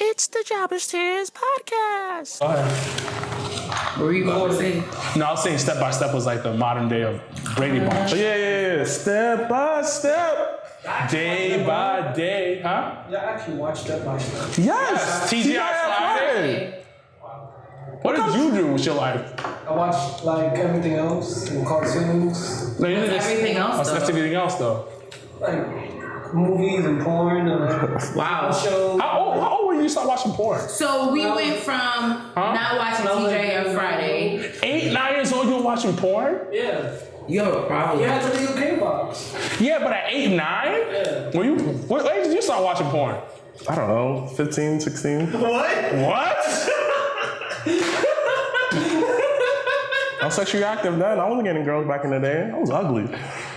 It's the Jobbers Tears podcast. What were you going to say? No, I was saying Step by Step was like the modern day of Brady Bunch. Yeah. Step by step, day by day, huh? Yeah, I actually watched Step by Step. Yes, TGI Friday. What did you do with your life? I watched like everything else and cartoons. No, you didn't. Everything else, That's everything else, though. Like movies and porn and Wow. shows. How old were you start watching porn? So we went from not watching TJ on Friday. 8, 9 years old, you were watching porn? Yeah. You have a problem. You had the video game box. Yeah, but at 8, 9? Yeah. What age did you start watching porn? I don't know, 15, 16. What? I was sexually active then. I wasn't getting girls back in the day. I was ugly.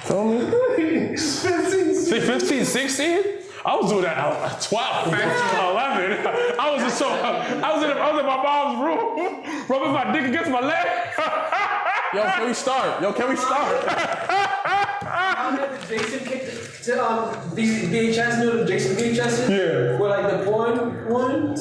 Feel me? 15, 16? I was doing that at 12, 11. I was in my mom's room, rubbing my dick against my leg. Yo, can we start? I had the Jason VHS, you know the Jason VHS? Yeah. Where like the porn ones?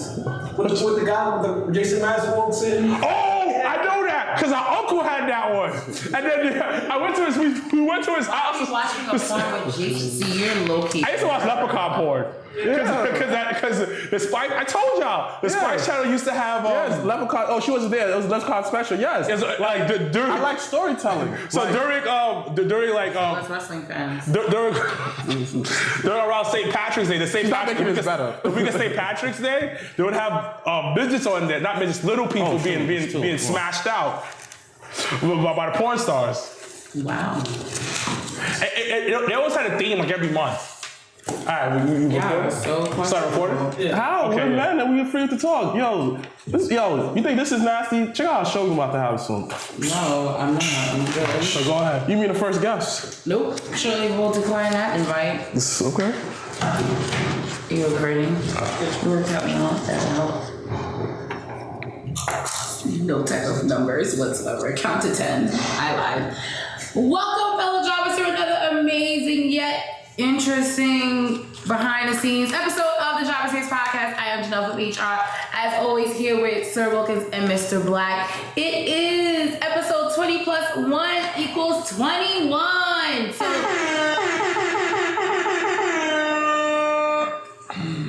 With the guy with the Jason Mask walks in. Oh, I know that, because our uncle had that one. And then I went to we went to his house. I was watching a porn with Jason. See, you're low-key. I used to watch Leprechaun porn. Because the Spike, I told y'all, the Spike channel used to have. Yes, Leprechaun. Oh, she wasn't there. It was Leprechaun special. Yes. It's like during. I like storytelling. So like, during Us wrestling fans. during around St. Patrick's Day, the St. making Patrick's this better. the week of St. Patrick's Day, they would have midgets on there, not midgets, little people being smashed out by the porn stars. Wow. They always had a theme like every month. All right, we recording? So Start recording? Yeah. how? Okay. We're men and we're free to talk. Yo, you think this is nasty? Check out our show we're about to have soon. No, I'm not. I'm good. So go ahead. You mean the first guest? Nope. Surely we'll decline that invite. Okay. You're recording. You worked out me off. That help. No type of numbers whatsoever. Count to 10. I lied. Welcome, fellow jobbers, to another amazing yet interesting behind the scenes episode of the Jobbers Tears podcast. I am Janelle from HR. As always, here with Sir Wilkins and Mr Blacc. It is episode 20 plus 1 equals 21. So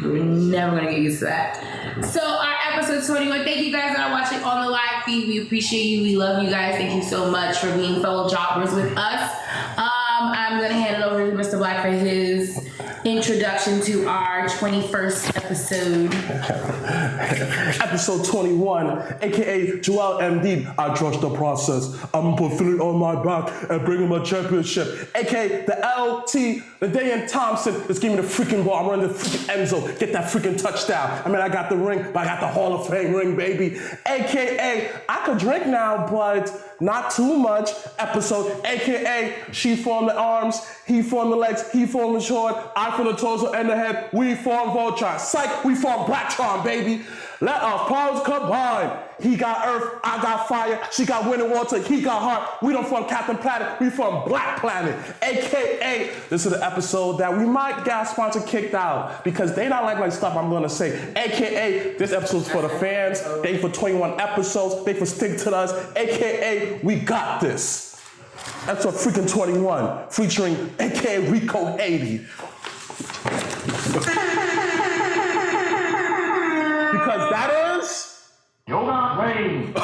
we're never gonna get used to that. So our episode 21. Thank you guys that are watching on the live feed. We appreciate you. We love you guys. Thank you so much for being fellow jobbers with us. I'm gonna hand it over to Mr. Blacc for his introduction to our 21st episode. Episode 21, aka Joel MD. I trust the process. I'm gonna put it on my back and bring him a championship. Aka the LT, the Dayan Thompson. Let's give me the freaking ball. I'm running the freaking end zone. Get that freaking touchdown. I mean, I got the ring, but I got the Hall of Fame ring, baby. Aka, I could drink now, but not too much. Episode, aka, she formed the arms, he formed the legs, he formed the short, I formed the torso and the head, we formed Voltron. Psych, we formed Blacktron, baby. Let our powers combine. He got earth, I got fire, she got wind and water, he got heart. We don't form Captain Planet, we form Black Planet. AKA, this is the episode that we might get our sponsor kicked out because they not like stuff I'm gonna say. AKA, this episode's for the fans. They for 21 episodes, they for stick to us. AKA, we got this. Episode freaking 21, featuring AKA Rico 80. Because that is Yoga Rain.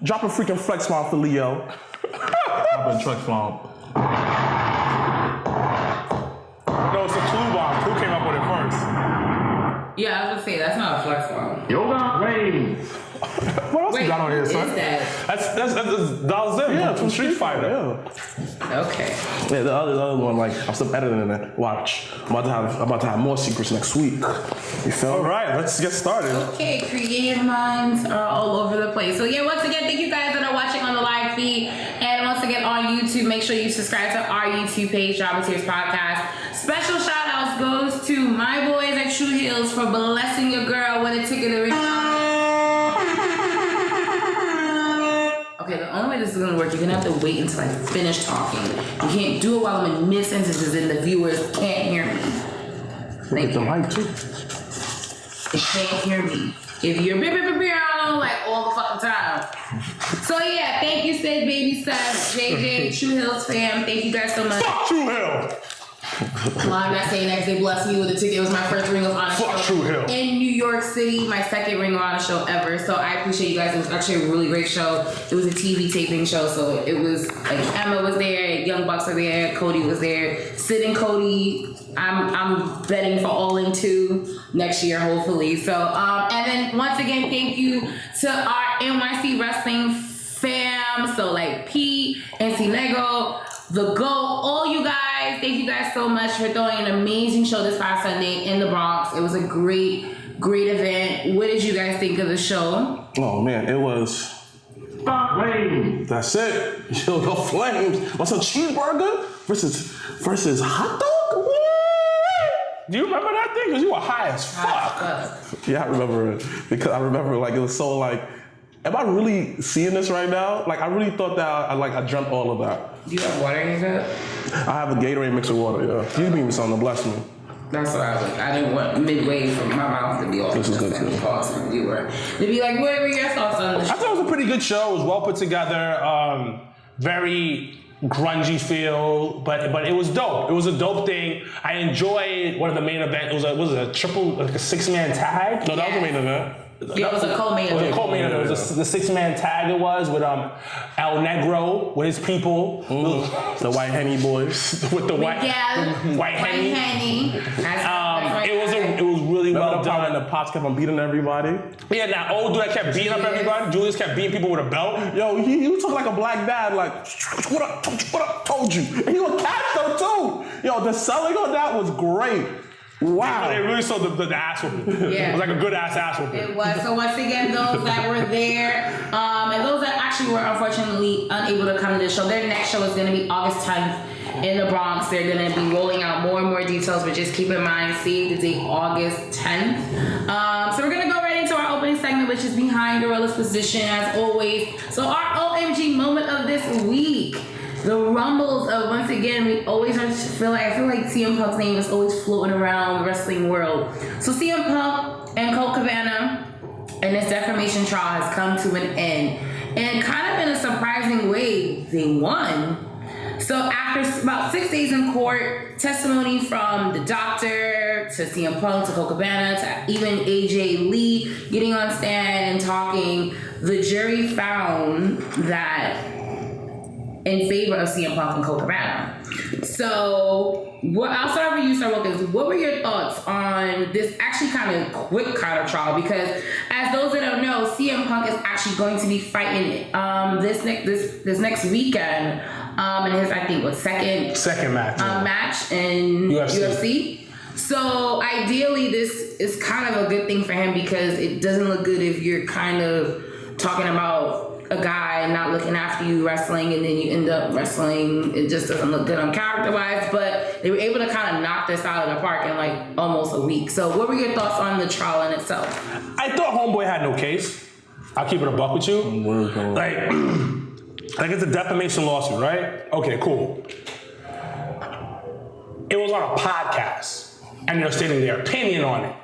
drop a freaking flex bomb for Leo. I've been truck bomb. No, it's a Clue bomb. Clue came up with it first. Yeah, I was gonna say that's not a flex form. Yoga Rain. What else you got on here, What son? is that? That's Dollar Zim from Street Fighter. Yeah. Okay. Yeah, the other one, like, I'm still editing it. Watch. I'm about to have more secrets next week. You feel All me? right, let's get started. Okay, creative minds are all over the place. So yeah, once again, thank you guys that are watching on the live feed. And once again on YouTube, make sure you subscribe to our YouTube page, Jobbers Tears Podcast. Special shout outs goes to my boys at True Heels for blessing your girl with a ticket to ring. Okay, the only way this is gonna work, you're gonna have to wait until I finish talking. You can't do it while I'm in mid-sentences and the viewers can't hear Thank the you. mic too. They can't hear me. If you're I don't know, like all the fucking time. So yeah, thank you, Sid, Baby Sus, JJ, True Hills fam. Thank you guys so much. Fuck True Hill. Well, I'm not saying that they blessed me with a ticket. It was my first Ring of Honor Fuck show True Hill. in New York City. My second Ring of Honor show ever. So I appreciate you guys. It was actually a really great show. It was a TV taping show, so it was like Emma was there, Young Bucks were there, Cody was there. Sid and Cody, I'm betting for All In 2 next year, hopefully. So and then once again, thank you to our NYC Wrestling fam. So like Pete, NC Lego, The Go, all you guys, thank you guys so much for throwing an amazing show this past Sunday in the Bronx. It was a great event. What did you guys think of the show? Oh man, it was. Flames. That's it. Yo, the Flames. What's a cheeseburger versus hot dog? Woo! Do you remember that thing? Because you were high as fuck. Yeah, I remember it because I remember like it was so like. Am I really seeing this right now? Like I really thought that I dreamt all of that. Do you have water in your cup? I have a Gatorade mixed with water. Yeah, you gave me something to bless me. That's what I was like. I didn't want midway from my mouth to be all This is good too. awesome. You were to be like, what were your thoughts on the I show? thought it was a pretty good show. It was well put together. Very grungy feel, but it was dope. It was a dope thing. I enjoyed one of the main events. It was a triple, like a 6-man tag. No, that was the main event. Yeah, it was a co-main It was a event. co-main event. It was the 6-man tag. It was with El Negro with his people, The White Henny boys. with the white Miguel, white Henny. It was really well Remember the part when done. the Pops kept on beating everybody? Yeah, that old dude that kept beating up everybody. Julius kept beating people with a belt. Yo, he was talking like a black dad, like, what up, told you. And he was cat though too. Yo, the selling on that was great. Wow. They really saw the ass whooping. Yeah. It was like a good ass whooping. It was. So once again, those that were there, and those that actually were unfortunately unable to come to the show, their next show is going to be August 10th in the Bronx. They're going to be rolling out more and more details, but just keep in mind, save the date August 10th. So we're going to go right into our opening segment, which is Behind Gorilla's Position, as always. So our OMG moment of this week. The rumbles of, once again, we always I feel like CM Punk's name is always floating around the wrestling world. So CM Punk and Colt Cabana and this defamation trial has come to an end. And kind of in a surprising way, they won. So after about 6 days in court, testimony from the Doctor to CM Punk to Colt Cabana to even AJ Lee getting on stand and talking, the jury found that in favor of CM Punk and Colt Cabana. So, I'll start with you, Sir Wilkins. What were your thoughts on this actually kind of quick kind of trial? Because as those that don't know, CM Punk is actually going to be fighting this next weekend in his, I think, second match. Match in UFC. So ideally, this is kind of a good thing for him because it doesn't look good if you're kind of talking about a guy not looking after you wrestling and then you end up wrestling. It just doesn't look good on character-wise, but they were able to kind of knock this out of the park in like almost a week. So what were your thoughts on the trial in itself? I thought Homeboy had no case. I'll keep it a buck with you. Like it's a defamation lawsuit, right? Okay, cool. It was on a podcast, and they're stating their opinion on it.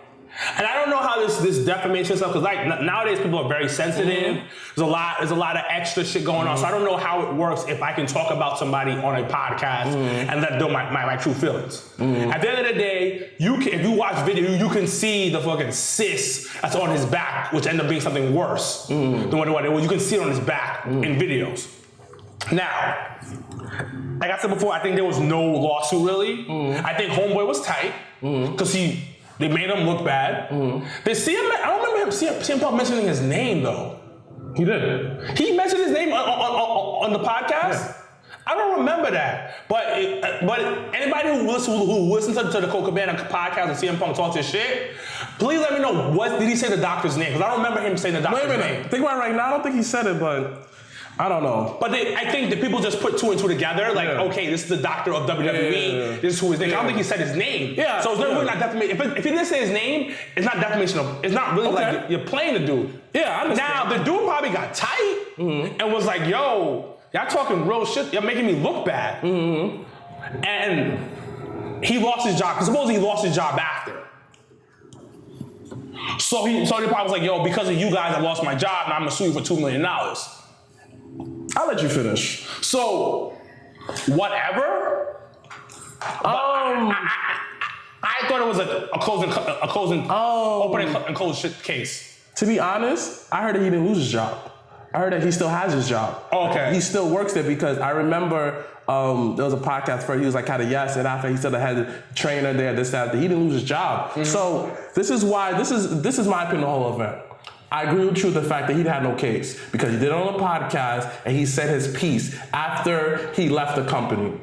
And I don't know how this defamation stuff, because like nowadays people are very sensitive. There's a lot of extra shit going on. So I don't know how it works if I can talk about somebody on a podcast and let them my true feelings. At the end of the day, if you watch video, you can see the fucking cyst that's on his back, which ended up being something worse than what it was. You can see it on his back in videos. Now, like I said before, I think there was no lawsuit really. I think Homeboy was tight because they made him look bad. They see him. I don't remember CM Punk mentioning his name though. He did. He mentioned his name on the podcast. Yeah. I don't remember that. But anybody who listens to the Colt Cabana podcast and CM Punk talk this shit, please let me know did he say the Doctor's name? Because I don't remember him saying the Doctor's name. Think about it right now. I don't think he said it, but I don't know. But I think that people just put two and two together. Like, okay, this is the Doctor of WWE. This is who his name. I don't think he said his name. Yeah. So it's really not defamation. If he didn't say his name, it's not defamation. It's not really like you're playing the dude. Yeah, I understand. Now, the dude probably got tight and was like, yo, y'all talking real shit. Y'all making me look bad. And he lost his job. Because supposedly he lost his job after. So he probably was like, yo, because of you guys, I lost my job, and I'm gonna sue you for $2 million. I'll let you finish. So, whatever. I thought it was opening and closing case. To be honest, I heard that he didn't lose his job. I heard that he still has his job. Okay. He still works there because I remember there was a podcast where he was like kind of yes, and after he said I had a trainer there, this, that, he didn't lose his job. Mm-hmm. So this is why, this is my opinion on the whole event. I agree with you with the fact that he had no case because he did it on a podcast and he said his piece after he left the company.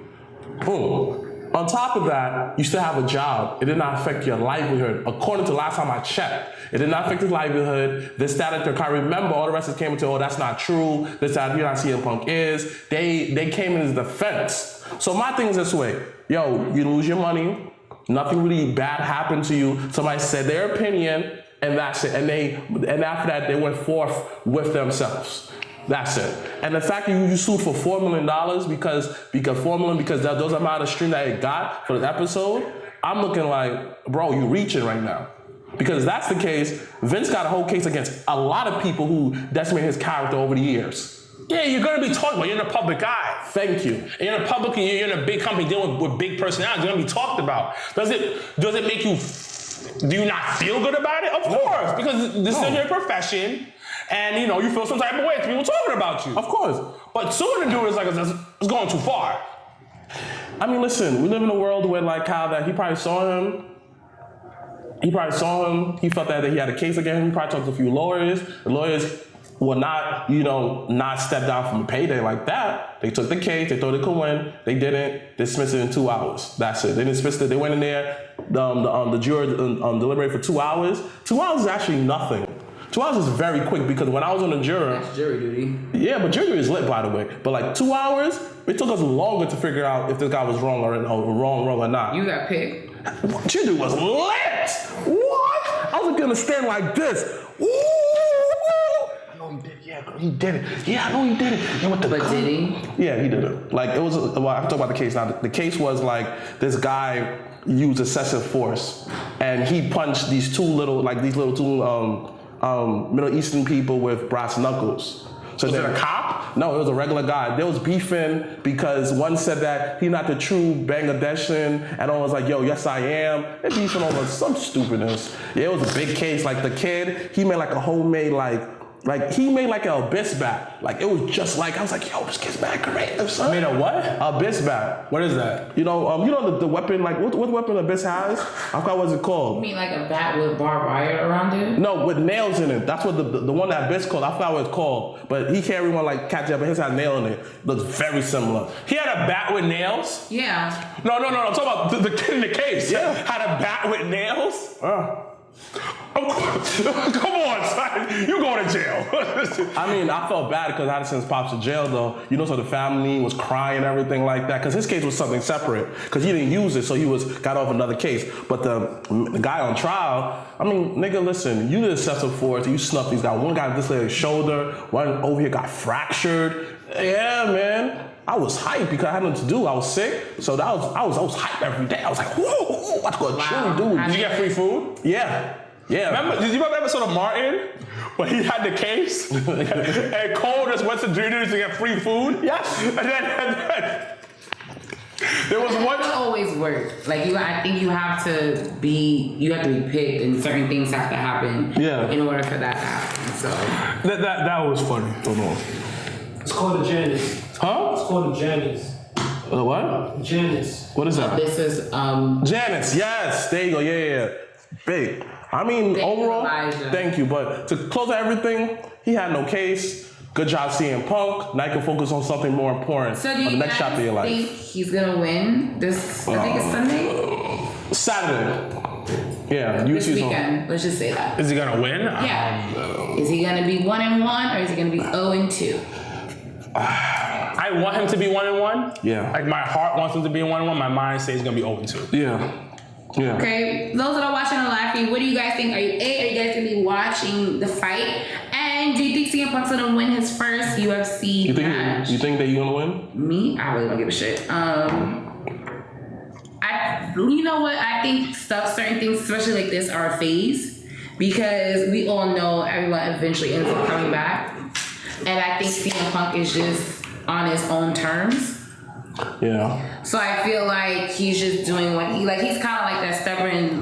Boom. On top of that, you still have a job. It did not affect your livelihood. According to last time I checked, it did not affect his livelihood. This, that, and the car. Remember, all the wrestlers came into, oh, that's not true. This, that, you know how CM Punk is. They came in his defense. So my thing is this way. Yo, you lose your money. Nothing really bad happened to you. Somebody said their opinion, and that's it. And after that, they went forth with themselves. That's it. And the fact that you sued for $4 million because $4 million because those amount of stream that it got for the episode, I'm looking like, bro, you reaching right now. Because if that's the case, Vince got a whole case against a lot of people who decimated his character over the years. Yeah, you're gonna be talked about. You're in a public eye. Thank you. And you're in a public. You're in a big company dealing with big personalities. You're gonna be talked about. Does it make you? Do you not feel good about it? Of course, because this is your profession. And you know, you feel some type of way to people talking about you. Of course. But suing a dude is like, it's going too far. I mean, listen, we live in a world where like how that he probably saw him. He felt that he had a case against him. He probably talked to a few lawyers. The lawyers will not step down from a payday like that. They took the case, they thought they could win. They didn't, dismissed it in 2 hours. That's it. They dismissed it. They went in there, the jury deliberated for 2 hours. 2 hours is actually nothing. 2 hours is very quick because when I was on the jury... That's jury duty. Yeah, but jury duty is lit, by the way. But like 2 hours, it took us longer to figure out if this guy was wrong or not. You got picked. Jury duty was lit! What? I was gonna stand like this. Ooh! I know he did, yeah, girl, he did it. Yeah, I know he did it. But did he? Yeah, he did it. Like, it was, well, I can talk about the case now. The case was like, this guy used excessive force and he punched these two Middle Eastern people with brass knuckles. So was it a cop? No, it was a regular guy. They was beefing because one said that he not the true Bangladeshian, and one was like, yo, yes I am. They're beefing over some stupidness. Yeah, it was a big case. Like the kid, he made like a homemade he made like an abyss bat. Like it was just like, I was like, yo, this kid's mad creative, son. Made a what? Abyss bat. What is that? You know the weapon, like what weapon Abyss has? I forgot what it's called. You mean like a bat with barbed wire around it? No, with nails in it. That's what the one that Abyss called. I forgot what it's called. But he carried one like Cat Jab, but his had a nail in it. Looks very similar. He had a bat with nails? Yeah. No. I'm talking about the kid in the case. Yeah. Had a bat with nails? Of course. Come on, son. You going to jail. I mean, I felt bad because I had to send his pops to jail, though. You know, so the family was crying and everything like that. Because his case was something separate. Because he didn't use it, so he got off another case. But the guy on trial, I mean, nigga, listen. You did excessive force. You snuffed these guys. One guy dislocated his shoulder. One over here got fractured. Yeah, man. I was hyped because I had nothing to do. I was sick, so I was hyped every day. I was like, whoa, what's going on, dude? Did you get free food? Yeah. Did you remember the episode of Martin when he had the case and Cole just went to Junior's to get free food? Yes. And then there was one. It always work. Like I think you have to be picked, and certain things have to happen. Yeah. In order for that to happen. So that was funny. Hold on. It's called a Janice. Huh? It's called a Janice. What? Janice. What is that? this is Janice. Yes. There you go. Yeah. Big. I mean, overall, thank you. But to close out everything, he had no case. Good job, CM Punk. Now you can focus on something more important. So do you the next chapter of your life. think he's gonna win this? I think it's Sunday. Saturday. Yeah. This weekend. Let's just say that. Is he gonna win? Yeah. Is he gonna be 1-1 or is he gonna be 0-2? I want him to be 1-1. Yeah. Like my heart wants him to be 1-1. My mind says he's gonna be 0-2. Yeah. Yeah. Okay, those that are watching on live feed, what do you guys think? Are you guys gonna be watching the fight? And do you think CM Punk's gonna win his first UFC match? You think that you're gonna win? Me? I really don't give a shit. You know what? I think certain things, especially like this, are a phase. because we all know everyone eventually ends up coming back. And I think CM Punk is just on his own terms. Yeah. So I feel like he's just doing what he's kind of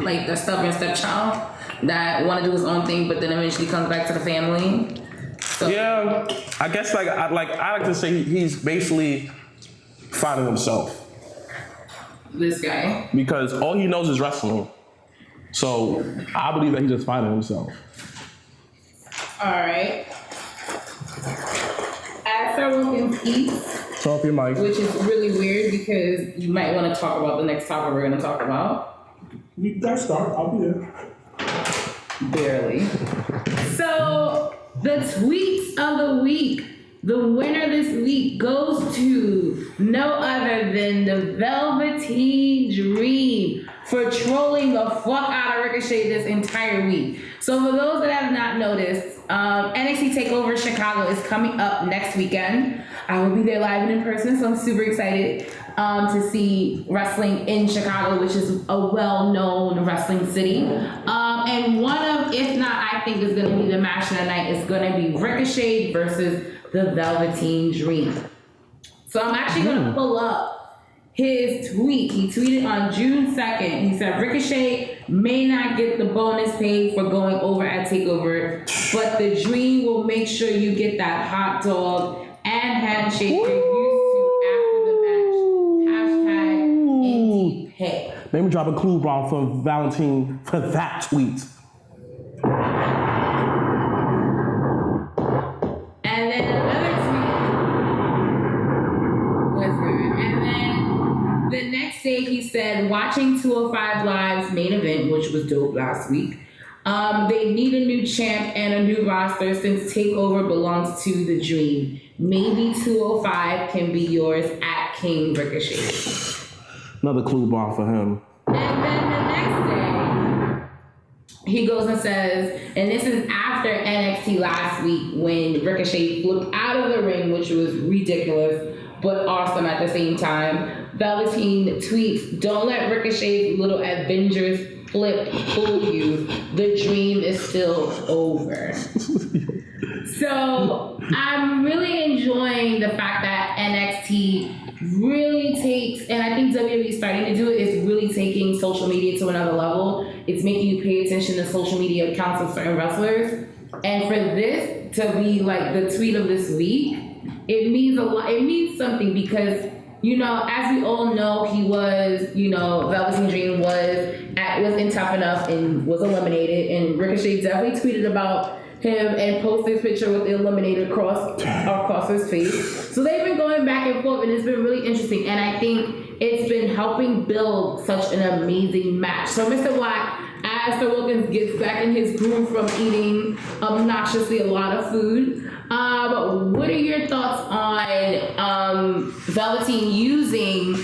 like the stubborn stepchild that want to do his own thing, but then eventually comes back to the family. So. Yeah, I guess I like to say he's basically finding himself. This guy. Because all he knows is wrestling. So I believe that he's just finding himself. All right. After Wilkins Eats, Turn off your mic. which is really weird because you might want to talk about the next topic we're going to talk about. You guys start. I'll be there. Barely. So, the tweets of the week. The winner this week goes to no other than the Velveteen Dream for trolling the fuck out of Ricochet this entire week. So for those that have not noticed, NXT TakeOver Chicago is coming up next weekend. I will be there live and in person, so I'm super excited to see wrestling in Chicago, which is a well-known wrestling city. And one of, if not, I think is going to be the match of the night is going to be Ricochet versus the Velveteen Dream. So I'm actually going to pull up his tweet. He tweeted on June 2nd. He said, Ricochet may not get the bonus pay for going over at TakeOver, but the Dream will make sure you get that hot dog and handshake you're used to after the match. #Indie Pay. Let me drop a clue bomb for Valentine for that tweet. And then another tweet was good. And then the next day he said, watching 205 Live's main event, which was dope last week, they need a new champ and a new roster since TakeOver belongs to the Dream. Maybe 205 can be yours at King Ricochet. Another clue bomb for him. And then the next day, he goes and says, and this is after NXT last week when Ricochet flipped out of the ring, which was ridiculous, but awesome at the same time. Velveteen tweets, don't let Ricochet's little Avengers flip fool you. The Dream is still over. So I'm really enjoying the fact that NXT really takes, and I think WWE is starting to do it, is really taking social media to another level. It's making you pay attention to social media accounts of certain wrestlers. And for this to be like the tweet of this week, it means a lot. It means something because, you know, as we all know, he was, you know, Velveteen Dream wasn't tough enough and was eliminated. And Ricochet definitely tweeted about him and posted his picture with the eliminated across his face. So they've been going back and forth, and it's been really interesting. And I think it's been helping build such an amazing match. So Mr. Blacc, as Sir Wilkins gets back in his groove from eating obnoxiously a lot of food, what are your thoughts on Velveteen using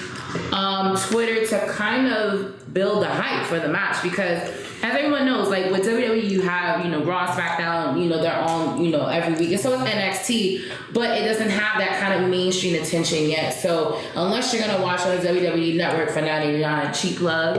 Twitter to kind of build the hype for the match? Because as everyone knows, like with WWE, you have, you know, Raw, SmackDown, you know, they're on, you know, every week. And so is NXT, but it doesn't have that kind of mainstream attention yet. So unless you're going to watch on the WWE Network for $9.99 cheap love,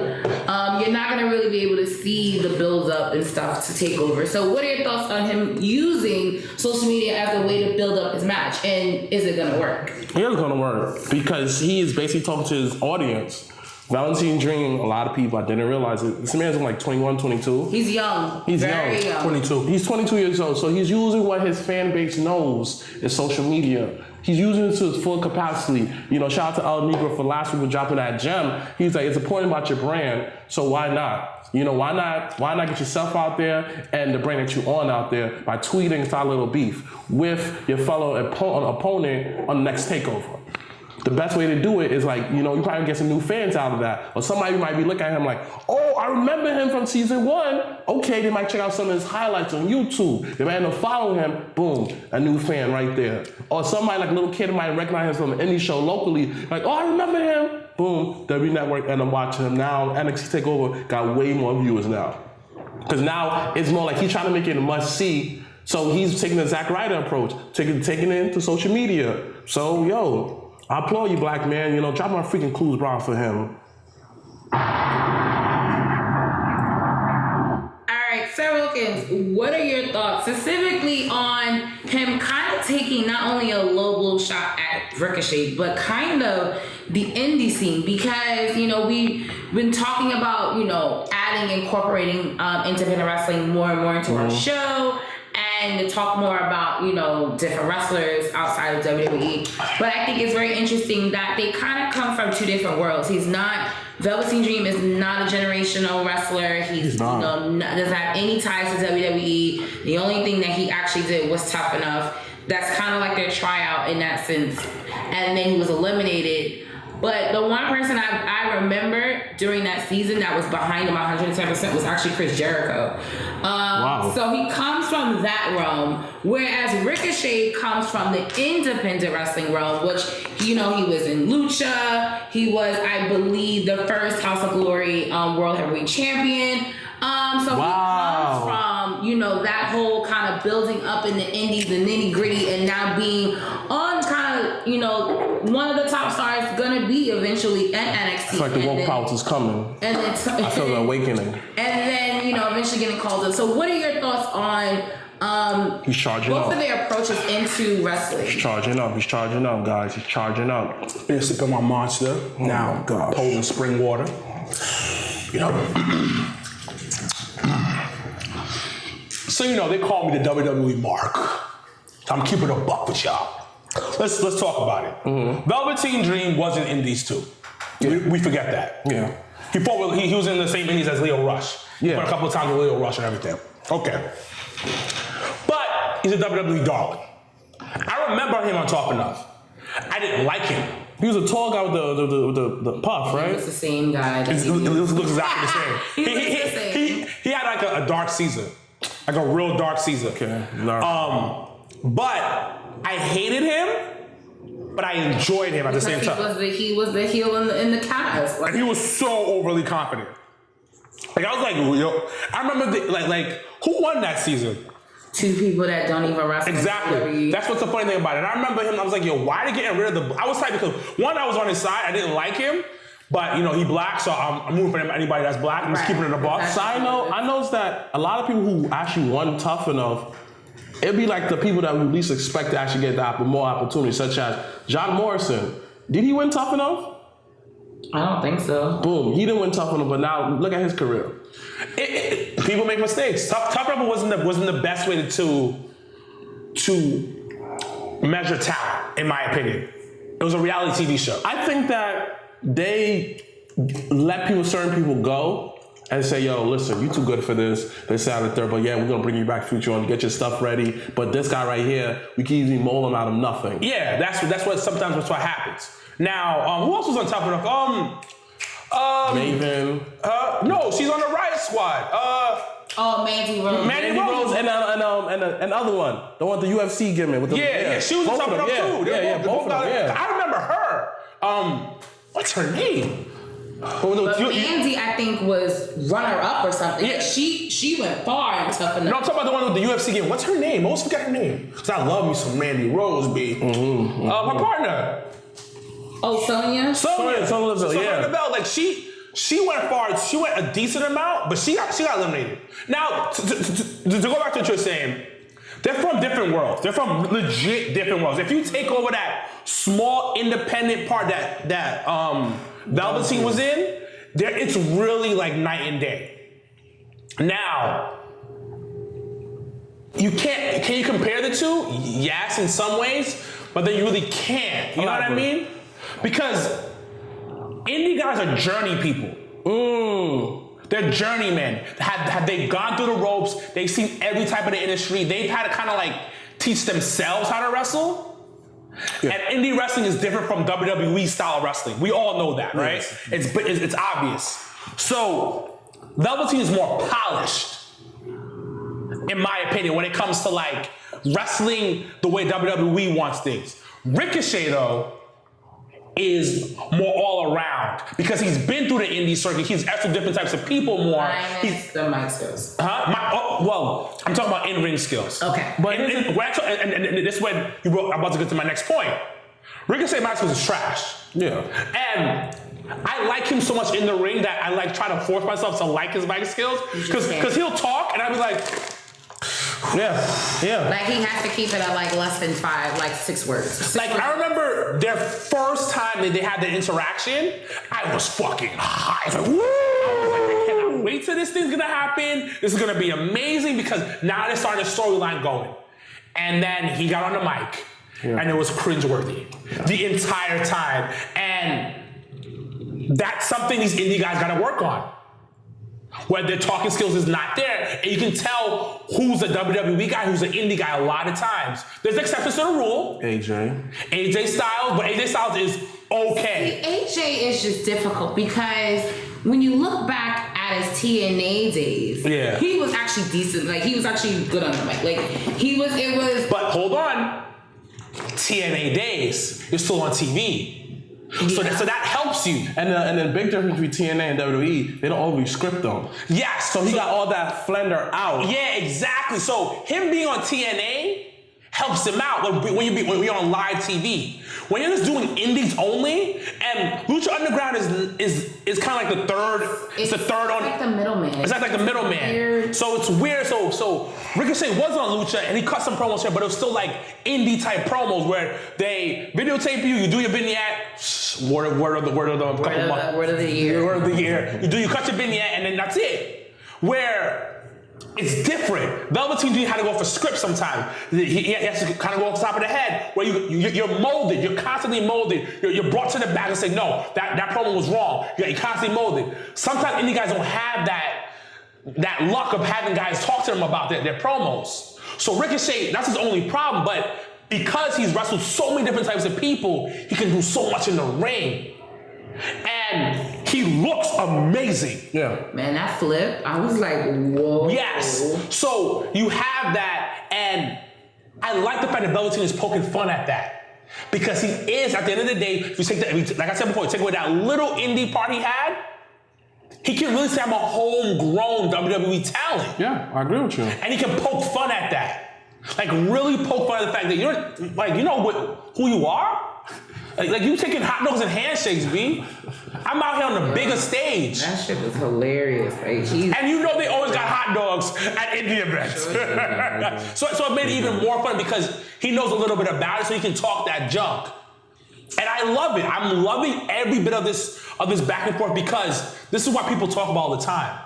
you're not going to really be able to see the build up and stuff to take over. So what are your thoughts on him using social media as a way to build up his match? And is it going to work? It is going to work because he is basically talking to his audience. Velveteen Dream, a lot of people, I didn't realize it. This man's like 21, 22. He's young. He's very young. 22. He's 22 years old, so he's using what his fan base knows is social media. He's using it to its full capacity. You know, shout out to El Negro for last week for dropping that gem. He's like, it's important about your brand, so why not? You know, why not get yourself out there and the brand that you're on out there by tweeting start a little beef with your fellow opponent on the next TakeOver. The best way to do it is like, you know, you probably get some new fans out of that. Or somebody might be looking at him like, oh, I remember him from season 1. Okay, they might check out some of his highlights on YouTube. They might end up following him. Boom, a new fan right there. Or somebody like a little kid might recognize him from an indie show locally. Like, oh, I remember him. Boom, WWE Network, and I'm watching him now. NXT TakeOver got way more viewers now. Because now it's more like he's trying to make it a must-see. So he's taking the Zack Ryder approach, taking it into social media. So, yo, I applaud you, black man. You know, drop my freaking clues brown for him. All right, Sir Wilkins. Wilkins, what are your thoughts specifically on him kind of taking not only a low blow shot at Ricochet, but kind of the indie scene? Because, you know, we've been talking about, you know, incorporating independent wrestling more and more into our show, and to talk more about, you know, different wrestlers outside of WWE. But I think it's very interesting that they kind of come from two different worlds. Velveteen Dream is not a generational wrestler. He's not. You know, doesn't have any ties to WWE. The only thing that he actually did was Tough Enough. That's kind of like their tryout in that sense. And then he was eliminated. But the one person I remember during that season that was behind him 110% was actually Chris Jericho. Wow. So he comes from that realm, whereas Ricochet comes from the independent wrestling realm, which, you know, he was in Lucha. He was, I believe, the first House of Glory World Heavyweight Champion. So he comes from, you know, that whole kind of building up in the indies, the nitty gritty, and now being on kind of, you know, one of the top stars gonna be eventually in NXT. It's like the woke pouch is coming. And then I feel the awakening. And then, you know, eventually getting called up. So what are your thoughts on he's charging both up. of their approaches into wrestling? He's charging up, guys. He's charging up. Been sipping my Monster. Now, holding spring water. You know. So, you know, they call me the WWE Mark. I'm keeping a buck with y'all. Let's talk about it. Mm-hmm. Velveteen Dream wasn't in these two. Yeah. We forget that. Yeah. He was in the same indies as Leo Rush. Yeah. But a couple of times with Leo Rush and everything. Okay. But he's a WWE darling. I remember him on Tough Enough. I didn't like him. He was a tall guy with the puff, right? He was the same guy. It looks exactly the same. He had like a dark Caesar. Like a real dark Caesar. Okay. But I hated him, but I enjoyed him at the same time. He was the heel in the cast. And he was so overly confident. Like, I was like, yo, I remember, like, who won that season? Two people that don't even wrestle. Exactly. That's what's the funny thing about it. And I remember him, I was like, yo, why are they getting rid of the... I was like, because one, I was on his side, I didn't like him, but, you know, he black, so I'm rooting for anybody that's black. I'm just keeping it a buck. Side note, I noticed that a lot of people who actually won Tough Enough, it'd be like the people that we least expect to actually get more opportunities, such as John Morrison. Did he win Tough Enough? I don't think so. Boom, he didn't win Tough Enough, but now look at his career. People make mistakes. Tough Enough wasn't the best way to measure talent, in my opinion. It was a reality TV show. I think that they let certain people go and say, yo, listen, you too good for this. They say out there, but yeah, we're gonna bring you back future on, get your stuff ready. But this guy right here, we can easily mold him out of nothing. Yeah, that's what happens. Now, who else was on Tough Enough? Maven. No, she's on the Riot Squad. Mandy Rose. Mandy Rose and another one. The one with the UFC gimmick. With the, yeah, she was on Tough Enough too. Both of them. I remember her. What's her name? But Mandy, I think, was runner-up or something. Yeah. She went far in Tough Enough. No, I'm talking about the one with the UFC game. What's her name? I always forgot her name. Because I love me some Mandy Rose, B. Mm-hmm. My partner. Oh, Sonya? Sonya Deville. Like, she went far. She went a decent amount, but she got eliminated. Now, to go back to what you're saying, they're from different worlds. They're from legit different worlds. If you take over that small independent part that Velveteen was in, it's really like night and day. Now, can you compare the two? Yes, in some ways, but then you really can't. You know what I mean? Because indie guys are journey people. They're journeymen. Have they gone through the ropes? They've seen every type of the industry. They've had to kind of like teach themselves how to wrestle. Yeah. And indie wrestling is different from WWE style wrestling. We all know that, right? Yes. It's obvious. So Velveteen is more polished, in my opinion, when it comes to like wrestling the way WWE wants things. Ricochet, though, is more all around because he's been through the indie circuit. He's actually different types of people more. He's the mic skills. Well, I'm talking about in-ring skills. Okay. But and this is when I'm about to get to my next point. Ricochet mic skills is trash. Yeah. And I like him so much in the ring that I like try to force myself to like his mic skills because he'll talk and I'll be like, yeah. Like he has to keep it at like less than 6 words. I remember their first time that they had the interaction, I was fucking high. I was like, woo! I cannot wait till this thing's gonna happen. This is gonna be amazing because now they're starting a storyline going. And then he got on the mic and it was cringeworthy the entire time. And that's something these indie guys gotta work on. Where their talking skills is not there, and you can tell who's a WWE guy, who's an indie guy a lot of times. There's exceptions to the rule. AJ Styles, but AJ Styles is okay. See, AJ is just difficult because when you look back at his TNA days, he was actually decent. Like he was actually good on the mic. Like it was. But hold on, TNA days, you're still on TV. So that helps you. And the big difference between TNA and WWE, they don't always script them. Yes. So he got all that flender out. Yeah, exactly. So him being on TNA helps him out when you're on live TV. When you're just doing indies only, and Lucha Underground is kind of like the third. It's the third on. Like the middleman. It's like the middleman. Weird. So it's weird. So Ricochet was on Lucha and he cut some promos here, but it was still like indie type promos where they videotape you do your vignette, word of the year. You cut your vignette and then that's it. Where it's different. Velveteen Dream had to go for script sometimes. He has to kind of go off the top of the head where you're molded. You're constantly molded. You're brought to the back and say, no, that promo was wrong. You're constantly molded. Sometimes indie guys don't have that luck of having guys talk to them about their promos. So Ricochet, that's his only problem. But because he's wrestled so many different types of people, he can do so much in the ring. And he looks amazing. Yeah. Man, that flip, I was like, whoa. Yes. So you have that, and I like the fact that Velveteen is poking fun at that. Because he is, at the end of the day, if you take that, like I said before, take away that little indie part he had, he can really say I'm a homegrown WWE talent. Yeah, I agree with you. And he can poke fun at that. Like really poke fun at the fact that you're, like, you know who you are? Like you taking hot dogs and handshakes, B. I'm out here on the bigger stage. That shit was hilarious. Like, and you know they always got hot dogs at indie events. So it made it even more fun because he knows a little bit about it, so he can talk that junk. And I love it. I'm loving every bit of this back and forth because this is what people talk about all the time.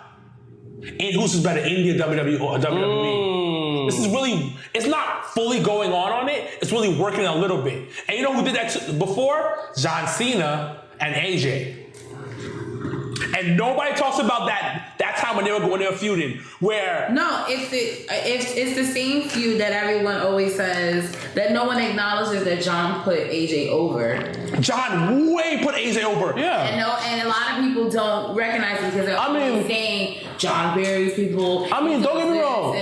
And who's better, indie, WWE, or WWE? This is really, it's not fully going on it. It's really working a little bit. And you know who did that before? John Cena and AJ. And nobody talks about that time when they were feuding. Where it's the same feud that everyone always says that no one acknowledges that John put AJ over. John way put AJ over. Yeah. And a lot of people don't recognize it because they're always saying John buries people. I mean, don't get me wrong.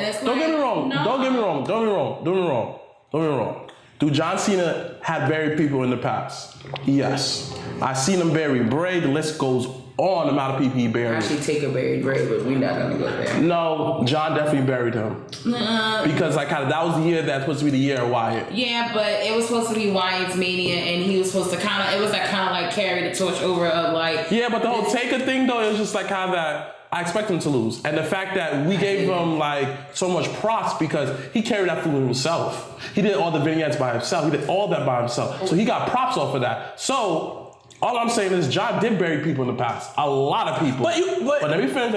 Do John Cena have buried people in the past? Yes. I've seen him bury Bray. The list goes on, the amount of people he buried. Actually, Taker buried Bray, but we're not gonna go there. No, John definitely buried him. Because that was the year that's supposed to be the year of Wyatt. Yeah, but it was supposed to be Wyatt's Mania, and he was supposed to it was like carry the torch over of like. Yeah, but the whole Taker thing though, it was just like kind of that. I expect him to lose. And the fact that we gave him like so much props because he carried that food himself. He did all the vignettes by himself. He did all that by himself. So he got props off of that. So all I'm saying is John did bury people in the past. A lot of people. But let me finish.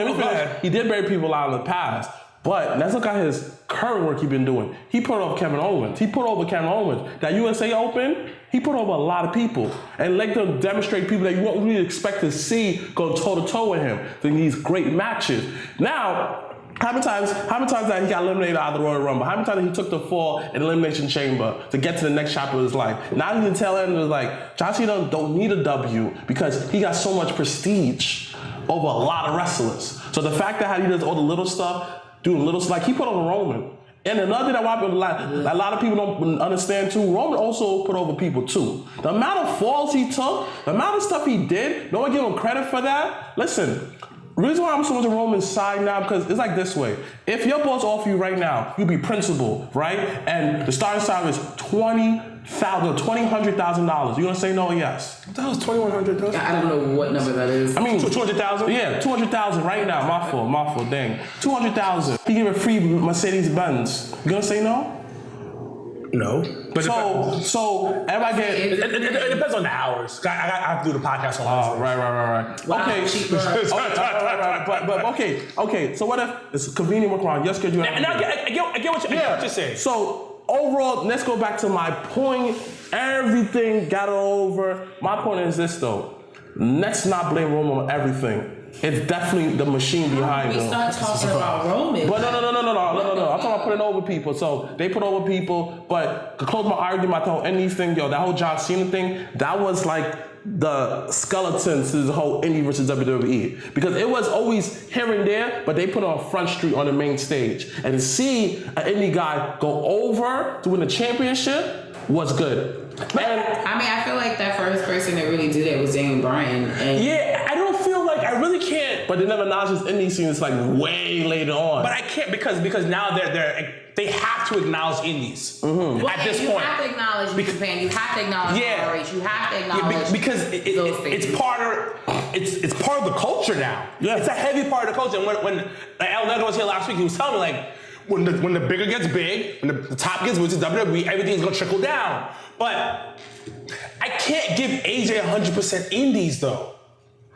He did bury people out in the past. But let's look at his current work he's been doing. He put over Kevin Owens. That USA Open, he put over a lot of people. And let them demonstrate people that you won't really expect to see go toe-to-toe with him in these great matches. Now, how many times that he got eliminated out of the Royal Rumble? How many times that he took the fall in Elimination Chamber to get to the next chapter of his life? Now you can tell him like John Cena don't need a W because he got so much prestige over a lot of wrestlers. So the fact that he does all the little stuff, like he put over Roman. And another thing that a lot of people don't understand too, Roman also put over people too. The amount of falls he took, the amount of stuff he did, no one give him credit for that. Listen, the reason why I'm so much on Roman's side now, because it's like this way. If your boss offer you right now, you be principal, right? And the starting salary is $20 $100,000. You gonna say no or yes? That was $2,100. I don't know what number that is. I mean, 200,000. Yeah, 200,000 right now. My fault. Dang, 200,000. He gave a free Mercedes Benz. You gonna say no? No. But So everybody get. it depends on the hours. I have to do the podcast on Wednesday. Right. Wow, Okay. cheaper. But okay. So what if it's a convenient workaround? Yes, could you? And I get what you're saying. So overall, let's go back to my point. Everything got over. My point is this though. Let's not blame Roman on everything. It's definitely the machine behind We him. start talking about Roman. But no. I'm talking about putting over people. So they put over people. But to close my argument, I told anything, that whole John Cena thing, that was like the skeletons to the whole indie versus WWE. Because it was always here and there, but they put it on Front Street on the main stage. And to see an indie guy go over to win the championship was good. I feel like that first person that really did it was Daniel Bryan. And Yeah, I don't feel like I really can't. But they never acknowledge this indie scene. It's like way later on. But I can't because now they have to acknowledge indies at this you point. have to acknowledge New Japan. You have to acknowledge RH. You have to acknowledge because it's part of the culture now. Yeah. It's a heavy part of the culture. And when El Negro was here last week, he was telling me like when the bigger gets big, when the top gets which is WWE, everything's gonna trickle down. But I can't give AJ 100% indies though.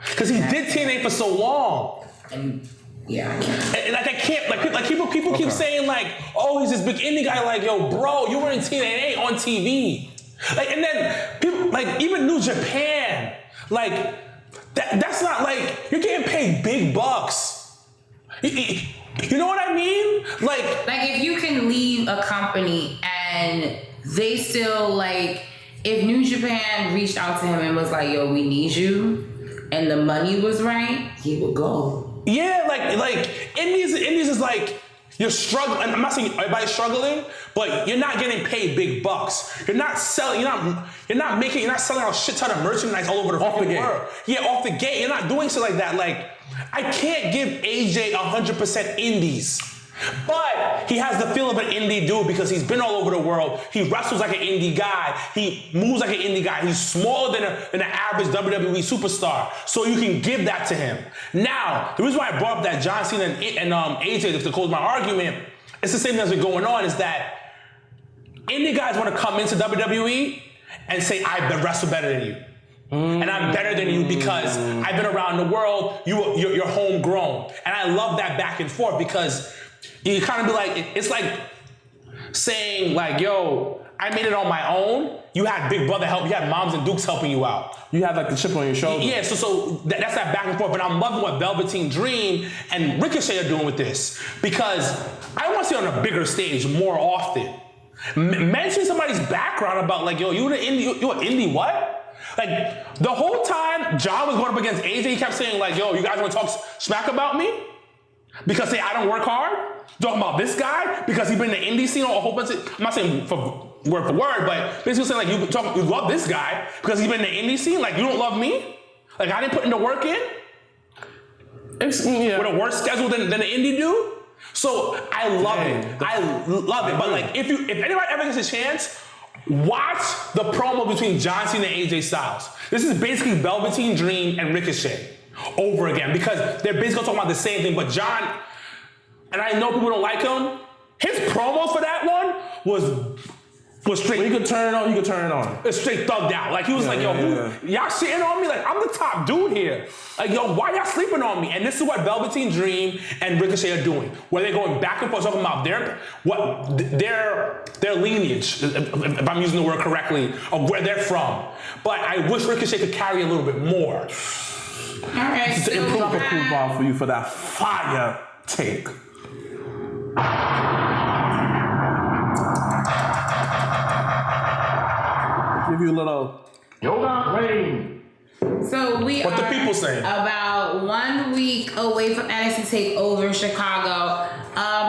Because he did TNA for so long. And yeah, I can't. And like I can't, like people keep saying like, oh, he's this big indie guy. Like, yo, bro, you were in TNA on TV. Like, and then people, like even New Japan, like that's not like, you're getting paid big bucks. You know what I mean? Like if you can leave a company and they still like, if New Japan reached out to him and was like, yo, we need you, and the money was right, he would go. Yeah, like Indies is like, you're struggling. I'm not saying everybody's struggling, but you're not getting paid big bucks. You're not selling. You're not selling out a shit ton of merchandise all over the fucking world. Yeah, off the gate. You're not doing shit like that. Like, I can't give AJ 100% indies. But he has the feel of an indie dude because he's been all over the world. He wrestles like an indie guy. He moves like an indie guy. He's smaller than an average WWE superstar. So you can give that to him. Now, the reason why I brought up that John Cena and AJ to close my argument, it's the same thing that's been going on, is that indie guys want to come into WWE and say, I wrestle better than you. And I'm better than you because I've been around the world. You're homegrown. And I love that back and forth because you kind of be like, it's like saying like, yo, I made it on my own. You had Big Brother help. You had Moms and Dukes helping you out. You have like the chip on your shoulder. Yeah, so that's that back and forth. But I'm loving what Velveteen Dream and Ricochet are doing with this because I want to see it on a bigger stage more often. Mention somebody's background about like, yo, you an indie what? Like the whole time John was going up against AJ, he kept saying like, yo, you guys want to talk smack about me? Because I don't work hard? Talking about this guy? Because he's been in the indie scene a whole bunch of, I'm not saying word for word, but basically saying like you love this guy because he's been in the indie scene? Like you don't love me? Like I didn't put in the work in? With a worse schedule than the indie dude? So I love it. I love it. But like if anybody ever gets a chance, watch the promo between John Cena and AJ Styles. This is basically Velveteen Dream and Ricochet over again because they're basically talking about the same thing. But John, and I know people don't like him, his promo for that one was straight. When you could turn it on, you could turn it on. It's straight thugged out. Like he was like, yo, y'all shitting on me? Like I'm the top dude here. Like yo, why y'all sleeping on me? And this is what Velveteen Dream and Ricochet are doing, where they're going back and forth talking about their lineage, if I'm using the word correctly, of where they're from. But I wish Ricochet could carry a little bit more. All right, to improve a cool ball for you for that fire take. Give you a little Yoga Rain. So we What are the people saying? About 1 week away from NXT TakeOver Chicago.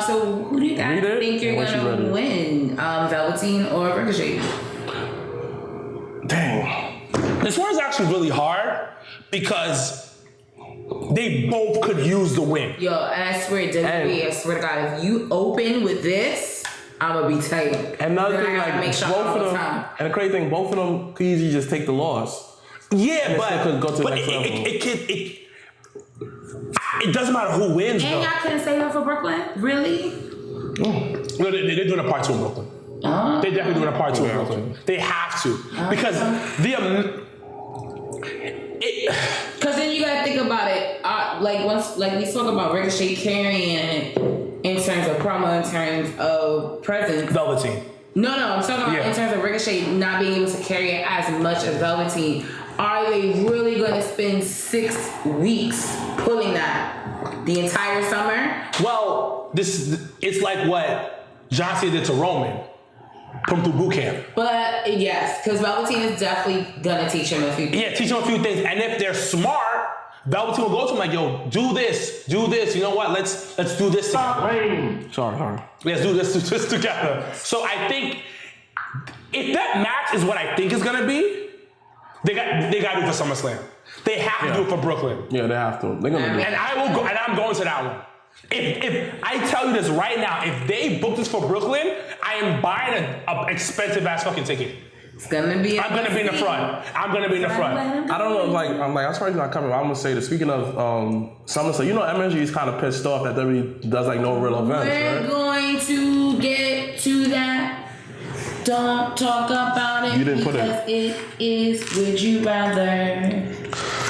So who do you guys think you're gonna win? Velveteen or Ricochet? dang. This one is actually really hard because they both could use the win. Yo, and I swear, WWE, I swear to God, if you open with this, I'm gonna be tight. And another Then thing, I gotta like make sure both all of the them, time. and the crazy thing, both of them could easily just take the loss. Yeah, And but still could go to the but next level. it doesn't matter who wins, And though. y'all couldn't save her for Brooklyn? Really? No, they're doing a part 2 in Brooklyn. They're definitely doing a part 2 in Brooklyn. They have to. Because Because then you gotta think about it. Like we talk about Ricochet carrying it in terms of promo, in terms of presence. Velveteen. No, I'm talking about in terms of Ricochet not being able to carry it as much as Velveteen. Are they really going to spend 6 weeks pulling that the entire summer? Well, it's like what John Cena did to Roman. Come through boot camp. But yes, because Velveteen is definitely gonna teach him a few things. Yeah, teach him a few things. And if they're smart, Velveteen will go to him like, yo, do this. You know what? Let's do this together. Reign. Sorry. Let's do this together. So I think if that match is what I think it's gonna be, they got to do it for SummerSlam. They have to do it for Brooklyn. Yeah, they have to. They're gonna do it. And I will go, and I'm going to that one. If I tell you this right now, if they book this for Brooklyn, I am buying an expensive ass fucking ticket. It's gonna be. I'm gonna be in the front. I don't know, I'm surprised you're not coming. I'm gonna say that. Speaking of SummerSlam, you know, MSG is kind of pissed off that WWE does like no real events, We're right? going to get to that. Don't talk about it. You didn't put it. Because it is Would You Rather.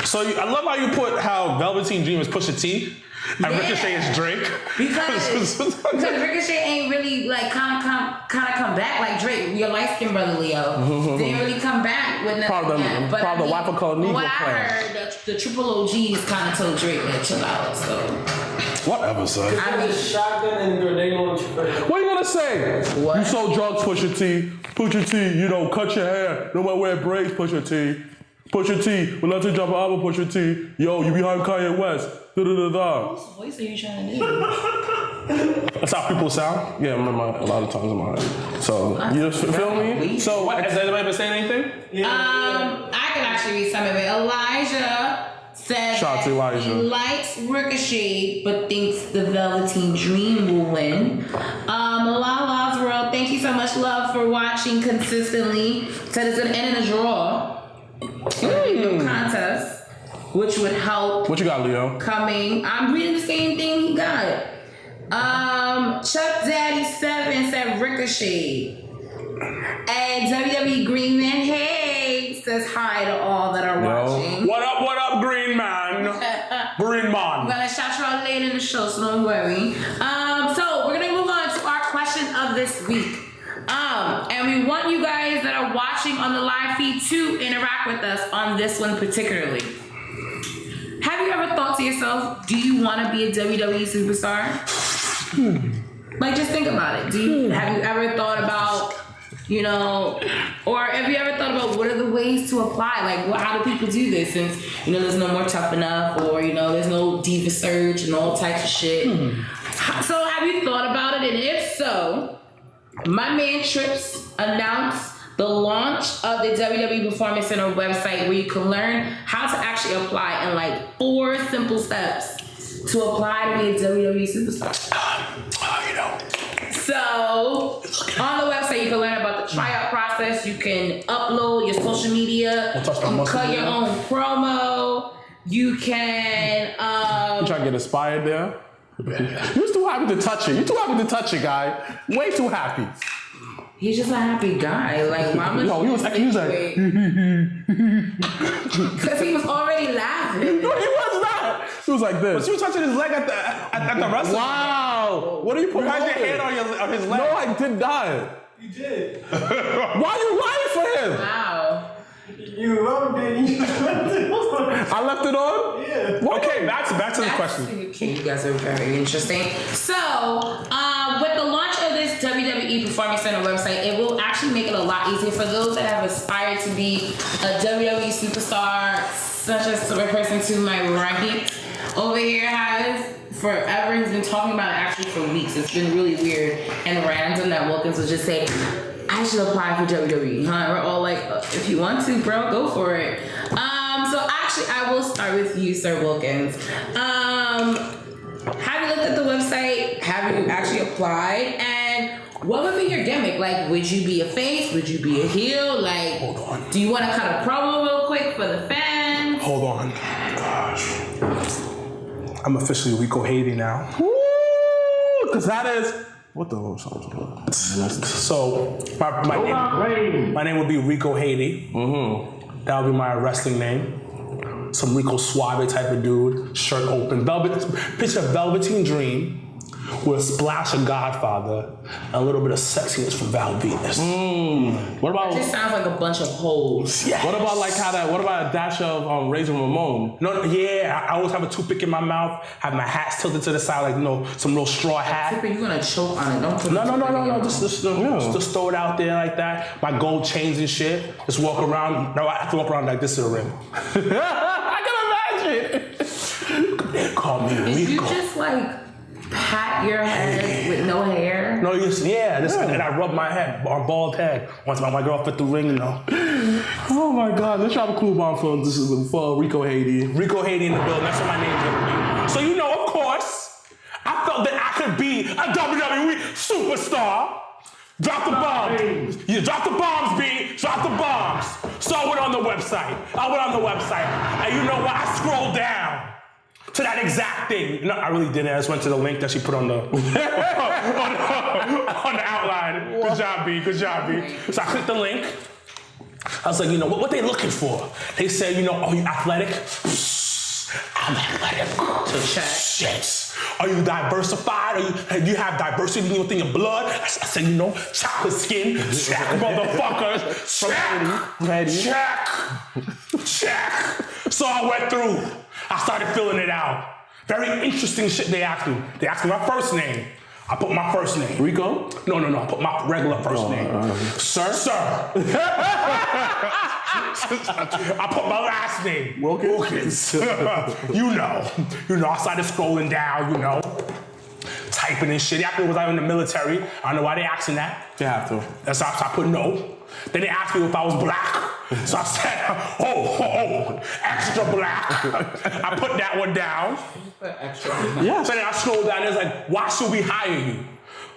So I love how you put how Velveteen Dream is Pusha T and Ricochet is Drake. Because Ricochet ain't really like kind of come back like Drake. Your light skinned brother Leo didn't really come back with nothing. Part of the wife called Negro what I plan. heard, the Triple OGs kind of told Drake to chill out. So Whatever, son. I mean, Shotgun and grenade launcher. What are you gonna say? What? You sold drugs, Pusha T. Pusha T, you know, cut your hair. No matter wear braids, Pusha T. Pusha T, we'll let you drop an album, Pusha T. Yo, you behind Kanye West. Da-da-da-da. what voice are you trying to do? That's how people sound. Yeah, a lot of times in my head. So, you just feel me? So, Has anybody been saying anything? I can actually read some of it. Elijah said Shout out to that Elijah. he likes Ricochet, but thinks the Velveteen Dream will win. Lala's World, thank you so much, love, for watching consistently. Said it's gonna end in a draw. No contest, which would help. what you got, Leo? Coming. I'm reading the same thing he got. Chuck Daddy 7 said Ricochet. And WWE Green Man, hey, says hi to all that are watching. What up, Green Man? Green I'm Man. gonna shout you out later in the show, so don't worry. So we're gonna move on to our question of this week. And we want you guys that are watching on the live feed to interact with us on this one particularly. Have you ever thought to yourself, do you want to be a WWE superstar? Like, just think about it. Have you ever thought about, or have you ever thought about what are the ways to apply? Like, how do people do this? Since, there's no more Tough Enough, or, there's no Diva Search and all types of shit. So have you thought about it? And if so, my man Trips announced the launch of the WWE Performance Center website where you can learn how to actually apply in like 4 simple steps to apply to be a WWE superstar. So on the website you can learn about the tryout process. You can upload your social media. You can cut your own promo. You can You trying to get inspired there? You're too happy to touch it. You're too happy to touch it, guy. Way too happy. He's just a happy guy. Like, mama. No, he was like, because he was already laughing. No, he was not. He was like this. But you were touching his leg at the wrestling. Wow. What are you You promoting? had your hand on his leg. No, I did not. You did. Why are you lying for him? Wow. You loved it. You left it on. I left it on? Yeah. Okay, back to the question. Okay, you guys are very interesting. So, with the launch of this WWE Performance Center website, it will actually make it a lot easier for those that have aspired to be a WWE superstar, such as the person to my right over here has forever. He's been talking about it actually for weeks. It's been really weird and random that Wilkins will just say, I should apply for WWE, huh? We're all like, if you want to, bro, go for it. So actually, I will start with you, Sir Wilkins. Have you looked at the website? Have you actually applied? And What would be your gimmick? Like, would you be a face? Would you be a heel? Like, Hold on. Do you want to cut a promo real quick for the fans? Hold on. Gosh. I'm officially Rico Haiti now. Because that is what the So my name would be Rico Haiti. Mm-hmm. That would be my wrestling name. Some Rico Suave type of dude, shirt open, picture Velveteen Dream with a splash of Godfather, and a little bit of sexiness from Val Venus. What about? It just sounds like a bunch of holes. Yes. What about like how that? What about a dash of Razor Ramon? No, yeah, I always have a toothpick in my mouth, have my hat tilted to the side, like some little straw hat. You're gonna choke on it. Don't put No. Just throw it out there like that. My gold chains and shit. Just walk around. No, I have to walk around like this to the ring. I can imagine. They call me Did you Rico. just like pat your head with no hair? No, and I rub my head, our bald head. Once my girl fit the ring, you know. Oh my God, let's drop a cool bomb for Rico Haiti. Rico Haiti in the building. That's what my name's gonna be. So of course, I felt that I could be a WWE superstar. Drop the bombs. You drop the bombs, B. Drop the bombs. So I went on the website. And you know what? I scrolled down to that exact thing. No, I really didn't. I just went to the link that she put on the on the outline. Good job, B. So I clicked the link. I was like, what they looking for? They said, are you athletic? I'm athletic. So check. Shit. Are you diversified? Do you have diversity in your blood? I said, chocolate skin. Check, motherfuckers. Check. So I went through. I started filling it out. Very interesting shit they asked me. They asked me my first name. I put my first name. Rico? No. I put my regular first name. Sir. I put my last name. Wilkins. You know. I started scrolling down, typing and shit. They asked me was I in the military. I don't know why they asking that. They have to. And so I put no. Then they asked me if I was black. So I said, extra black. I put that one down. Yeah. So then I scrolled down and it's like, why should we hire you?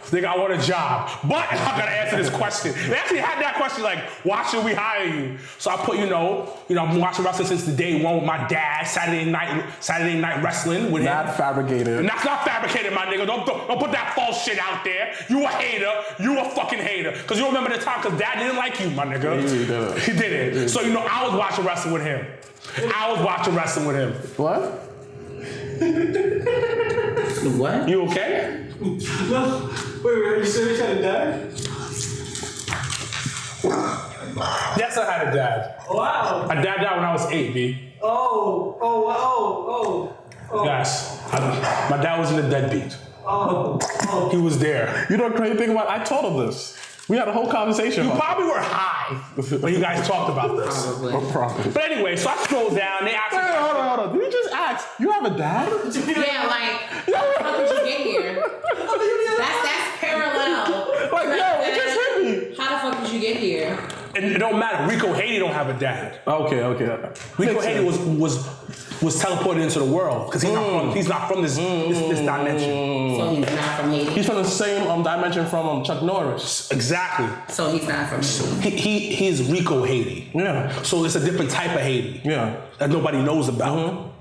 Think I want a job. But I gotta answer this question. They actually had that question like, why should we hire you? So I put, I've been watching wrestling since the day one with my dad, Saturday night wrestling with him. Not fabricated. And that's not fabricated, my nigga. Don't put that false shit out there. You a hater. You a fucking hater. Because you remember the time, because dad didn't like you, my nigga. He didn't. So, I was watching wrestling with him. What? What? You okay? No. Wait, you said you had a dad? Yes, I had a dad. Wow. My dad died when I was 8, B. Oh. Yes. My dad wasn't a deadbeat. Oh. He was there. You know the crazy thing about I told him this. We had a whole conversation. You probably were high when you guys talked about this. Probably. But anyway, so I scrolled down. They asked me. Hold on. Did you just ask? You have a dad? Yeah, like, how did you get here? That's parallel. Like, yo, it just hit me. How the fuck did you get here? And it don't matter. Rico Haiti don't have a dad. Okay. Rico Haiti was teleported into the world because he's not from this dimension. So he's not from Haiti. He's from the same dimension from Chuck Norris. Exactly. So he's not from Haiti. He's Rico Haiti. Yeah. So it's a different type of Haiti. Yeah. That nobody knows about.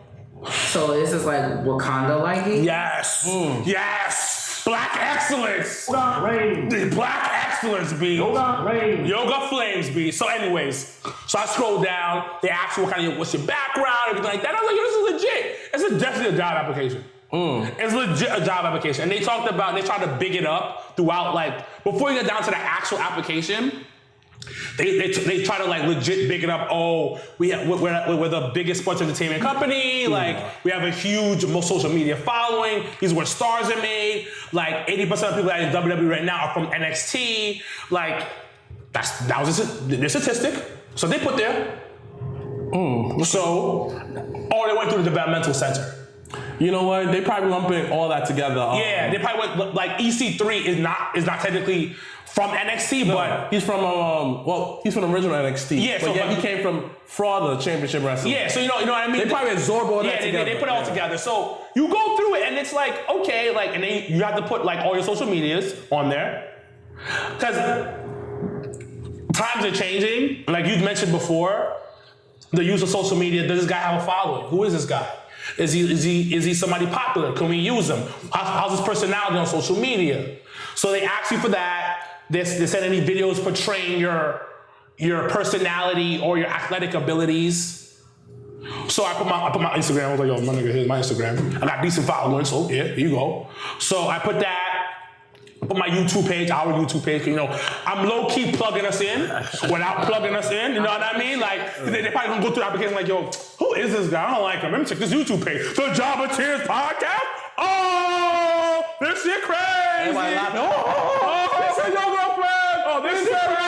So this is like Wakanda like Haiti? Yes. Yes. Black excellence. Rain. Black excellence, B. Yoga flames, B. So anyways, so I scrolled down. They asked me what's your background, everything like that. I was like, yo, this is legit. It's definitely a job application. It's legit a job application. And they tried to big it up throughout, before you get down to the actual application, they try to legit big it up. Oh, we're the biggest sports entertainment company. We have a huge social media following. These are where stars are made. 80% of people that are in WWE right now are from NXT. That was their statistic. So they put there. So, they went through the developmental center. You know what? They probably lumping all that together. Yeah, they probably went EC3 is not technically from NXT, but he's from he's from the original NXT. Yeah, but he came from the championship wrestling. Yeah, so you know what I mean. They probably absorb all that together. They put it all together. So you go through it, and it's okay, and then you have to put all your social medias on there. Because times are changing. Like you mentioned before, the use of social media. Does this guy have a following? Who is this guy? Is he somebody popular? Can we use him? How's his personality on social media? So they ask you for that. They send any videos portraying your personality or your athletic abilities. So I put my Instagram. I was like, yo, my nigga, here's my Instagram. I got decent following, so yeah, here you go. So I put that. I put my YouTube page, our YouTube page. You know, I'm low key plugging us in without plugging us in. You know what I mean? Like they probably gonna go through the application like, yo, who is this guy? I don't like him. Let me check this YouTube page. The Java Tears podcast. Oh, this shit crazy. Everybody laughing. Oh, this is your girlfriend. Oh, this is your girlfriend.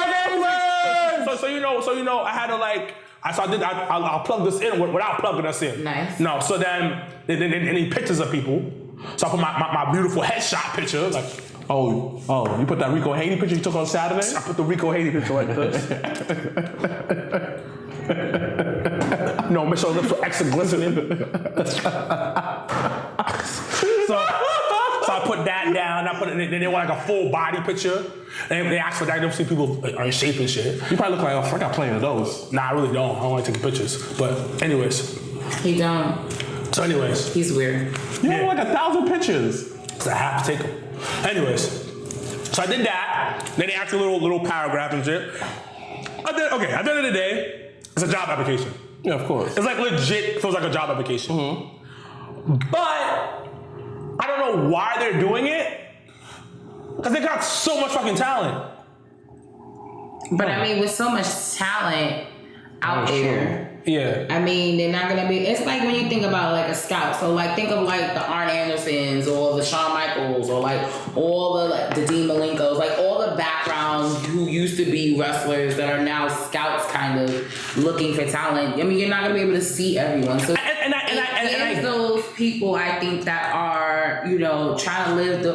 So you know, I had to like. I'll plug this in without plugging us in. Nice. No, so then any pictures of people. So I put my beautiful headshot picture, like. Oh, you put that Rico Haney picture you took on Saturday? I put the Rico Haney picture like this. No, make sure lips were extra glistening. So I put that down. Then they want like a full body picture. And they ask for that. I don't see people are in shape and shit. You probably look like, oh, I got plenty of those. Nah, I really don't. I don't like taking pictures. But anyways. He don't. So anyways. He's weird. You have like 1,000 pictures. So I have to take them. Anyways. So I did that. Then they asked a little paragraph and shit. At the end of the day, it's a job application. Yeah, of course. It's like legit feels like a job application. Mm-hmm. But I don't know why they're doing it. Because they got so much fucking talent. But I mean, with so much talent out there, yeah. I mean, they're not gonna be. It's like when you think about like a scout. So like, think of like the Arn Andersons or the Shawn Michaels or like all the Dean Malenkos, like all the backgrounds who used to be wrestlers that are now scouts, kind of looking for talent. I mean, you're not gonna be able to see everyone. So and those people, I think, that are, you know, trying to live the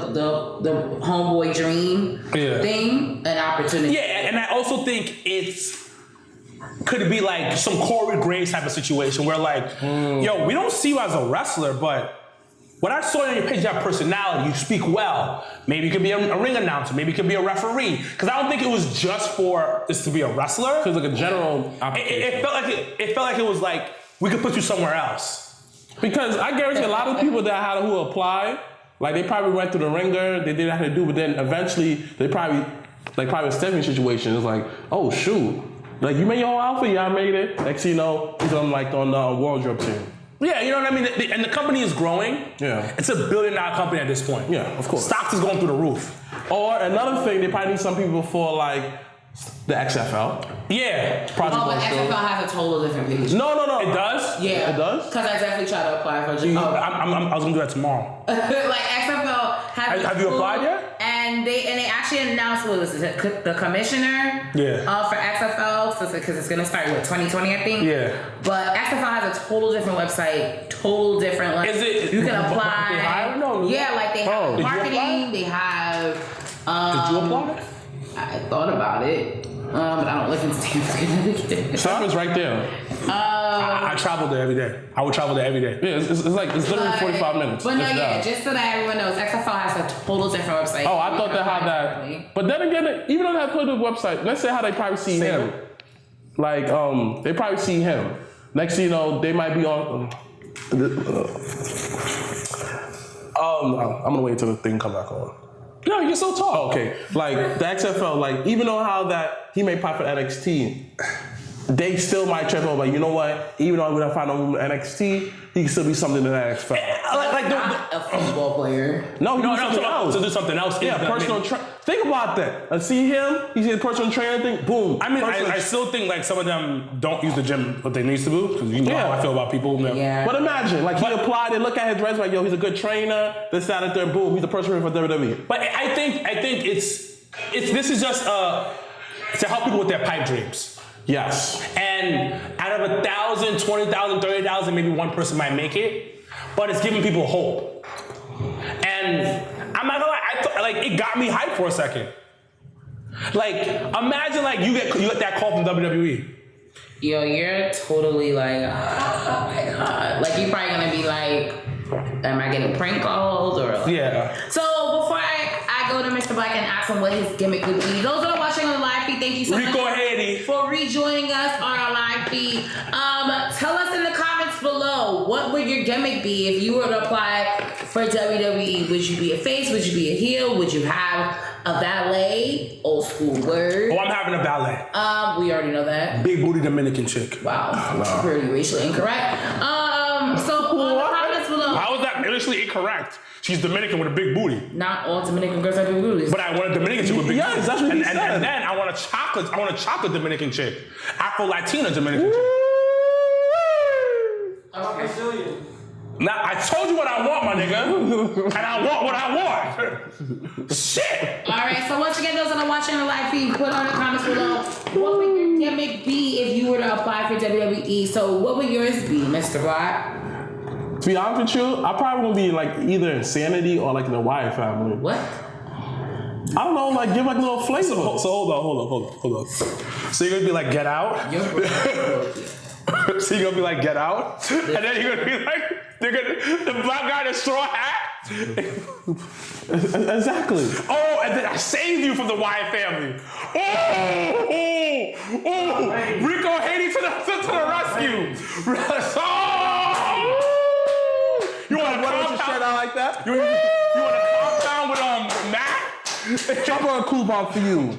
homeboy dream thing, an opportunity. Yeah, and I also think could it be like some Corey Graves type of situation where like, yo, we don't see you as a wrestler, but what I saw on your page, you have personality, you speak well. Maybe you could be a ring announcer, maybe you could be a referee. Because I don't think it was just for this to be a wrestler. It was like a general it felt like it was like, we could put you somewhere else. Because I guarantee a lot of people who applied, like they probably went through the ringer, they didn't have to do, but then eventually they probably, like probably a Stephanie situation, it's like, oh shoot. Like, you made your own outfit, yeah, I made it. Next thing you know, he's on the wardrobe team. Yeah, you know what I mean? And the company is growing. Yeah. It's $1 billion company at this point. Yeah, of course. Stocks is going through the roof. Or another thing, they probably need some people for, like, the XFL. Yeah. But XFL has a total different page. No. It does? Yeah. It does? Because I definitely tried to apply for a job. I was going to do that tomorrow. Like, XFL has Have you applied yet? And they actually announced the commissioner for XFL, because it's going to start with 2020, I think. Yeah. But XFL has a total different website, total different. Like, is it? You can apply. I don't know. Yeah, like they have marketing. They have. Did you apply? I thought about it, but I don't live in Stamford, Connecticut. Stamford's right there. I travel there every day. I would travel there every day. Yeah, it's literally 45 minutes. But just so that everyone knows, XFL has a total different website. Oh, I thought they had that. But then again, even though they have a total website, let's say how they probably see him. Like, they probably see him. Next thing you know, they might be on. I'm gonna wait until the thing come back on. No, you're so tall. Okay, like the XFL, like even though how that he made part for NXT, they still might check over. Like, you know what? Even though we don't find no NXT, he can still be something in the XFL. Like not a football player. No, to do something else. Yeah, personal. Think about that. See him? He's in personal trainer thing. Boom. I mean, I still think like some of them don't use the gym what they need to do, because you know how I feel about people. Yeah. But imagine, like, he applied. They look at his resume. Yo, he's a good trainer. This, that, and third. Boom. He's a personal trainer for WWE. But I think this is just to help people with their pipe dreams. Yes. And out of 1,000, 20,000, 30,000, maybe one person might make it. But it's giving people hope. And I'm not gonna lie, it got me hyped for a second. Like, imagine like you get that call from WWE. Yo, you're totally like, oh my god. Like, you're probably gonna be like, am I getting prank called or like? Yeah. So before I go to with Mr. Blacc and ask him what his gimmick would be. Those that are watching on the live feed, thank you so much for rejoining us on our live feed. Tell us in the comments below, what would your gimmick be if you were to apply for WWE? Would you be a face? Would you be a heel? Would you have a valet? Old school word. Oh, I'm having a valet. We already know that. Big booty Dominican chick. Wow. Pretty racially incorrect. So on the comments below. How is that racially incorrect? She's Dominican with a big booty. Not all Dominican girls have big booties. But I want a Dominican chick with big booty. Yes, that's what he said. And then I want a chocolate Dominican chick. Afro-Latina Dominican chick. I'm Brazilian. Now, I told you what I want, my nigga. And I want what I want. Shit. All right, so once again, those that are watching the live feed, put on the comments below, what would your gimmick be if you were to apply for WWE? So what would yours be, Mr. Blacc? To be honest with you, I probably won't be like either Insanity or like the Wyatt family. What? I don't know, like give like a little flavor. So hold on. So you're gonna be like, Get Out? So you're gonna be like, Get Out? And then you're gonna be like, the black guy in the straw hat? Exactly. Oh, and then I saved you from the Wyatt family. Oh, Rico Haiti to the rescue. Oh! You want Why don't you shut out like that? You want to calm down with Matt? Drop on a cool bomb for you.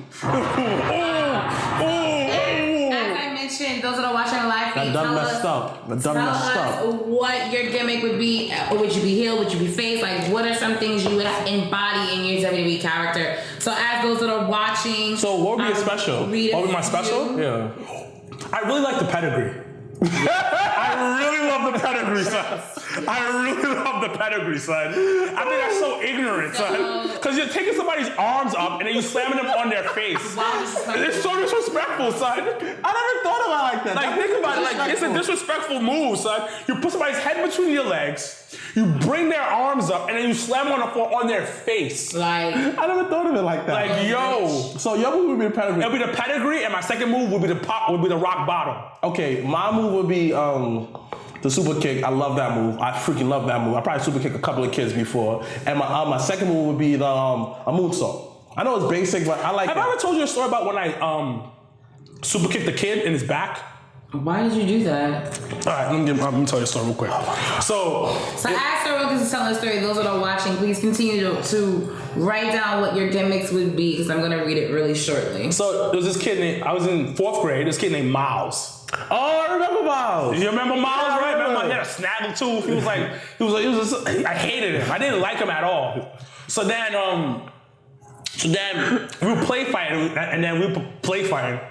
As I mentioned, those that are watching the live feed, Tell us what your gimmick would be. Would you be heel? Would you be face? Like, what are some things you would embody in your WWE character? So as those that are watching... So what would be a special? What would be my special? Yeah. I really like the pedigree. I really love the pedigree, son. I think that's so ignorant, son. Because you're taking somebody's arms up and then you slamming them on their face. It's so disrespectful, son. I never thought about it like that. Like, think about it. Like, it's a disrespectful move, son. You put somebody's head between your legs, you bring their arms up, and then you slam them on the floor on their face. Like, I never thought of it like that. Like, yo. So your move would be the pedigree. It'll be the pedigree, and my second move would be the rock bottom. Okay, my move would be the super kick. I love that move. I freaking love that move. I probably super kicked a couple of kids before. And my second move would be a moonsault. I know it's basic, but I like it. Have I ever told you a story about when I super kicked the kid in his back? why did you do that? All right, let me tell you a story real quick. So as Sir is telling the story, those that are watching, please continue to write down what your gimmicks would be, because I'm going to read it really shortly. So there was this kid I was in 4th grade, this kid named Miles. Oh, I remember Miles. You remember Miles, right? Remember, he had a snaggle tooth. I hated him. I didn't like him at all. So then we would play fighting, and then we would play fighting.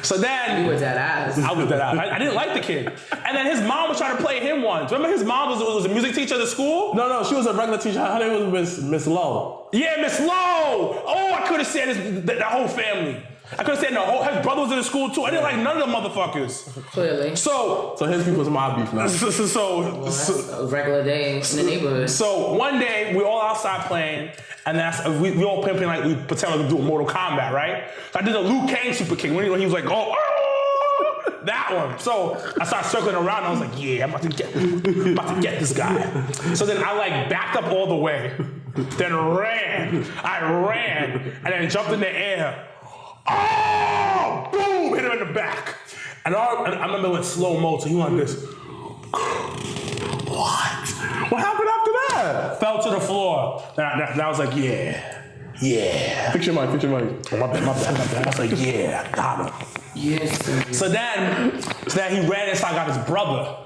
So then you were dead ass. I was dead ass. I didn't like the kid. And then his mom was trying to play him once. Remember his mom was a music teacher at the school? No, she was a regular teacher. Her name was Miss Lowe. Yeah, Miss Lowe. Oh, I could have said that whole family. I could have said his brother was in the school too. I didn't like none of the motherfuckers. Clearly. So his people's my beef now. That's a regular day in the neighborhood. So one day we all outside playing, and we all playing like we pretend like we do Mortal Kombat, right? So I did a Liu Kang super kick when he was like, oh, that one. So I started circling around and I was like, yeah, I'm about to get this guy. So then I backed up all the way, then ran. I ran and then jumped in the air. Oh! Boom! Hit him in the back. And I remember it went slow mo, so he went like this. What? What happened after that? Fell to the floor. And I was like, yeah. Fix your mic. Oh, my bad. I was like, yeah, I got him. Yes, sir. So then he ran inside, got his brother.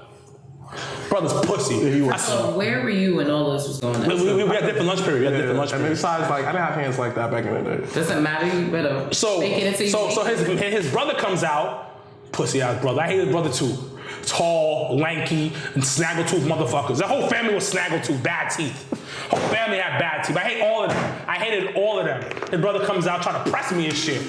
Brother's pussy. So where were you when all this was going on? We had different lunch period. And besides, I didn't have hands like that back in the day. Doesn't matter. You better make it until you So his brother comes out. Pussy ass brother. I hate his brother too. Tall, lanky, and snaggletooth motherfuckers. The whole family was snaggletooth, bad teeth. Whole family had bad teeth. I hate all of them. I hated all of them. His brother comes out trying to press me and shit.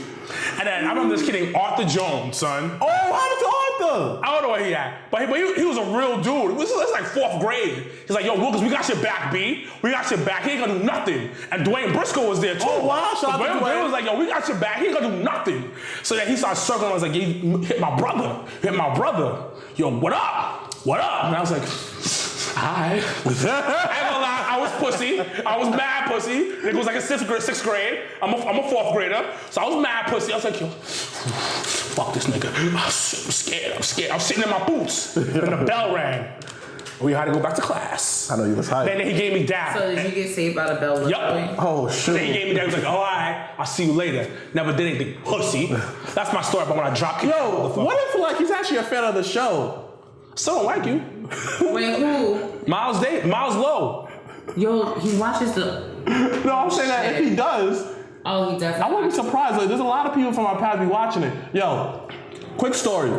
And then I remember this kid named Arthur Jones, son. Oh, what happened to Arthur? I don't know where he at. But he was a real dude. It was like 4th grade. He's like, yo, Wilkins, we got your back, B. We got your back. He ain't gonna do nothing. And Dwayne Briscoe was there too. Oh, wow. Shout out to Dwayne. Was like, yo, we got your back. He ain't gonna do nothing. So then he started circling. I was like, you hit my brother. Yo, what up? And I was like, hi. I ain't gonna lie, I was pussy. I was mad pussy. It was like a sixth grade. I'm a fourth grader. So I was mad pussy. I was like, yo, fuck this nigga. I'm scared. I'm sitting in my boots. And the bell rang. We had to go back to class. I know you was hyped. Then he gave me dap. So did you get saved by the bell? Yup. Oh, shit. Then he gave me dap. He was like, all right, I'll see you later. Never did anything, pussy. That's my story about when I dropped kick. Yo, what if like he's actually a fan of the show? Still don't like you. Wait, who? Miles Lowe. Yo, he watches the... No, I'm saying that if he does, Oh, he does. I wouldn't be surprised. Like, there's a lot of people from our past be watching it. Yo, quick story.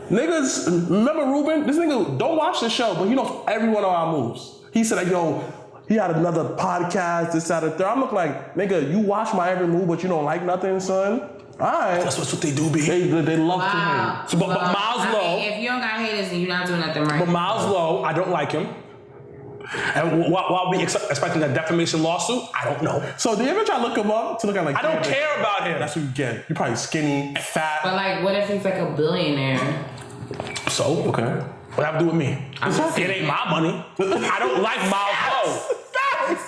Niggas, remember Ruben? This nigga don't watch the show, but he knows every one of our moves. He said, like, yo, he had another podcast, this, that, and third. I'm looking like, nigga, you watch my every move, but you don't like nothing, son? All right. That's what they do, B. They love to hate. So, but Miles Lowe... If you don't got haters, then you're not doing nothing right. But Miles Lowe, I don't like him. And while we expecting a defamation lawsuit, I don't know. So do you ever try to look him up to look at like? I don't care about him. That's what you get. You're probably skinny, fat. But like, what if he's like a billionaire? So Okay. what have to do with me? It ain't my money. I don't like Miles Lowe.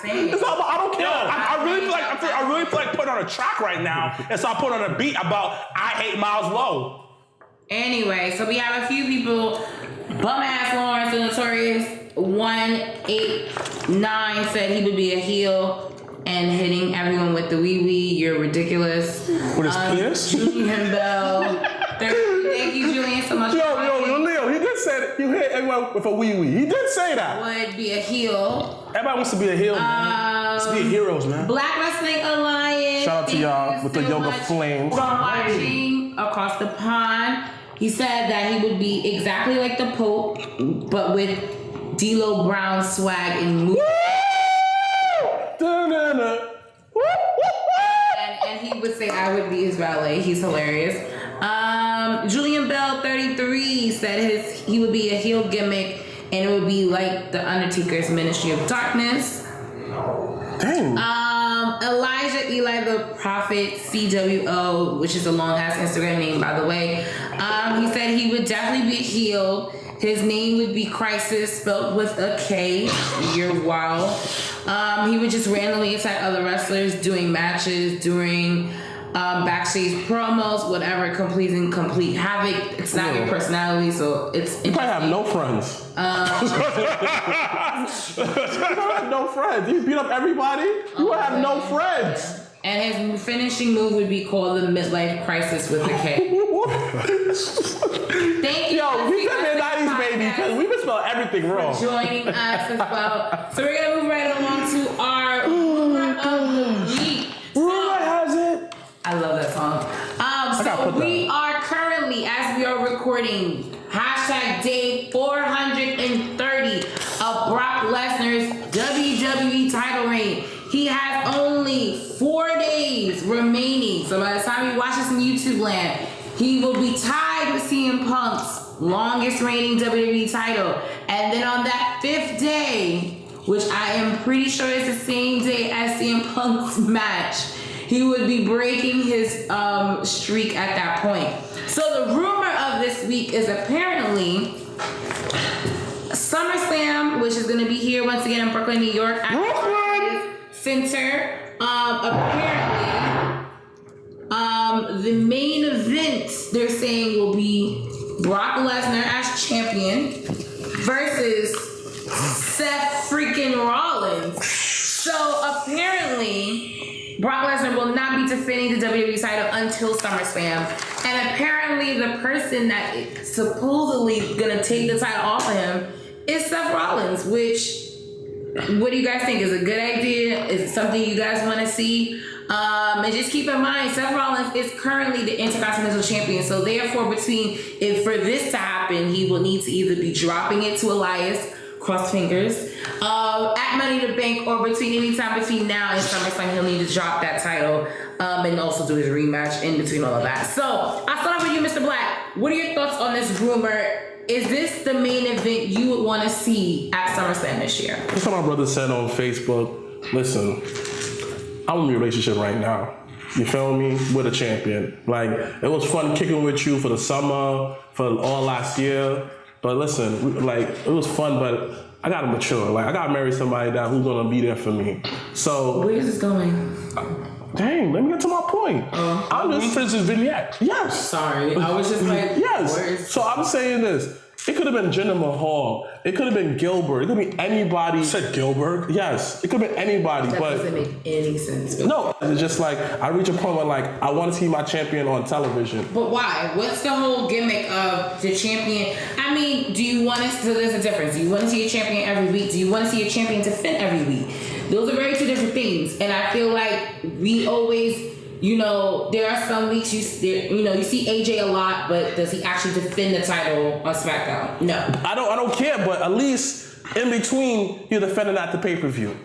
It's not, I don't care. I really feel like putting on a track right now and start putting on a beat about I hate Miles Lowe. Anyway, so we have a few people. Bum ass Lawrence, the notorious 189, said he would be a heel and hitting everyone with the wee wee. You're ridiculous. With his penis? Julian Bell. Thank you, Julian, so much. Yo, Leo, he did say that you hit everyone with a wee wee. He did say that. Would be a heel. Everybody wants to be a heel, man. Let's be heroes, man. Black Wrestling Alliance. Shout out to y'all with the yoga flames. For watching across the pond. He said that he would be exactly like the Pope, but with D'Lo Brown swag and moves. And he would say I would be his valet. He's hilarious. Julian Bell, 33, said he would be a heel gimmick, and it would be like the Undertaker's Ministry of Darkness. Dang. Elijah Eli the Prophet CWO, which is a long ass Instagram name, by the way. He said he would definitely be a heel. His name would be Crisis, spelled with a K. You're wild. He would just randomly attack other wrestlers doing matches, doing backstage promos, whatever, complete havoc. It's not your personality, so it's. You probably have no friends. You probably have no friends. You beat up everybody. You would have no friends. And his finishing move would be called the Midlife Crisis with a K. Thank you. Yo, we got the 90s baby, because we been spelling everything wrong. Joining us as well. So we're gonna move right along to our Rumor of the Week. Rumor has it. I love that song. So we are currently, as we are recording, #day 430 of Brock Lesnar's WWE title reign. He has only 4 days remaining. So by the time you watch this in YouTube land, he will be tied with CM Punk's longest reigning WWE title. And then on that 5th day, which I am pretty sure is the same day as CM Punk's match, he would be breaking his streak at that point. So the rumor of this week is apparently SummerSlam, which is going to be here once again in Brooklyn, New York, at the Center. Apparently, the main event they're saying will be Brock Lesnar as champion versus Seth freaking Rollins. So apparently, Brock Lesnar will not be defending the WWE title until SummerSlam. And apparently the person that is supposedly gonna take the title off of him is Seth Rollins, which, what do you guys think? Is it a good idea? Is it something you guys wanna see? And just keep in mind, Seth Rollins is currently the Intercontinental Champion. So therefore, if for this to happen, he will need to either be dropping it to Elias, cross fingers, at Money in the Bank, or any time between now and SummerSlam, he'll need to drop that title and also do his rematch in between all of that. So I'll start off with you, Mr. Blacc. What are your thoughts on this rumor? Is this the main event you would want to see at SummerSlam this year? That's what my brother said on Facebook. Listen, I'm in a relationship right now. You feel me? With a champion. Like, it was fun kicking with you for the summer, for all last year. But listen, like, it was fun, but I gotta mature. Like, I gotta marry somebody that who's gonna be there for me. So Where is this going? dang, let me get to my point. I'm just finish this vignette. Yes. Sorry, I was just like, Yes. where is So I'm saying this. It could have been Jinder Mahal. It could have been Gilbert. It could be anybody. You said Gilbert? Yes. It could have been anybody. that but doesn't make any sense. no, it's just like I reach a point where like I want to see my champion on television. But why? What's the whole gimmick of the champion? I mean, do you want us to? There's a difference. Do you want to see a champion every week? Do you want to see a champion defend every week? Those are very two different things. And I feel like we always, you know, there are some weeks you see AJ a lot, but does he actually defend the title on SmackDown? No. I don't care, but at least in between you're defending at the pay-per-view.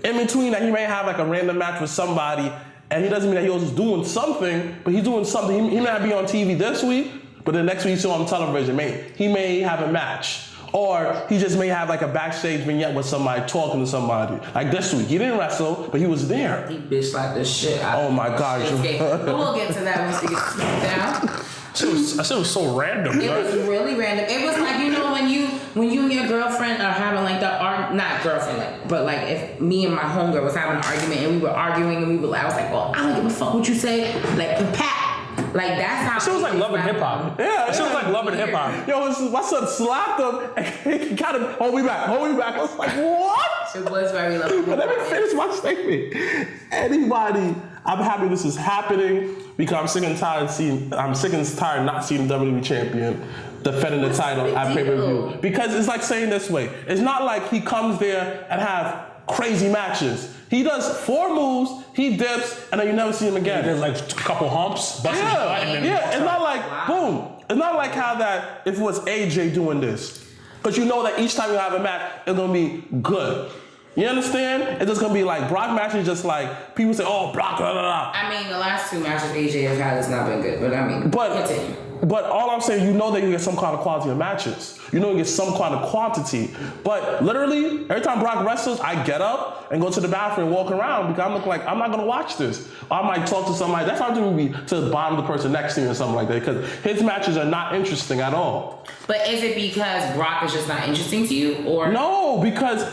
In between that, he may have like a random match with somebody, and he doesn't mean that he was doing something, but he's doing something. He may not be on TV this week, but the next week you see him on television. He may have a match. Or he just may have like a backstage vignette with somebody talking to somebody. Like this week, he didn't wrestle, but he was there. He bitch slapped the shit out Oh my gosh. But we'll get to that once we get to SmackDown. I said it was so random. It was really random. It was like, you know, when you and your girlfriend are having like not girlfriend, like, but like if me and my homegirl was having an argument and we were arguing and I was like, well, I don't give a fuck what you say. Like, pat. Like, that's how. It was like Love and Hip Hop. Yeah, It was like Love and Hip Hop. Yo, my son slapped him and he kind of hold me back. I was like, what? It was very lovely. But let me finish my statement. Anybody, I'm happy this is happening because I'm sick and tired not seeing the WWE champion defending the title at pay-per-view. Because it's like saying this way. It's not like he comes there and have crazy matches. He does 4 moves, he dips, and then you never see him again. There's like a couple humps, busting his butt, and then Yeah, it's not like, boom. It's not like how that, if it was AJ doing this. Because you know that each time you have a match, it's going to be good. You understand? It's just going to be like, Brock matches just like, people say, oh, Brock, blah, blah, blah. I mean, the last 2 matches AJ has had has not been good, but I mean, continue. But all I'm saying, you know that you get some kind of quality of matches. You know you get some kind of quantity. But literally, every time Brock wrestles, I get up and go to the bathroom and walk around because I'm looking like, I'm not going to watch this. Or I might talk to somebody. That's not going to be to the bottom of the person next to me or something like that because his matches are not interesting at all. But is it because Brock is just not interesting to you? Or no, because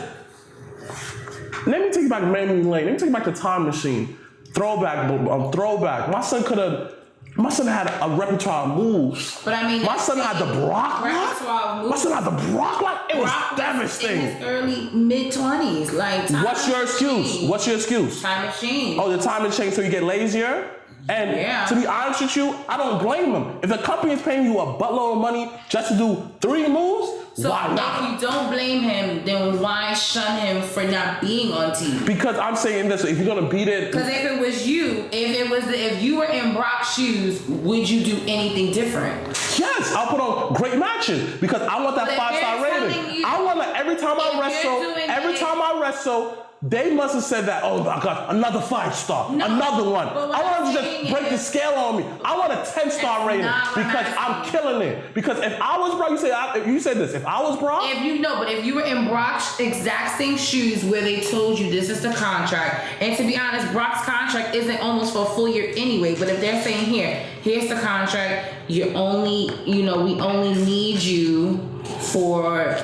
let me take you back to Memory Lane. Let me take you back to Time Machine. Throwback. My son had a repertoire of moves. But I mean, my son had the Brock repertoire moves. My son had the Brock lock. It was Brock devastating. In his early mid-20s, like What's your excuse? Time machine. Oh, the time machine, so you get lazier. And to be honest with you, I don't blame them. If the company is paying you a buttload of money just to do 3 moves, so why not? If you don't blame him, then why shun him for not being on TV? Because I'm saying this: if you're gonna beat it, because if it was you, if you were in Brock's shoes, would you do anything different? Yes, I'll put on great matches because I want that 5-star rating. I want to every time I wrestle. They must have said that, oh my God, another 5-star, another one. I want them to just break the scale on me. I want a 10-star rating because I'm killing it. Because if I was Brock, you said this, if I was Brock. If you were in Brock's exact same shoes where they told you this is the contract, and to be honest, Brock's contract isn't almost for a full year anyway, but if they're saying here's the contract, we only need you for.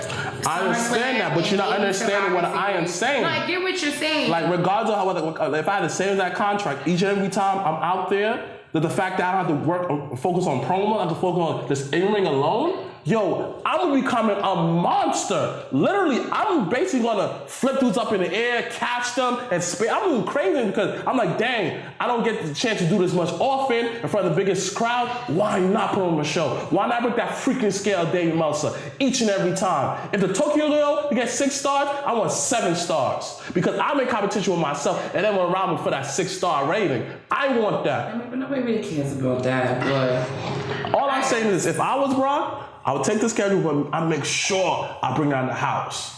I understand that, but you're not understanding what I am saying. No, I get what you're saying. Like, regardless of how, if I had the same exact contract, each and every time I'm out there, the fact that I don't have to focus on promo, I have to focus on just in-ring alone, yo, I'm becoming a monster. Literally, I'm basically gonna flip dudes up in the air, catch them, and spin. I'm doing crazy because I'm like, dang, I don't get the chance to do this much often in front of the biggest crowd. Why not put on a show? Why not break that freaking scale of Dave Meltzer each and every time? If the Tokyo Girl, you get 6 stars, I want 7 stars because I'm in competition with myself and everyone around me for that 6-star rating. I want that. I mean, but nobody really cares about that, but all I'm saying is, if I was Brock, I would take the schedule, but I make sure I bring down the house.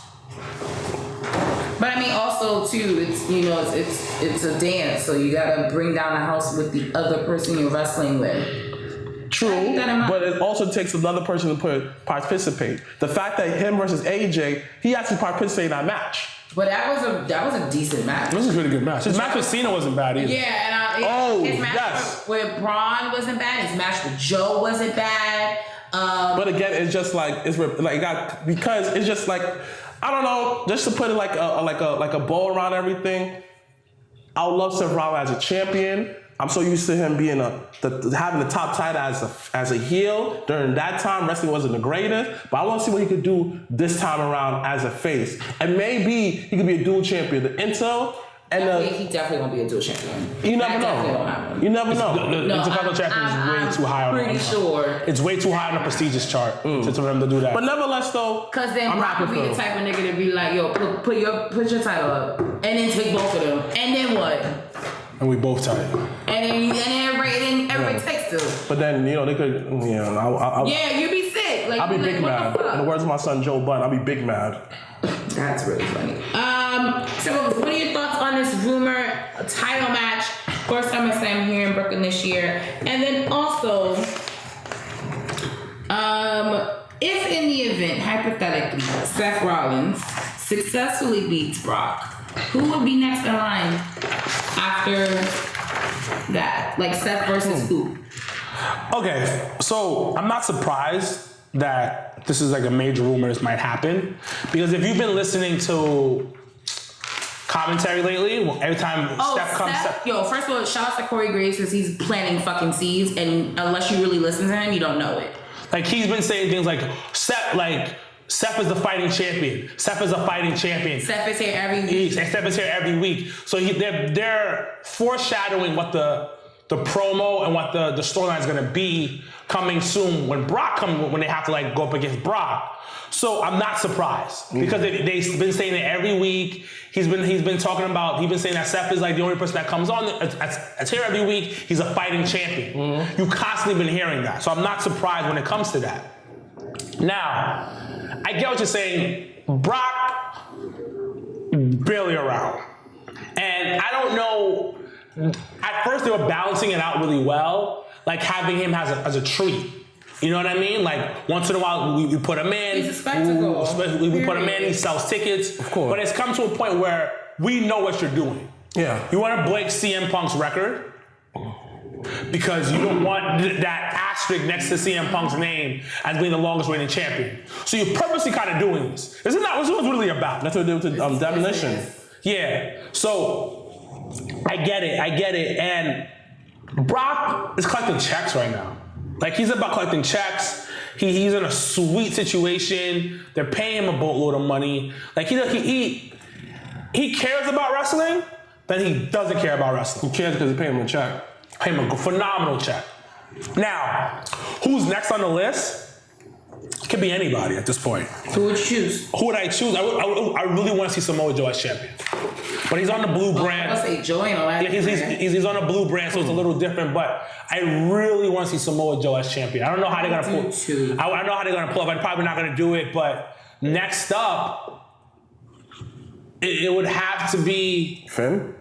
But I mean, also too, it's a dance, so you gotta bring down the house with the other person you're wrestling with. True, but it also takes another person to participate. The fact that him versus AJ, he actually participated in that match. But that was a decent match. It was a really good match. His match with Cena wasn't bad either. Yeah, and his match with Braun wasn't bad. His match with Joe wasn't bad. But again, it's just like because it's just like I don't know, just to put it like a bow around everything. I would love Seth Rollins as a champion. I'm so used to him being having the top title as a heel. During that time, wrestling wasn't the greatest, but I want to see what he could do this time around as a face. And maybe he could be a dual champion. The Intel and he definitely won't be a dual champion. You never know. You never know. The Intercontinental Champion is way too high on pretty sure. It's way too high on the prestigious chart for them to do that. But nevertheless, though, because then Brock would be the type of nigga to be like, yo, put your title up, and then take both of them, and then what? And we both tied. And then everybody takes them. But then they could, yeah, you be sick. Like, I'll be big mad. In the words of my son Joe Budden, I'll be big mad. That's really funny. So what are your thoughts on this rumor title match? First time I'm here in Brooklyn this year. And then also, if in the event, hypothetically, Seth Rollins successfully beats Brock, who would be next in line after that? Like Seth versus who? Okay, so I'm not surprised that this is like a major rumor this might happen, because if you've been listening to commentary lately, every time Steph comes up. Yo, first of all, shout out to Corey Graves because he's planting fucking seeds, and unless you really listen to him, you don't know it. Like, he's been saying things like Seth is the fighting champion. Seth is a fighting champion. Seth is here every week. Seth is here every week. So they're foreshadowing what the promo and what the storyline is going to be coming soon when Brock comes, when they have to like go up against Brock. So I'm not surprised because they've been saying it every week. He's been saying that Seth is like the only person that comes on that's here every week. He's a fighting champion. You constantly been hearing that. So I'm not surprised when it comes to that. Now, I get what you're saying. Brock, barely around. And I don't know, at first they were balancing it out really well, like having him as a treat. You know what I mean? Like, once in a while, we put him in. He's a spectacle. We put him in, he sells tickets. Of course. But it's come to a point where we know what you're doing. Yeah. You want to break CM Punk's record because you don't want that asterisk next to CM Punk's name as being the longest reigning champion. So you're purposely kind of doing this. This is not what it's really about. That's what they do with demolition. Yeah. So I get it. And Brock is collecting checks right now. Like, he's about collecting checks. He's in a sweet situation. They're paying him a boatload of money. Like, he cares about wrestling, but he doesn't care about wrestling. He cares because they pay him a check. Pay him a phenomenal check. Now, who's next on the list? Could be anybody at this point. Who would you choose? Who would I choose? I really want to see Samoa Joe as champion. But he's on the blue brand. I say Joey and all that. He's on a blue brand, so it's a little different. But I really want to see Samoa Joe as champion. I don't know how they're gonna pull. I know how they're gonna pull up. I'm probably not gonna do it. But next up, it would have to be Finn.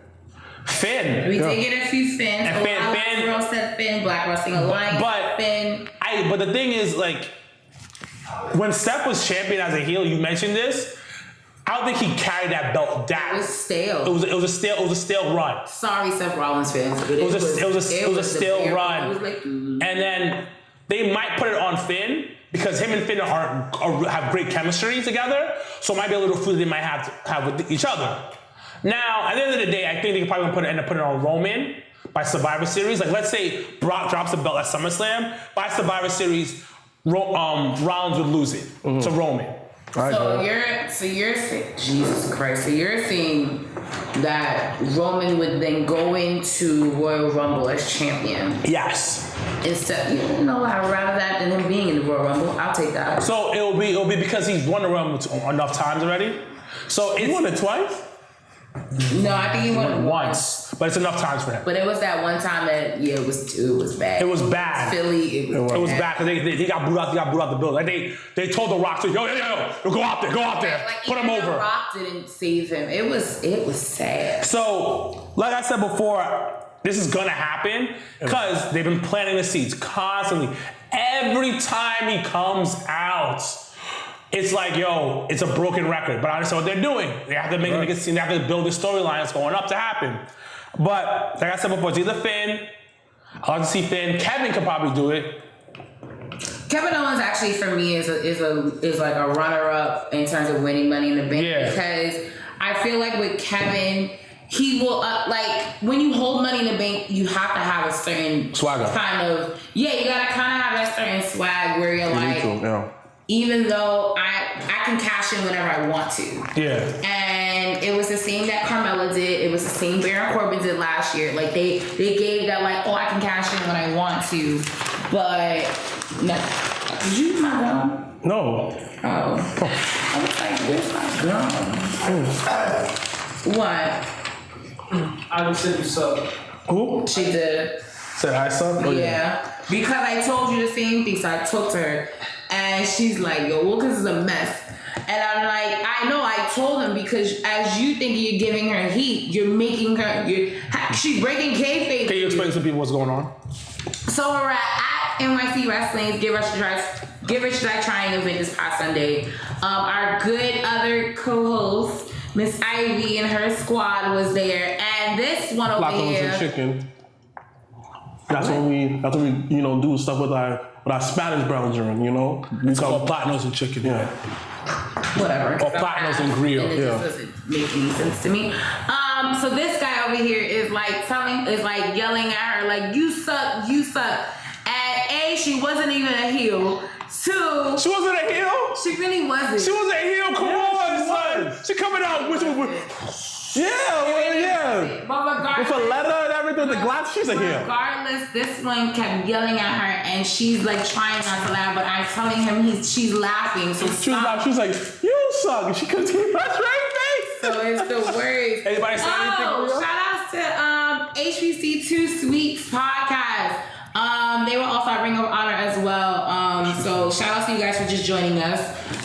We did get a few Finns. And Finn. Girl said Finn. Black Wrestling Alliance. Finn. But the thing is, like, when Steph was champion as a heel, you mentioned this. I don't think he carried that belt down. It was stale. It was a stale run. Sorry, Seth Rollins fans. But it was a stale run. It was like, And then they might put it on Finn because him and Finn have great chemistry together. So it might be a little food they might have with each other. Now, at the end of the day, I think they probably end up putting it on Roman by Survivor Series. Like, let's say Brock drops the belt at SummerSlam. By Survivor Series, Rollins would lose it to Roman. So you're saying, Jesus Christ. So you're saying that Roman would then go into Royal Rumble as champion. Yes. Instead, I'd rather that than him being in the Royal Rumble. I'll take that. So it'll be because he's won the Rumble enough times already. So He won it twice? No, I think he won it once, but it's enough times for him. But it was that one time that it was bad. It was bad. Philly, it was bad because they got booed out. They got booed out the building. Like they told The Rock to yo, go out there, like, put him over. The Rock didn't save him. It was sad. So, like I said before, this is gonna happen because they've been planting the seeds constantly. Every time he comes out, it's like, yo, it's a broken record. But I understand what they're doing. They have to make it seem, they have to build the storylines going up to happen. But like I said before, it's either Finn. I like to see Finn. Kevin could probably do it. Kevin Owens actually for me is like a runner up in terms of winning Money in the Bank because I feel like with Kevin, he will like when you hold Money in the Bank, you have to have a certain swagger kind of you gotta kind of have that certain swag where you're like even though I can cash in whenever I want to. Yeah. And it was the same that Carmella did. It was the same Baron Corbin did last year. Like they gave that like, I can cash in when I want to. But no. Did you use my gum? No. Oh. I was like, where's my gum? What? I just said you suck. Who? She did. Said I suck? Yeah. Because I told you the same thing, so I talked to her. And she's like, yo, Wilkins is a mess. And I'm like, I know, I told him because as you think you're giving her heat, you're making her, she's breaking kayfabe. Can you explain to people what's going on? So we're at NYC Wrestling's Give Rich Try Trying event this past Sunday. Our good other co-host, Miss Ivy and her squad was there. And this one over here. Some chicken. That's when we do stuff with our Spanish brethren, It's called Platinos and chicken. Yeah. Whatever. Or Platinos and grill. And it just doesn't make any sense to me. So this guy over here is like yelling at her, like, you suck. And A, she wasn't even a heel. 2, she wasn't a heel? She really wasn't. She wasn't a heel? Come on, son. She coming out with Yeah. But regardless, with a letter and everything, the glass, she's a heel. Regardless, this one kept yelling at her, and she's like trying not to laugh, but I'm telling him she's laughing. So she's like, you suck. And she continued, that's right, so it's the worst. Anybody say anything? Shout outs to HBC 2 Sweets podcast. They were also at Ring of Honor as well. So shout out to you guys for just joining us.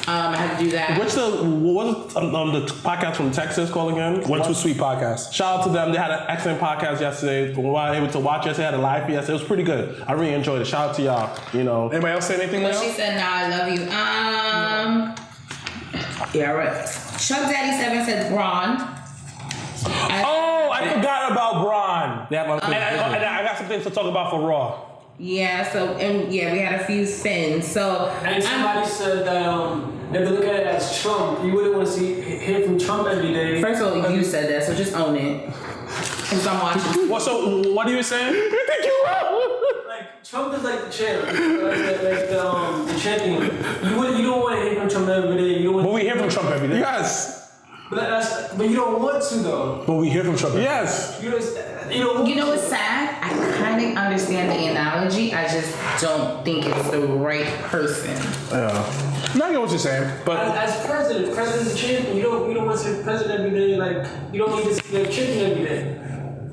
I had to do that. What's the podcast from Texas called again? One Too Sweet podcast. Shout out to them. They had an excellent podcast yesterday. We were able to watch yesterday. Had a live yesterday. It was pretty good. I really enjoyed it. Shout out to y'all. Anybody else say anything? Well, she said, "Nah, I love you." Yeah, right. Chuck Daddy 7 said Braun. I forgot about Braun. Yeah, and I got some things to talk about for Raw. Yeah, we had a few Finns. So and somebody said that if they look at it as Trump, you wouldn't want to hear from Trump every day. First of all, you said that, so just own it. Because I'm watching. So what are you saying? You think you will? Like Trump is like the champ, like the champion. You don't want to hear from Trump every day. But we hear from Trump every day. Yes. But you don't want to though. But we hear from Trump. Yes. You know what's sad? I kind of understand the analogy. I just don't think it's the right person. Yeah. No, I get what you're saying. But as president's the champion. You don't want to see the president every day. Like you don't need to see the champion every day.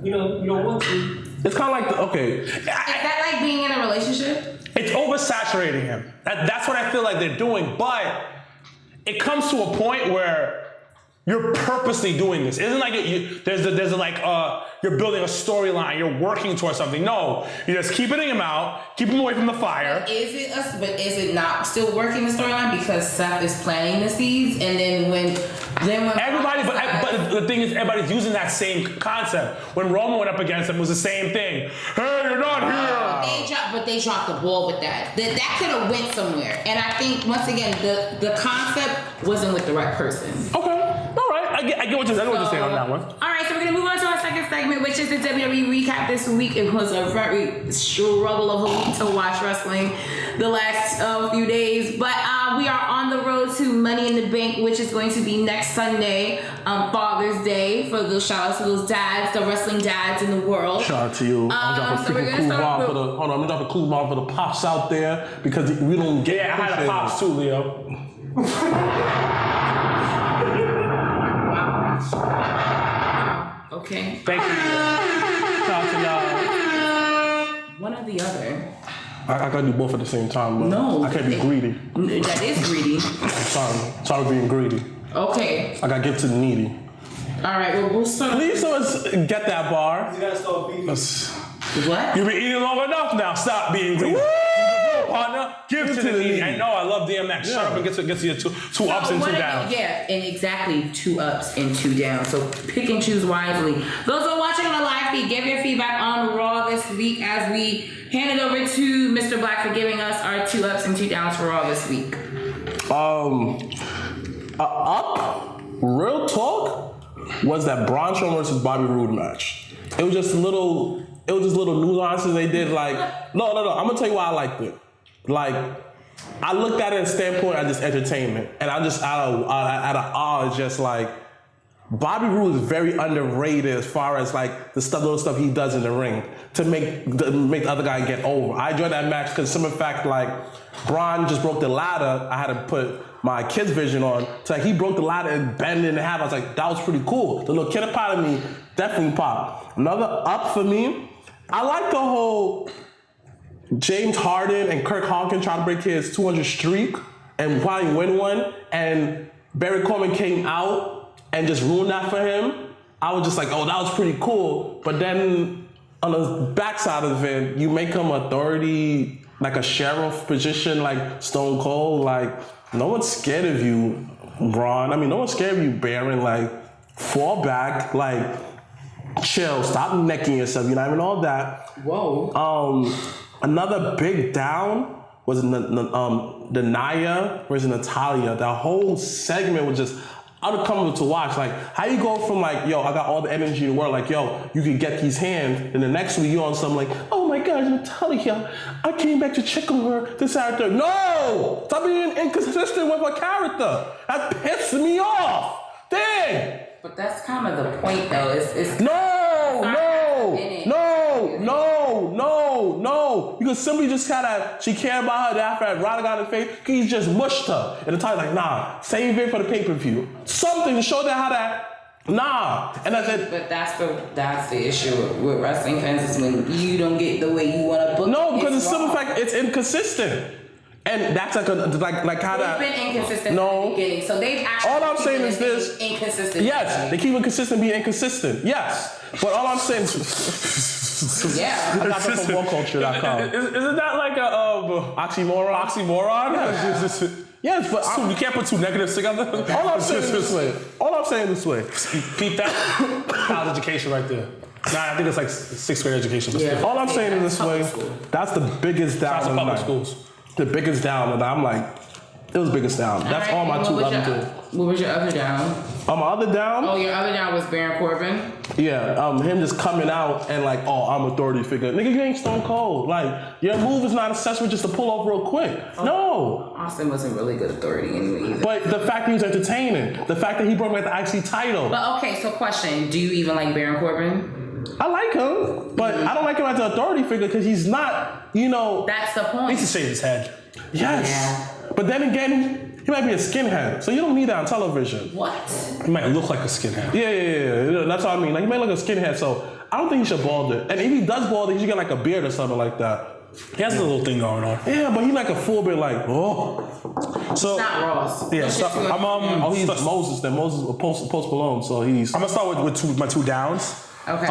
You don't want to. It's kind of like Is that like being in a relationship? It's oversaturating him. That's what I feel like they're doing. But it comes to a point where you're purposely doing this. It isn't like you're building a storyline, you're working towards something. No, you're just keeping him out, keep him away from the fire. But is it not still working the storyline because Seth is planting the seeds, and then when everybody, but the thing is, everybody's using that same concept. When Roman went up against him, it was the same thing. Hey, you're not here. They dropped the ball with that. That could have went somewhere, and I think once again the concept wasn't with the right person. Okay. All right, I get what you're saying on that one. All right, so we're gonna move on to our second segment, which is the WWE recap this week. It was a very struggle of a week to watch wrestling the last few days, but we are on the road to Money in the Bank, which is going to be next Sunday, Father's Day. For those shout outs to those dads, the wrestling dads in the world. Shout out to you. I'm dropping a cool bomb for the pops out there because we don't get. Yeah, I had a pops too, Leo. Okay. Thank you. Shout out to y'all. One or the other. I gotta do both at the same time. But no. I can't be greedy. That is greedy. Sorry being greedy. Okay. I gotta give to the needy. All right, well, we'll start. Please someone get that bar. You gotta start beating. What? You've been eating long enough now. Stop being greedy. Partner, give to the needy. I know, I love DMX. Shut up and get to your two ups and 2 downs. Yeah, and exactly 2 ups and 2 downs. So pick and choose wisely. Those who are watching on the live feed, give your feedback on Raw this week as we hand it over to Mr. Blacc for giving us our 2 ups and 2 downs for Raw this week. Up, real talk, was that Braun Strowman versus Bobby Roode match. It was just little nuances they did. Like, no. I'm gonna tell you why I liked it. Like, I looked at it as a standpoint of just entertainment, and I just out of awe, it's just like Bobby Roode is very underrated as far as like the little stuff he does in the ring to make the other guy get over. I enjoyed that match because some fact, like Braun just broke the ladder. I had to put my kid's vision on. So like, he broke the ladder and bent it in half. I was like, that was pretty cool. The little kid part of me definitely popped. Another up for me, I like the whole James Harden and Kirk Hawkins trying to break his 200 streak and finally win one, and Barry Coleman came out and just ruined that for him. I was just like, oh, that was pretty cool. But then on the backside of it, you make him authority, like a sheriff position, like Stone Cold. Like, no one's scared of you, Braun. I mean, no one's scared of you, Baron. Like, fall back, like, chill, stop necking yourself, you know, I mean, all that. Whoa. Another big down was the Nia versus Natalia. That whole segment was just uncomfortable to watch. Like, how you go from like, yo, I got all the energy in the world, like, yo, you can get these hands, and the next week you on something like, oh my gosh, Natalia, I came back to check on her, this character. No! Stop being inconsistent with her character. That pissed me off. Dang! But that's kind of the point, though. It's No. You can simply just she cared about her after that Roddy got in the face, he just mushed her. And the time like, nah, save it for the pay-per-view. Something to show that how that, nah. And I said, but that's the issue with wrestling fans is when you don't get the way you want to book. No, because it's simple fact, it's inconsistent. And that's like how that. They've been inconsistent from the beginning, so they've actually. All I'm saying is this. Inconsistent. Yes, they keep it consistent, being inconsistent. Yes, but all I'm saying is. Yeah. I got that from WorldCulture.com. Isn't that like a oxymoron? Oxymoron? Yes, but you can't put two negatives together. All I'm saying this way. Keep that college education right there. Nah, I think it's like 6th grade education. Yeah. All I'm saying is this way. That's the biggest down of the public night. schools. The biggest down, and I'm like, it was biggest down. That's all my 2 other two. What was your other down? My other down? Oh, your other down was Baron Corbin? Yeah, him just coming out and like, oh, I'm authority figure. Nigga, you ain't Stone Cold. Like, your move is not accessory just to pull off real quick. No. Austin wasn't really good authority anyway either. But the fact he was entertaining, the fact that he brought back the IC title. But okay, so question, do you even like Baron Corbin? I like him, but I don't like him as an authority figure because he's not, you know. That's the point. He needs to shave his head. Yes. Yeah. But then again, he might be a skinhead, so you don't need that on television. What? He might look like a skinhead. Yeah. That's what I mean. Like, he might look like a skinhead, so I don't think he should bald it. And if he does bald it, he should get like a beard or something like that. He has a little thing going on. Yeah, but he like a full beard, like, So, It's not Ross. yeah, so I'm he's Moses. Then Moses was Post Malone, so he's. I'm gonna start with my 2 downs. Okay.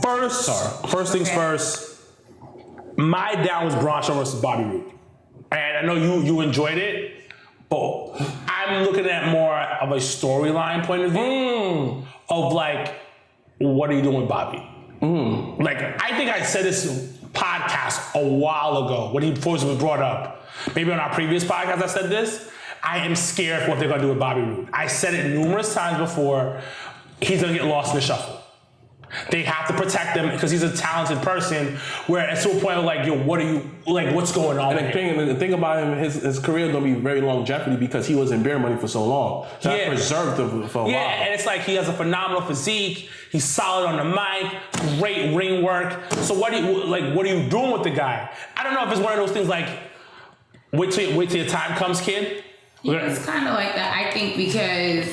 First things first. My down was Braun Strowman versus Bobby Roode, and I know you enjoyed it, but I'm looking at more of a storyline point of view of like, what are you doing with Bobby? Like, I think I said this podcast a while ago when he first was brought up. Maybe on our previous podcast I said this. I am scared for what they're gonna do with Bobby Roode. I said it numerous times before. He's gonna get lost in the shuffle. They have to protect him because he's a talented person. Where at some point, like, yo, what's going on? And the thing about him, his career is gonna be very longevity because he was in Beer Money for so long. So that preserved him for a while. Yeah, and it's like he has a phenomenal physique. He's solid on the mic, great ring work. So what are you doing with the guy? I don't know if it's one of those things like, wait till your time comes, kid. Yeah, it's kind of like that. I think because,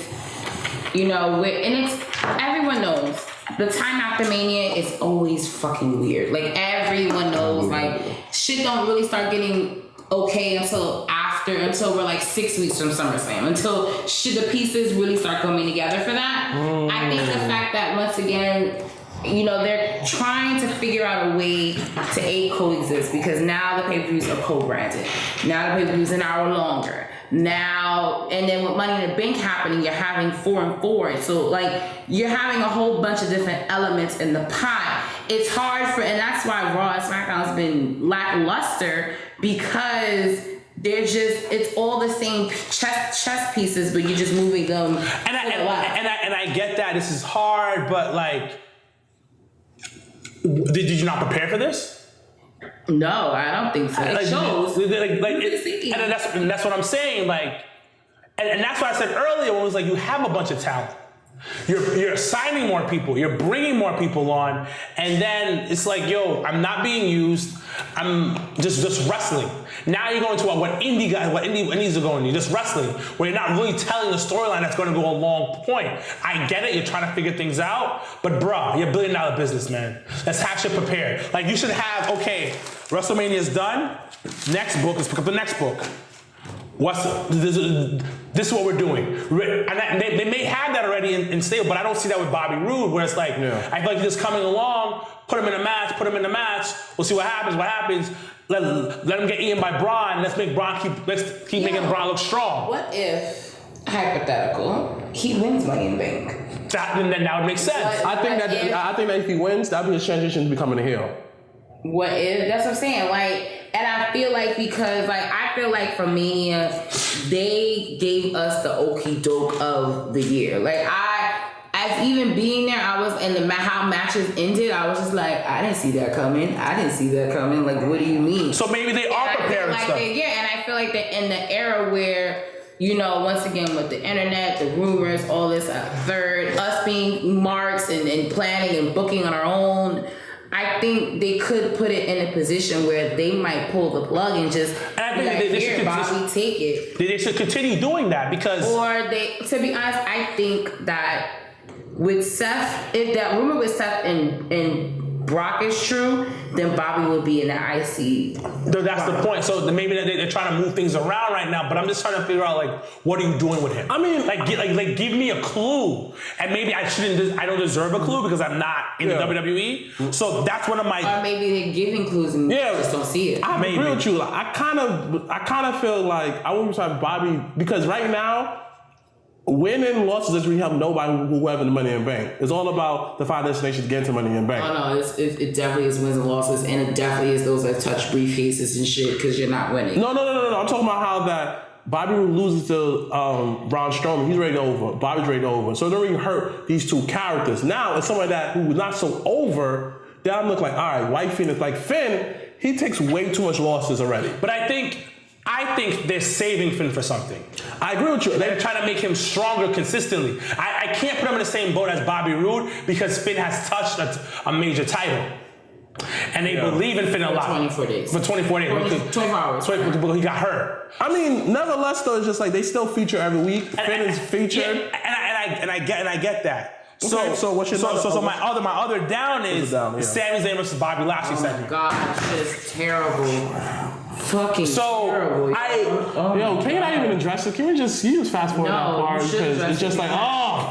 you know, and it's everyone knows. The time after Mania is always fucking weird. Like, everyone knows, like, shit don't really start getting okay until we're like 6 weeks from SummerSlam. Until the pieces really start coming together for that. I think the fact that, once again, you know, they're trying to figure out a way to coexist because now the pay-per-views are co-branded. Now the pay-per-views an hour longer. Now, and then with Money in the Bank happening, you're having 4 and 4. So, like, you're having a whole bunch of different elements in the pie. it's hard and that's why Raw and Smackdown's been lackluster, because it's all the same chess pieces, but you're just moving them. And I get that this is hard, but like, did you not prepare for this? No, I don't think so. It shows. And that's what I'm saying. Like, and that's why I said earlier when it was like, you have a bunch of talent. You're signing more people. You're bringing more people on, and then it's like, yo, I'm not being used. I'm just wrestling. Now you're going to what indies are going to, just wrestling, where you're not really telling the storyline that's going to go a long point. I get it. You're trying to figure things out, but bruh, you're $1 billion business, man. Let's have shit prepared. Like, you should have, okay, WrestleMania's done. Next book, let's pick up the next book. This is what we're doing. And they may have that already in stable, but I don't see that with Bobby Roode, where it's like, I feel like he's just coming along, put him in a match, we'll see what happens. Let him get eaten by Braun, let's keep making Braun look strong. What if, hypothetical, he wins Money in the Bank? Then that would make sense. I think that if he wins, that'll be his transition to becoming a heel. What if? That's what I'm saying. Like, and I feel like because, like, I feel like for Mania, they gave us the okie doke of the year. Like, as even being there, I was, and how matches ended, I was just like, I didn't see that coming. Like, what do you mean? So maybe they are preparing stuff. And I feel like that in the era where, you know, once again with the internet, the rumors, all this third, us being marks and planning and booking on our own, I think they could put it in a position where they might pull the plug and just Bobby, take it. They should continue doing that because... to be honest, I think that with Seth, if that rumor with Seth and Brock is true, then Bobby will be in the IC. That's the point. So maybe they're trying to move things around right now, but I'm just trying to figure out, like, what are you doing with him? I mean, like give me a clue. And maybe I don't deserve a clue because I'm not in the WWE. So that's one of my... Or maybe they're giving clues and just don't see it. I agree with you. Like, I kind of feel like I wouldn't try Bobby, because right now, winning and losses doesn't really help nobody whoever the Money in the Bank. It's all about the 5 destinations getting to Money in the Bank. Oh no, it definitely is wins and losses, and it definitely is those that touch briefcases and shit because you're not winning. No. I'm talking about how that Bobby loses to Braun Strowman. He's ready to over. Bobby's ready to over. So it don't really hurt these two characters. Now it's someone that who's not so over. Then I'm looking like, all right, White Phoenix, like Finn, he takes way too much losses already. But I think they're saving Finn for something. I agree with you. They're trying to make him stronger consistently. I can't put him in the same boat as Bobby Roode because Finn has touched a major title. And they believe in Finn a lot. 24 days. For 24 days. 24 hours. But he got hurt. I mean, nevertheless, though, it's just like they still feature every week. Finn is featured. And I get that. Okay, so what's your my other down is Sami Zayn versus Bobby Lashley segment. Oh my God, it's just terrible. Fucking terrible. Can you not even address it? Can we just fast forward that part because it's just like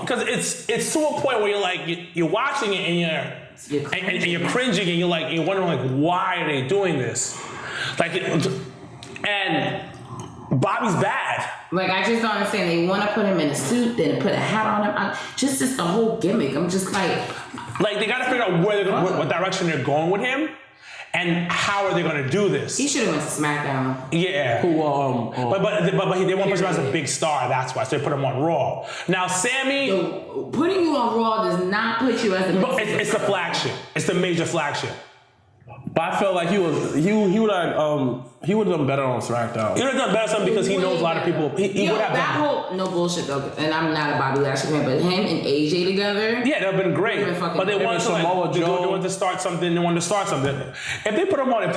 because it's to a point where you're like you're watching it and you're cringing and you're wondering like why are they doing this? Like and Bobby's bad. Like, I just don't understand. They want to put him in a suit, then put a hat on him. Just the whole gimmick. I'm just like they got to figure out what direction they're going with him. And how are they going to do this? He should have went to SmackDown. Yeah. But they want to put him as a big star. That's why. So they put him on Raw. Now, Sammy... putting you on Raw does not put you as a... It's the flagship. It's the major flagship. But I felt like he would have done better on SmackDown. He would have done better because he knows a lot of people. He would have that whole no bullshit though, and I'm not a Bobby Lashley fan, but him and AJ together, that would have been great. But they wanted to start something. If they put him on,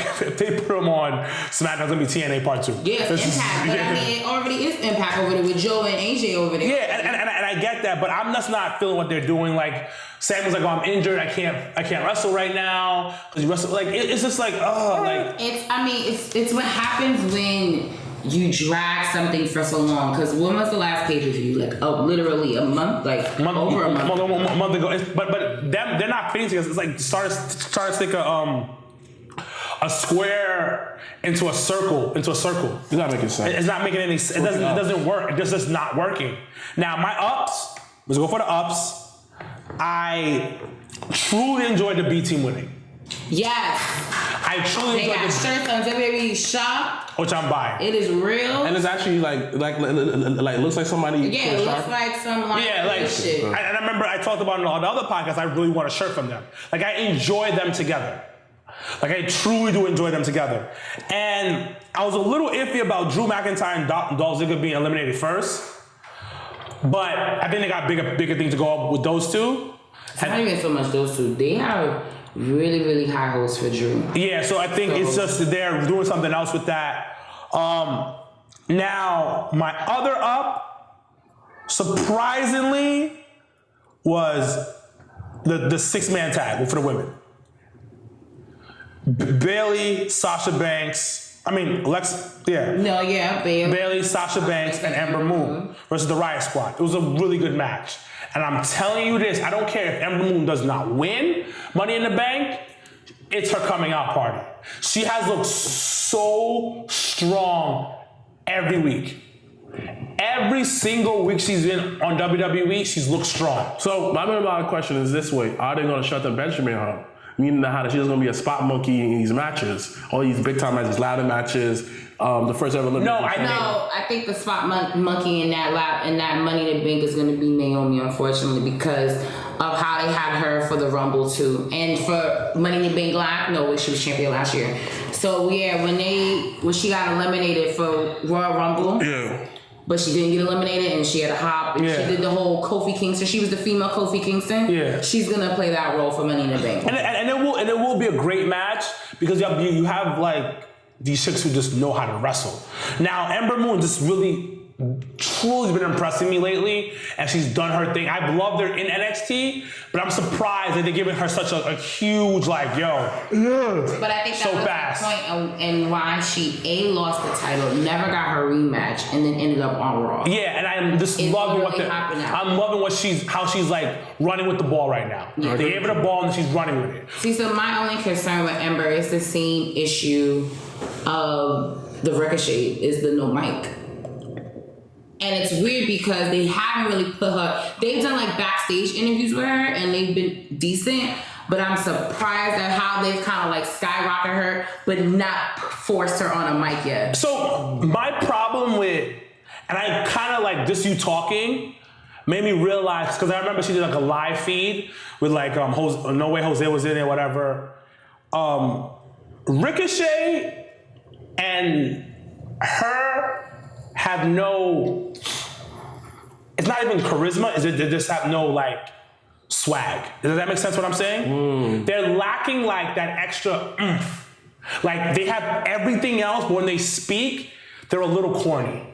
SmackDown, it's gonna be TNA Part 2. Yeah, Impact. But I mean, it already is Impact over there with Joe and AJ over there. Yeah, and I get that, but I'm just not feeling what they're doing. Like Sam was like, "Oh, I'm injured. I can't wrestle right now." Because you wrestle it's just like, it's what happens when you drag something for so long. Because when was the last pay-per-view? Literally a month, over a month ago. But they're not fitting together. It's like start to stick a square into a circle. It's not making sense. It's not making any sense. It doesn't work. It's just not working. Now my ups. Let's go for the ups. truly enjoyed the B team winning. Yes. I truly They enjoyed got the shirts on WWE Shop. which I'm buying. It is real. And it's actually like looks like somebody. Yeah, it looks like some like shit. And I remember I talked about it on the other podcast. I really want a shirt from them. Like I enjoy them together. Like I truly do enjoy them together. And I was a little iffy about Drew McIntyre and Dolph Ziggler being eliminated first, but I think they got bigger things to go up with those two. It's not even so much those two. They have really, really high hopes for Drew. Yeah, so I think it's just that they're doing something else with that. Now, my other up, surprisingly, was the 6-man tag for the women. Bayley, Sasha Banks, Bayley, Sasha Banks, and Ember Moon versus the Riot Squad. It was a really good match. And I'm telling you this, I don't care if Ember Moon does not win Money in the Bank, it's her coming out party. She has looked so strong every week. Every single week she's been on WWE, she's looked strong. So my million dollar question is this way: are they going to shut the Benjamin up? Meaning that she's going to be a spot monkey in these matches, all these big time matches, ladder matches, the first ever elimination. I think the spot monkey in that Money in the Bank is going to be Naomi, unfortunately, because of how they had her for the Rumble too, and for Money in the Bank Live. No, she was champion last year. So yeah, when she got eliminated for Royal Rumble. Yeah. But she didn't get eliminated, and she had a hop, and she did the whole Kofi Kingston. She was the female Kofi Kingston. Yeah, she's gonna play that role for Money in the Bank, and it will be a great match because you have like these chicks who just know how to wrestle. Now Ember Moon just really truly been impressing me lately, and she's done her thing. I've loved her in NXT, but I'm surprised that they're giving her such a huge But I think that was fast. the point and why she lost the title, never got her rematch, and then ended up on Raw. Yeah, and I'm just loving how she's like running with the ball right now. Yeah. They gave her the ball and she's running with it. See, so my only concern with Ember is the same issue of the Ricochet, is the no mic. And it's weird because they haven't really put her. They've done like backstage interviews with her, and they've been decent. But I'm surprised at how they've kind of like skyrocketed her, but not forced her on a mic yet. So my problem with, and I kind of like just you talking, made me realize, because I remember she did like a live feed with like No Way Jose was in it, whatever. Ricochet and her have no, it's not even charisma, they just have no like swag. Does that make sense what I'm saying? They're lacking like that extra oomph. Like they have everything else, but when they speak, they're a little corny.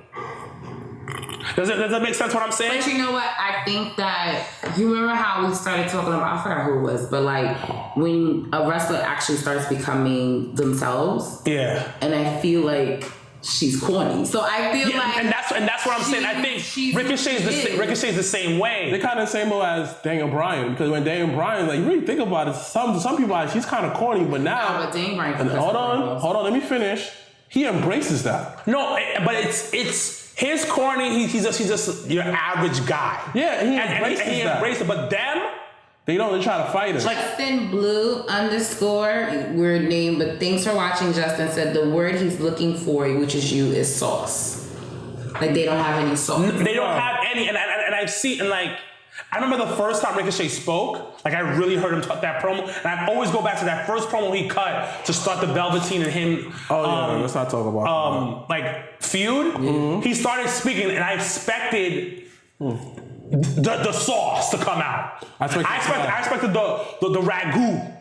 Does that make sense what I'm saying? But you know what? I think that, you remember how we started talking about, I forgot who it was, but like when a wrestler actually starts becoming themselves. Yeah. And I feel like she's corny. So I feel like, and that's what I'm saying. I think Ricochet's the same way. They're kind of the same way as Daniel Bryan, because when Daniel Bryan, like, you really think about it, some people are, she's kind of corny, but now. But Daniel Bryan. Hold on, let me finish. He embraces that. No, but it's his corny. He's just your average guy. Yeah, he embraces it. But them, they try to fight it. Justin Blue _ weird name, but thanks for watching. Justin said the word he's looking for, which is you, is sauce. Like they don't have any sauce. They don't have any, and I've seen, and like I remember the first time Ricochet spoke, like I really heard him talk that promo, and I always go back to that first promo he cut to start the Velveteen and him. Let's not talk about like feud. Mm-hmm. He started speaking, and I expected. The sauce to come out. I expected the ragu.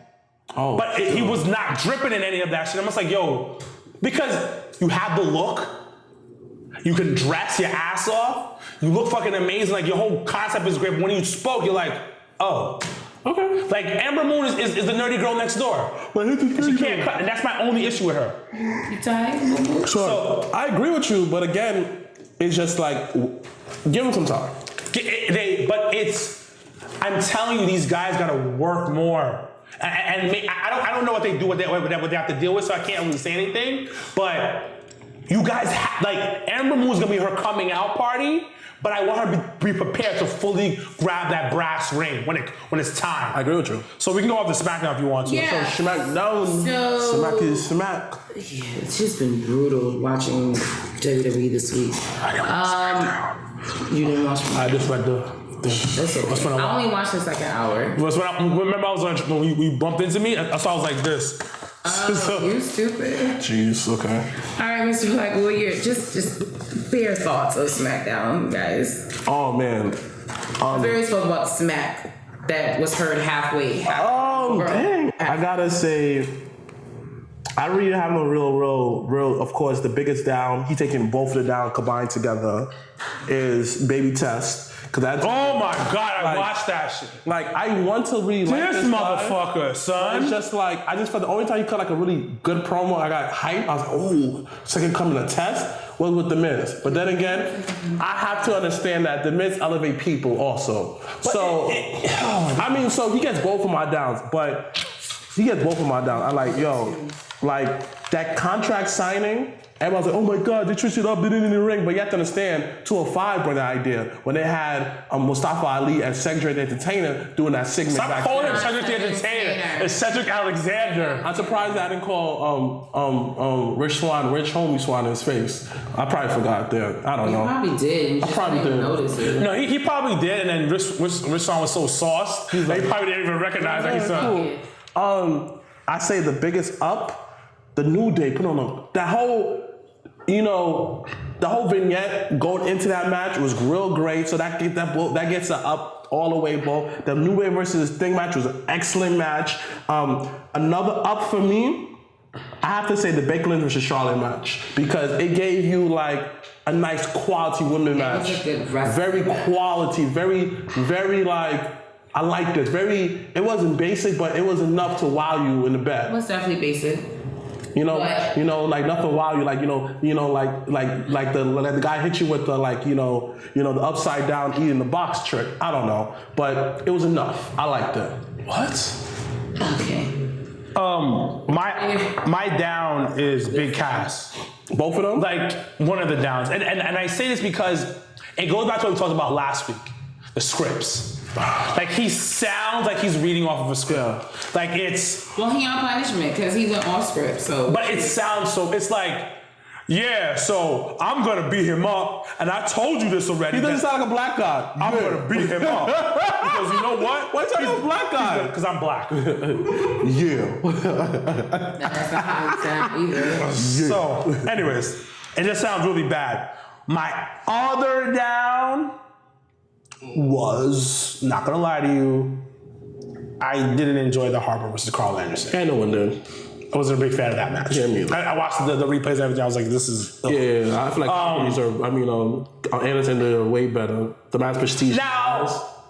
But he was not dripping in any of that shit. I'm just like, yo, because you have the look, you can dress your ass off, you look fucking amazing, like your whole concept is great. But when you spoke, you're like, oh. Okay. Like Ember Moon is the nerdy girl next door. She can't cut, and that's my only issue with her. You tired? So I agree with you, but again, it's just like, give them some time. I'm telling you, these guys gotta work more. And I don't know what they do, what they have to deal with, so I can't really say anything. But you guys, like Ember Moon's gonna be her coming out party, but I want her to be prepared to fully grab that brass ring when it's time. I agree with you. So we can go off the SmackDown if you want to. Yeah. So SmackDown. So- Smack is smack. Yeah, it's just been brutal watching WWE this week. I didn't watch SmackDown. You didn't watch I just read the thing. That's okay. That's when I only watched the second hour. Remember I was on, when you bumped into me? I saw I was like this. Oh, you stupid. Jeez, okay. All right, Mr. Blacc, what are your just bare thoughts of SmackDown, guys? Oh, man. We already spoke about the smack that was heard halfway. Oh, dang. I gotta say, I really have no real, of course, the biggest down, he taking both of the down combined together, is Baby Test. Cause that's, Oh my God, I watched that shit. like, I want to really like This this guy. motherfucker, son. It's just like, I just felt the only time he cut like a really good promo, I got hyped. I was like, oh, second coming to Test was with The Miz. But then again, I have to understand that The Miz elevate people also. So, I mean, so he gets both of my downs, but he gets both of my downs. I'm like, yo, like that contract signing, everyone's like, oh my God, they switched it up, they didn't in the ring. But you have to understand, 205 brought that idea when they had Mustafa Ali and Cedric the Entertainer doing that segment Stop back calling then. him Cedric the Entertainer. It's Cedric Alexander. I'm surprised that I didn't call Rich Homie Swan in his face. I probably forgot there. I don't You know. probably did. You just probably didn't did. notice it. No, he probably did, and then Rich Swan was so sauced, he probably didn't even recognize that he's son. I say the biggest up, the New Day put on that whole, the whole vignette going into that match was real great. So that gets an up all the way, bro. The New Day versus Thing match was an excellent match. Another up for me, I have to say the Becky Lynch versus Charlotte match because it gave you like a nice quality women match. was a good wrestling Very quality, very like. I liked it. It wasn't basic, but it was enough to wow you in the bed. It was definitely basic. Like nothing wow you, like the guy hit you with the the upside down eating the box trick. I don't know, but it was enough. I liked it. What? Okay. My down is Big Cass. Both of them? Like one of the downs, and I say this because it goes back to what we talked about last week, the scripts. Like he sounds like he's reading off of a script. Like it's. Well, he on punishment because he went off script. So. But it sounds so. It's like, yeah. So I'm gonna beat him up, and I told you this already. He doesn't sound like a black guy. I'm gonna beat him up because you know what? Why are you talking about a black guy? Because I'm black. Yeah. That's not how it sounds either. So, anyways, it just sounds really bad. My other down was, not gonna lie to you, I didn't enjoy the Harper versus Carl Anderson. I no one did. I wasn't a big fan of that match. Yeah, me either. I watched the replays and everything. I was like, this is. Yeah, I feel like Anderson did way better. The match prestige. Now,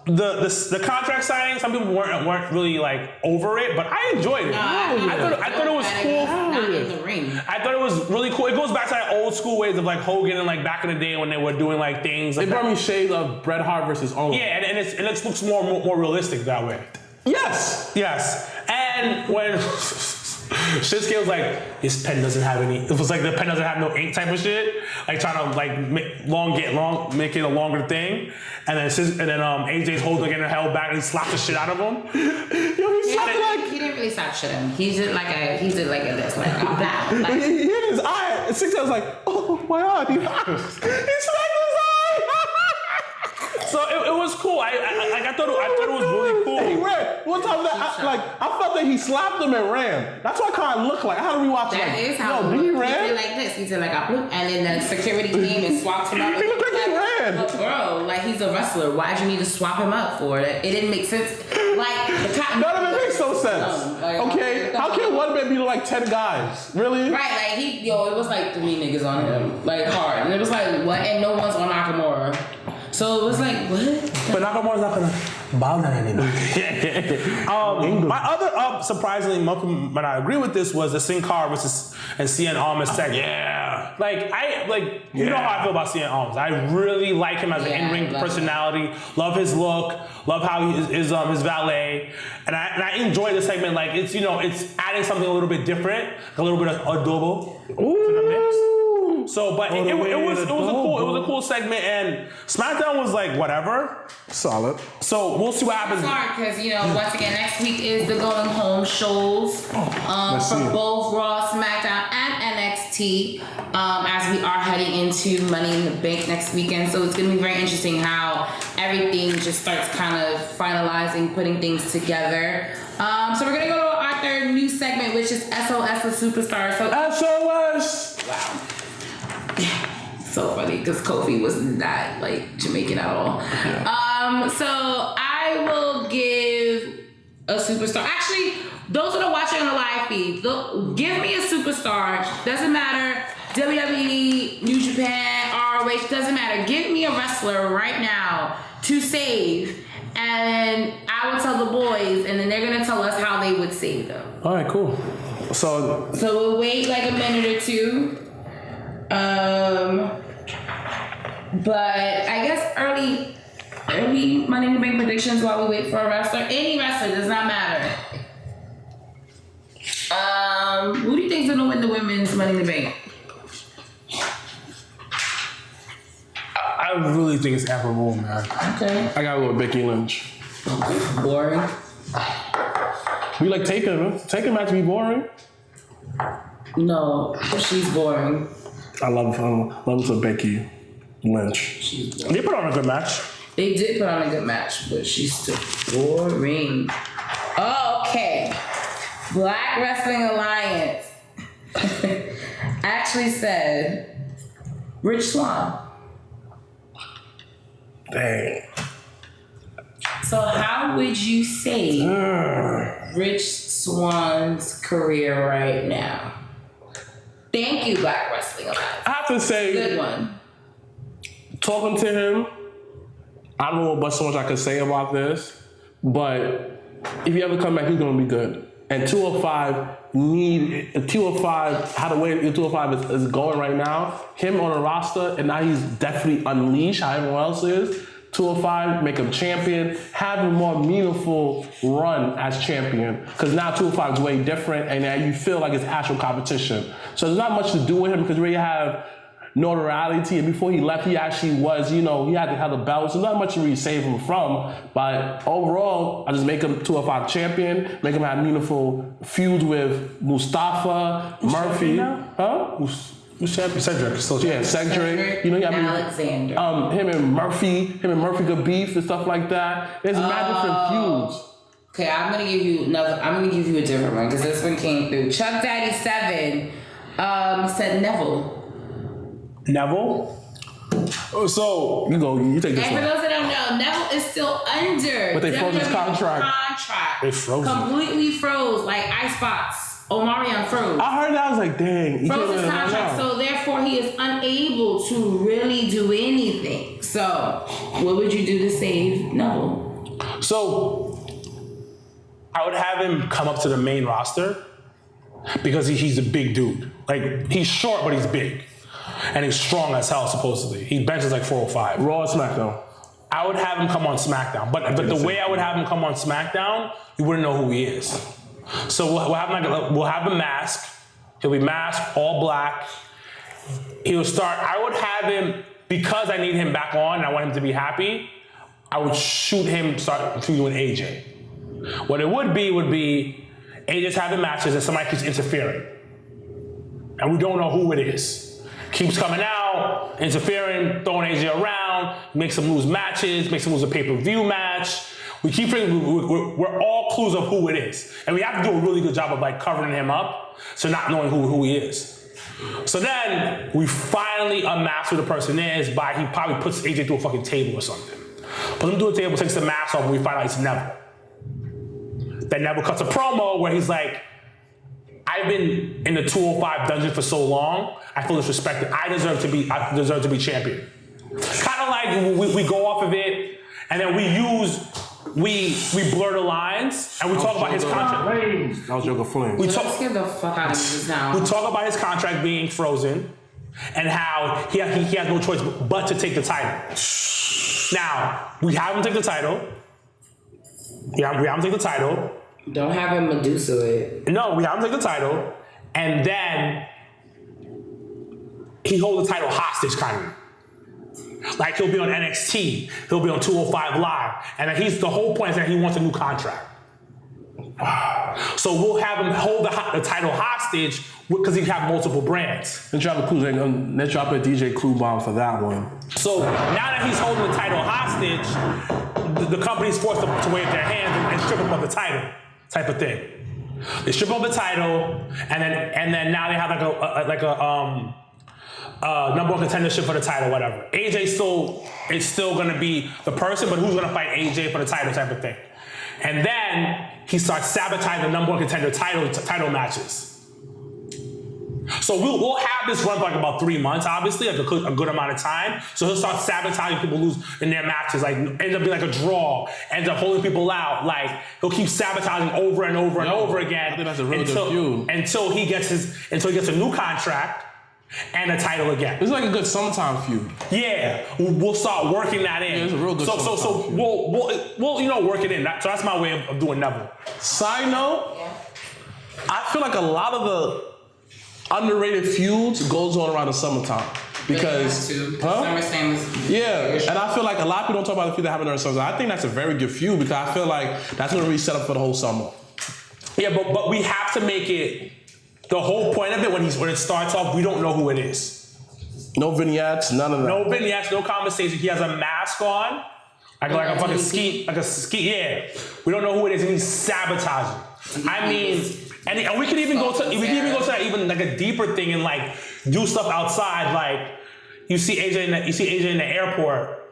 the contract signing, some people weren't really like over it, but I enjoyed it. I thought it was cool. Not in the ring. I thought it was really cool. It goes back to that old school ways of like Hogan and like back in the day when they were doing like things. Like It brought me shades of Bret Hart versus Owen. yeah, and it looks more realistic that way. Yes. Yes, and when Shinsuke was like, his pen doesn't have any. It was like the pen doesn't have no ink type of shit. Like trying to like make it a longer thing, and then AJ's holding it and held back and he slapped the shit out of him. He didn't really slap shit him. He did like a this, like blah. Like, He hit his eye. 6 was like, oh my God. He smacked his eye. So it was cool. I thought it was really cool. He ran. One time I felt that he slapped him and ran. That's what it kind of looked like. I had to rewatch it. that is how did he He ran? did like this. He did like a bloop, and then the security came and swapped him up. He looked like he ran. But bro, like he's a wrestler. Why'd you need to swap him up for it? It didn't make sense. Like None of it makes no sense. Okay, how can one man be like 10 guys? Really? Right, like it was like 3 niggas on him, like hard, and it was like what, and no one's on Nakamura. So it was like, what? But Nakamura's not gonna bother anybody. My other up, surprisingly, when I agree with this, was the Sin Cara versus and Cien Almas tag. Yeah. You know how I feel about Cien Almas. I really like him as an in-ring personality. Love his look. Love how he is his valet. And I enjoy the segment. Like it's adding something a little bit different, a little bit of adobo to the mix. So, but it was a cool segment, and SmackDown was like whatever. Solid. So we'll see what happens. Sorry, because once again, next week is the going home shows for both Raw, SmackDown, and NXT. As we are heading into Money in the Bank next weekend, so it's going to be very interesting how everything just starts kind of finalizing, putting things together. So we're gonna go to our third new segment, which is SOS a Superstar. So SOS. wow. So funny because Kofi was not like Jamaican at all. Yeah. So I will give a superstar. Actually, those that are watching on the live feed, give me a superstar. Doesn't matter. WWE, New Japan, ROH, doesn't matter. Give me a wrestler right now to save, and I will tell the boys, and then they're gonna tell us how they would save them. All right, cool. So we'll wait like a minute or two. But I guess early Money in the Bank predictions while we wait for a wrestler. Any wrestler, does not matter. Who do you think's gonna win the women's Money in the Bank? I really think it's Amber Moon, man. Okay. I gotta go with Becky Lynch. Boring. We like Taker. Taker match be boring. No, she's boring. I love to Becky Lynch. They put on a good match. They did put on a good match, but she's still boring. Oh, okay. Black Wrestling Alliance actually said Rich Swann. Dang. So how would you say Rich Swann's career right now? Thank you, Black Wrestling Alliance. I have to say, Good one. talking to him, I don't know about so much I could say about this, but if he ever come back, he's gonna be good. And 205 how the way 205 is going right now, him on the roster, and now he's definitely unleashed how everyone else is. 205, make him champion, have a more meaningful run as champion. Because now 205 is way different, and now you feel like it's actual competition. So there's not much to do with him because we already have notoriety, and before he left, he actually was, he had to have the belts. There's not much to really save him from, but overall, I just make him 205 champion, make him have meaningful feuds with Mustafa, Murphy. Huh? Who's champion? Cedric. Still champion. Yeah, Cedric. Alexander. Him and Murphy good beef and stuff like that. There's mad different feuds. Okay, I'm gonna give you a different one because this one came through. Chuck Daddy 7 said Neville. Neville? So You take this And for one. those that don't know, Neville is still under. But they froze his WWE contract. They froze him. Completely froze, like ice spots. Omarion froze. I heard that, I was like, dang. he Froze can't his really contract, run out. so therefore he is unable to really do anything. So, what would you do to save Neville? So, I would have him come up to the main roster because he's a big dude. Like, he's short, but he's big. And he's strong as hell, supposedly. He benches like 405. Raw and Smackdown. I would have him come on SmackDown. But the way I would have him come on SmackDown, you wouldn't know who he is. So we'll have a mask. He'll be masked, all black. He'll start. I would have him, because I need him back on and I want him to be happy, I would shoot him, start feuding AJ. What it would be AJ's having matches and somebody keeps interfering. And we don't know who it is. Keeps coming out, interfering, throwing AJ around, makes him lose matches, makes him lose a pay-per-view match. We keep we're all clues of who it is. And we have to do a really good job of like covering him up, so not knowing who he is. So then we finally unmask who the person is by he probably puts AJ through a fucking table or something. Puts him through a table, takes the mask off, and we find out it's Neville. Then Neville cuts a promo where he's like, I've been in the 205 dungeon for so long, I feel disrespected. I deserve to be champion. Kind of like we go off of it, and then we blur the lines, and we talk about his contract. That was Joker Flame. Let's get the fuck out of this now. We talk about his contract being frozen, and how he has no choice but to take the title. Now, we have him take the title. We have him take the title. Don't have him Medusa it. No, we have him take the title, and then he holds the title hostage, kind of. Like he'll be on NXT, he'll be on 205 Live, and then the whole point is that he wants a new contract. So we'll have him hold the title hostage because he have multiple brands. Let's drop a DJ Clue bomb for that one. So now that he's holding the title hostage, the company's forced to wave their hands and strip him of the title, type of thing. They strip him of the title, and then now they have like a number one contendership for the title, whatever. AJ is still gonna be the person, but who's gonna fight AJ for the title, type of thing. And then he starts sabotaging the number one contender title matches. So we'll have this run for like about 3 months, obviously, like a good amount of time. So he'll start sabotaging people lose in their matches, like ends up being like a draw, ends up holding people out. Like he'll keep sabotaging over and over and over again. I think that's a really good feud. Until he gets a new contract and a title again. It's like a good summertime feud. Yeah, we'll start working that in. Yeah, it's a real good So we'll work it in. So that's my way of doing Neville. Side note, I feel like a lot of the underrated feuds goes on around the summertime. Because SummerSlam is and I feel like a lot of people don't talk about the feud that happened during summer. I think that's a very good feud because I feel like that's gonna really set up for the whole summer. Yeah, but we have to make it the whole point of it when it starts off, we don't know who it is. No vignettes, none of that. No vignettes, no conversation. He has a mask on, like a fucking ski, yeah. We don't know who it is, and he's sabotaging. I mean, and we can even go to that even like a deeper thing and like do stuff outside. Like you see AJ in the airport,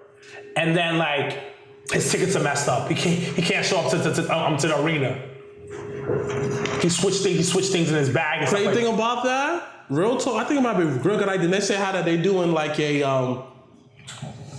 and then like his tickets are messed up. He can't show up to the arena. He switched things in his bag. And Crazy thing about that, real talk, I think it might be a real good idea. They say how that they doing like a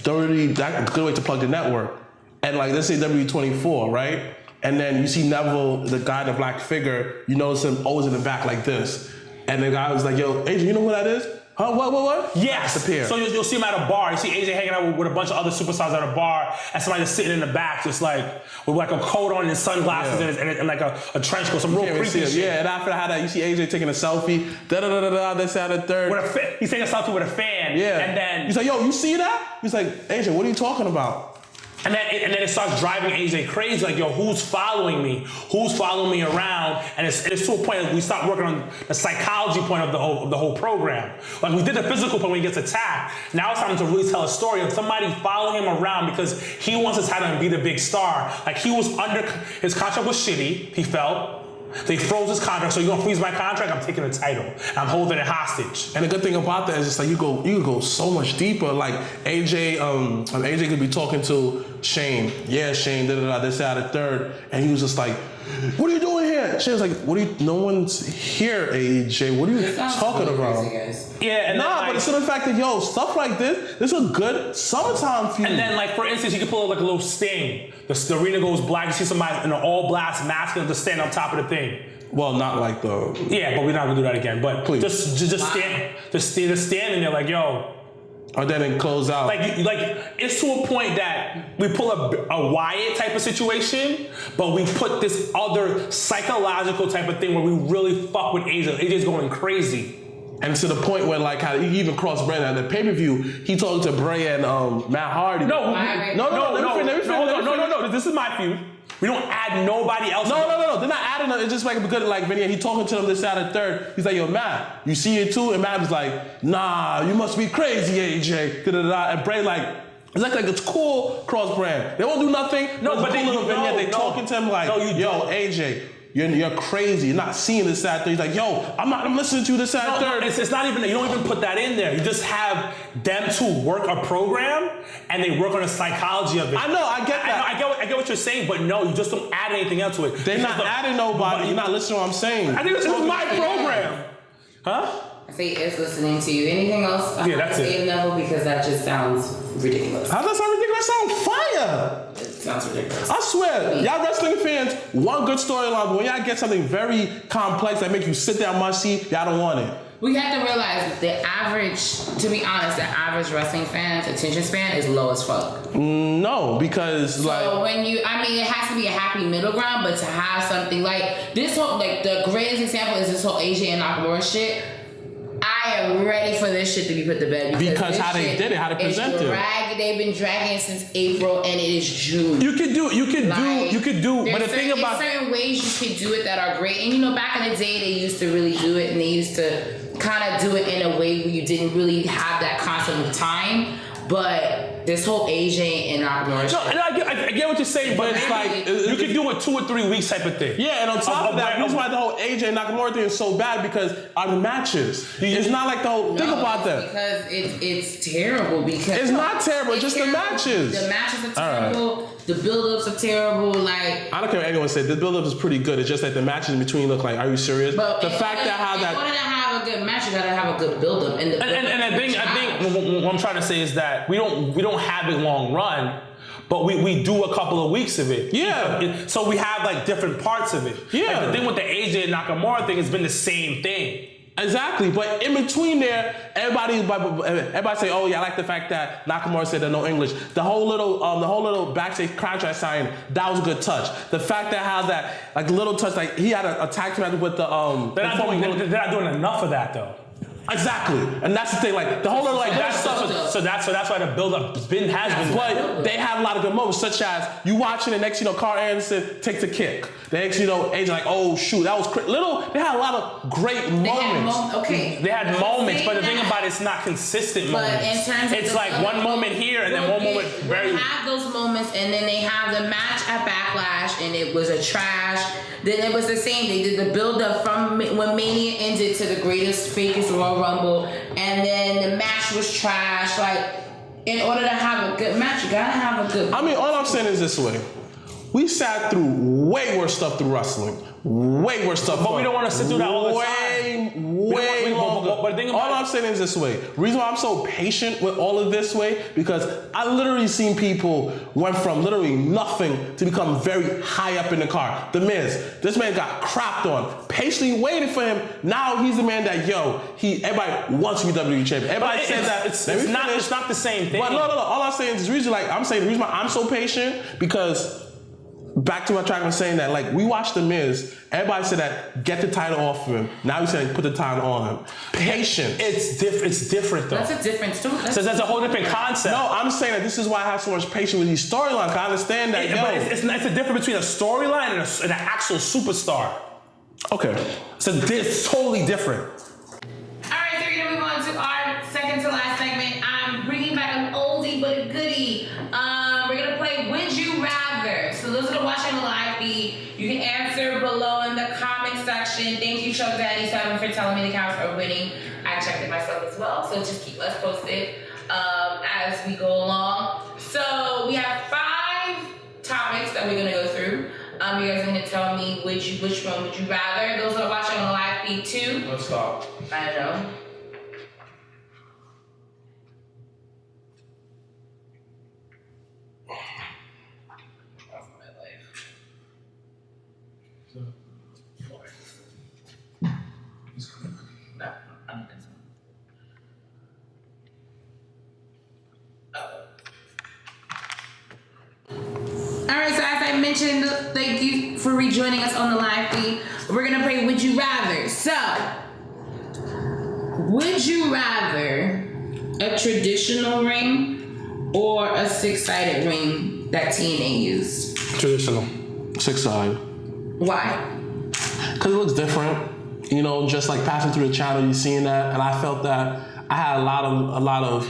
that's a good way to plug the network. And like let's say WWE24, right? And then you see Neville, the guy, the black figure, you notice him always in the back like this. And the guy was like, yo, AJ, you know who that is? Huh? What? Yes. Disappear. So you'll see him at a bar. You see AJ hanging out with a bunch of other superstars at a bar, and somebody just sitting in the back, just like with like a coat on and sunglasses and like a trench coat, some real creepy shit. Yeah, and after that, you see AJ taking a selfie. This, that, and third. He's taking a selfie with a fan. Yeah. And then he's like, yo, you see that? He's like, AJ, what are you talking about? And then it starts driving AJ crazy. Like, yo, who's following me? Who's following me around? And it's to a point that we start working on the psychology point of the whole program. Like we did the physical point when he gets attacked. Now it's time to really tell a story of somebody following him around because he wants his title and be the big star. Like his contract was shitty. He felt. They froze his contract, so you're gonna freeze my contract? I'm taking the title. I'm holding it hostage. And the good thing about that is just like you can go so much deeper. Like AJ could be talking to Shane. Yeah, Shane, this, that, the third. And he was just like, what are you doing here? Shane's like, no one's here, AJ. What are you talking about? Yeah, and but it's the fact that, stuff like this is a good summertime feud. And then, like, for instance, you can pull up like a little sting. The arena goes black, you see somebody in an all-blast mask and just stand on top of the thing. Well, not like the... Yeah, but we're not gonna do that again. But please. Just standing there like, yo. Or then it close out. Like it's to a point that we pull a Wyatt type of situation, but we put this other psychological type of thing where we really fuck with AJ. AJ's going crazy. And to the point where like how he even crossed Brandon at the pay-per-view, he talked to Bray and Matt Hardy. No. This is my feud. We don't add nobody else. No. They're not adding them. It's just like because like Vinny, he talking to them this side and third. He's like, yo, Matt, you see it too? And Matt was like, nah, you must be crazy, AJ. And Bray like, it's like it's cool cross brand. They won't do nothing. No, but they talking to him like, yo, AJ. You're crazy. You're not seeing this side third. He's like, yo, I'm listening to this side third. It's not even, you don't even put that in there. You just have them two work a program and they work on the psychology of it. I know, I get that. I get what you're saying, but no, you just don't add anything else to it. They're not adding nobody. You're not listening to what I'm saying. I think this is my program. Huh? I say it's listening to you. Anything else? Yeah, that's it. Level because that just sounds ridiculous. How does that sound ridiculous? That sounds fire. It sounds ridiculous. I swear, y'all wrestling fans want good storyline, but when y'all get something very complex that make you sit there and must see, y'all don't want it. We have to realize that the average wrestling fan's attention span is low as fuck. No, because it has to be a happy middle ground, but to have something like this whole, like the greatest example is this whole AJ and Nakamura shit. I am ready for this shit to be put to bed. Because how they did it, how they presented it. They've been dragging it since April, and it is June. You could do. But the thing about certain ways you could do it that are great, and back in the day they used to really do it, and they used to kind of do it in a way where you didn't really have that concept of time. But this whole Asian and Nakamura. No, I get what you're saying, but it's like you can do a 2 or 3 weeks type of thing. Yeah, and on top of that, that's why the whole AJ and Nakamura thing is so bad because are the matches. It's not like the whole. Think about that. Because it's terrible. Because it's not terrible. It's just terrible. The matches. The matches are terrible. Right. The build-ups are terrible. Like I don't care what anyone said. The build-up is pretty good. It's just that the matches in between look like. Are you serious? But the fact that how that. In order to have a good match, you gotta have a good build-up. And I think what I'm trying to say is that we don't have a long run, but we do a couple of weeks of it. Yeah. So we have like different parts of it. Yeah. Like the thing with the AJ and Nakamura thing has been the same thing. Exactly, but in between there, everybody say, "Oh yeah, I like the fact that Nakamura said that no English." The whole little backstage contract signing, that was a good touch. The fact that how that like little touch, like he had a tag match with the They're not doing enough of that though. Exactly, and that's the thing. Like the whole little like that stuff. So that's why the build up has been. But they have a lot of good moments, such as you watching the next, Carl Anderson takes a kick. The next, AJ like, oh shoot, that was little. They had a lot of great moments. They had moments, but the thing about it's not consistent moments. But in terms of it's like one moment here and then one moment very. They have those moments, and then they have the match at Backlash, and it was a trash. Then it was the same. They did the build up from when Mania ended to the greatest, fakest Royal Rumble, and then the match was trash. Like, in order to have a good match, you gotta have a good. I mean, all I'm saying is this way: we sat through way worse stuff through wrestling. Way worse stuff. But we don't want to sit through that all the time. Way longer. All I'm saying is this way. Reason why I'm so patient with all of this way, because I literally seen people went from literally nothing to become very high up in the car. The Miz, this man got crapped on. Patiently waited for him. Now he's the man that, everybody wants to be WWE champion. Everybody says that. It's not the same thing. But no. All I'm saying is the reason why I'm so patient, because back to my track, I'm saying that, like, we watched The Miz. Everybody said that, get the title off of him. Now he's saying, put the title on him. Patience. It's different, though. That's a different story. So that's a whole different concept. No, I'm saying that this is why I have so much patience with these storylines. I understand that, But it's a difference between a storyline and an actual superstar. Okay. So it's totally different. All right, so we're gonna move on to our second to last segment. I'm bringing back an oldie but a goodie. We're gonna play Would You Rather. So those that are watching the live feed, you can answer below in the comment section. Thank you, Chuck Daddy 7 for telling me the counts are winning. I checked it myself as well, so just keep us posted as we go along. So we have 5 topics that we're gonna go through. You guys are gonna tell me which one would you rather. Those that are watching on the live feed too. Let's stop. I know. Alright, so as I mentioned, thank you for rejoining us on the live feed. We're gonna play Would You Rather. So, would you rather a traditional ring or a 6-sided ring that TNA used? Traditional. 6-sided. Why? Because it looks different. Just like passing through the channel, you're seeing that, and I felt that I had a lot of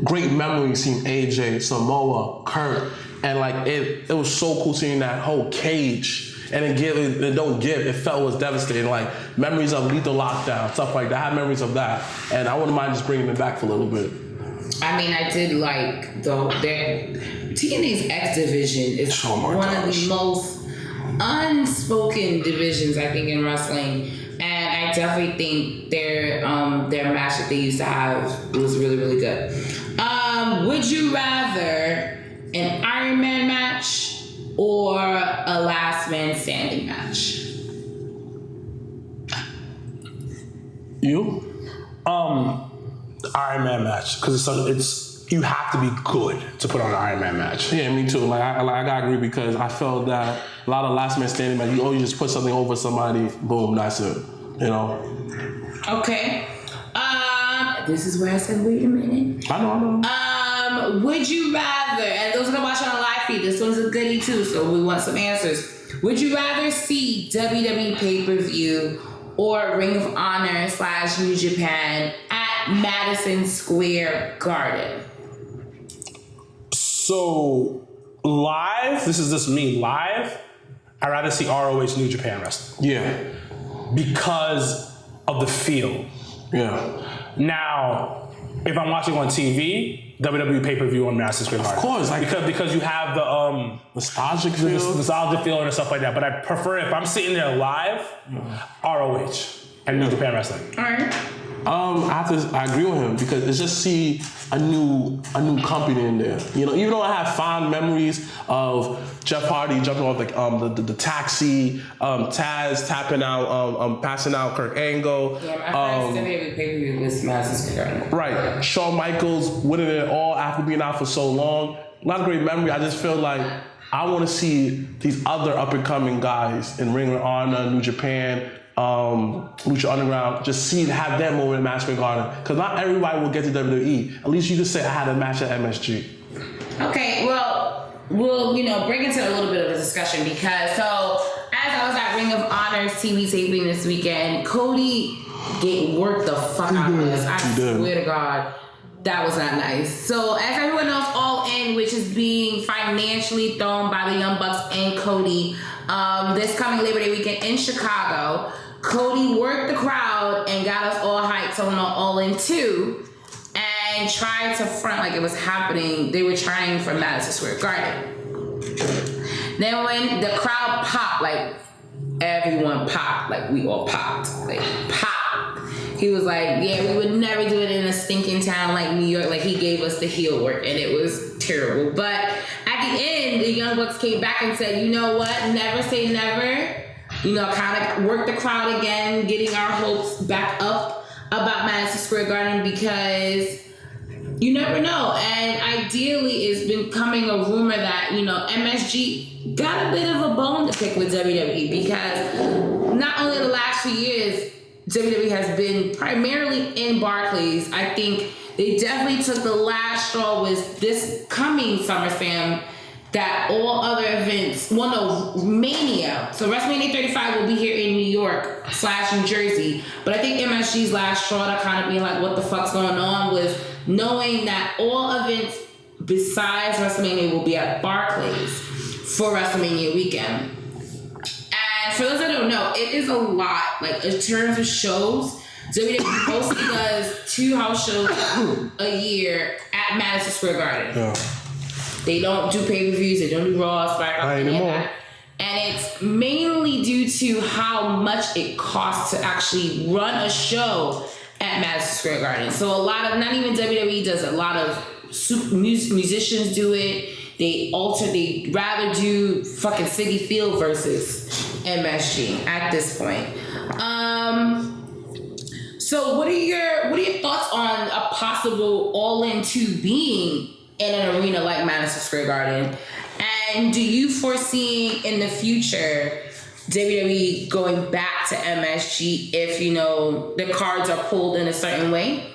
great memories seeing AJ, Samoa, Kurt, and like it was so cool seeing that whole cage. And it felt it was devastating. Like memories of Lethal Lockdown, stuff like that. I had memories of that, and I wouldn't mind just bringing it back for a little bit. I mean, I did like TNA's X division is one of the most unspoken divisions I think in wrestling, and I definitely think their match that they used to have was really, really good. Would you rather an Iron Man match or a Last Man Standing match? You? Iron Man match, because it's you have to be good to put on an Iron Man match. Yeah, me too. Like I gotta agree, because I felt that a lot of Last Man Standing match, you just put something over somebody, boom, that's it. Okay. this is where I said, wait a minute. I know. Would you rather, and those are gonna watch on a live feed, this one's a goodie too, so we want some answers. Would you rather see WWE pay-per-view or Ring of Honor / New Japan at Madison Square Garden? So live, this is just me live. I'd rather see ROH New Japan wrestling. Yeah. Because of the feel. Yeah. Now, if I'm watching on TV, WWE pay-per-view on Madison Square Garden. Of course, like because you have the nostalgic feel, nostalgic feel and stuff like that. But I prefer if I'm sitting there live, ROH and New Japan wrestling. All right. I agree with him because it's just see a new company in there. You know, even though I have fond memories of Jeff Hardy jumping off the taxi, Taz tapping out, passing out Kurt Angle. Yeah, my friend's pay-per-view was Madison Square Garden. Right, Shawn Michaels winning it all after being out for so long. A lot of great memory. I just feel like I want to see these other up and coming guys in Ring of Honor, New Japan. Lucha Underground, just have that moment in Madison Square Garden. Because not everybody will get to WWE. At least you can say I had a match at MSG. Okay, well, we'll bring into a little bit of a discussion because as I was at Ring of Honor's TV taping this weekend, Cody worked the fuck out of us. I swear to God. That was not nice. So as everyone knows, All In, which is being financially thrown by the Young Bucks and Cody, this coming Labor Day weekend in Chicago, Cody worked the crowd and got us all hyped on All In 2 and tried to front like it was happening. They were trying for Madison Square Garden. Then when the crowd popped, like everyone popped, like we all popped, like pop. He was like, yeah, we would never do it in a stinking town like New York. Like he gave us the heel work and it was terrible. But at the end, the Young Bucks came back and said, you know what? Never say never. Kind of work the crowd again, getting our hopes back up about Madison Square Garden because you never know. And ideally, it's been coming a rumor that, MSG got a bit of a bone to pick with WWE because not only the last few years, WWE has been primarily in Barclays. I think they definitely took the last straw with this coming SummerSlam that all other events, Mania. So WrestleMania 35 will be here in New York / New Jersey. But I think MSG's last straw to kind of be like, what the fuck's going on was knowing that all events besides WrestleMania will be at Barclays for WrestleMania weekend. And for those that don't know, it is a lot. Like in terms of shows, WWE mostly does 2 house shows a year at Madison Square Garden. Yeah. They don't do pay-per-views, they don't do Raw, SmackDown, anymore. And it's mainly due to how much it costs to actually run a show at Madison Square Garden. So a lot of, not even WWE does, a lot of musicians do it. They rather do fucking City Field versus MSG at this point. So what are your thoughts on a possible All In 2 being in an arena like Madison Square Garden? And do you foresee in the future WWE going back to MSG if, the cards are pulled in a certain way?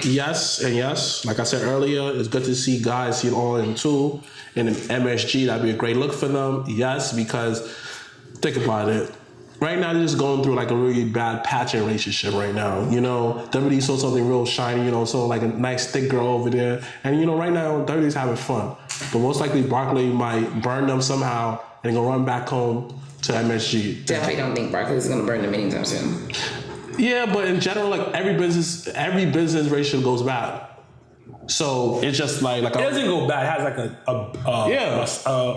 Yes and yes. Like I said earlier, it's good to see guys see All In 2 in an MSG. That'd be a great look for them. Yes, because think about it. Right now, they're just going through like a really bad patching relationship right now. WWE saw something real shiny, so like a nice thick girl over there. And, right now, WWE's having fun. But most likely, Barclay might burn them somehow and go run back home to MSG. Definitely don't think Barclays is going to burn them anytime soon. Yeah, but in general, like every business relationship goes bad. So it's just like it doesn't go bad. It has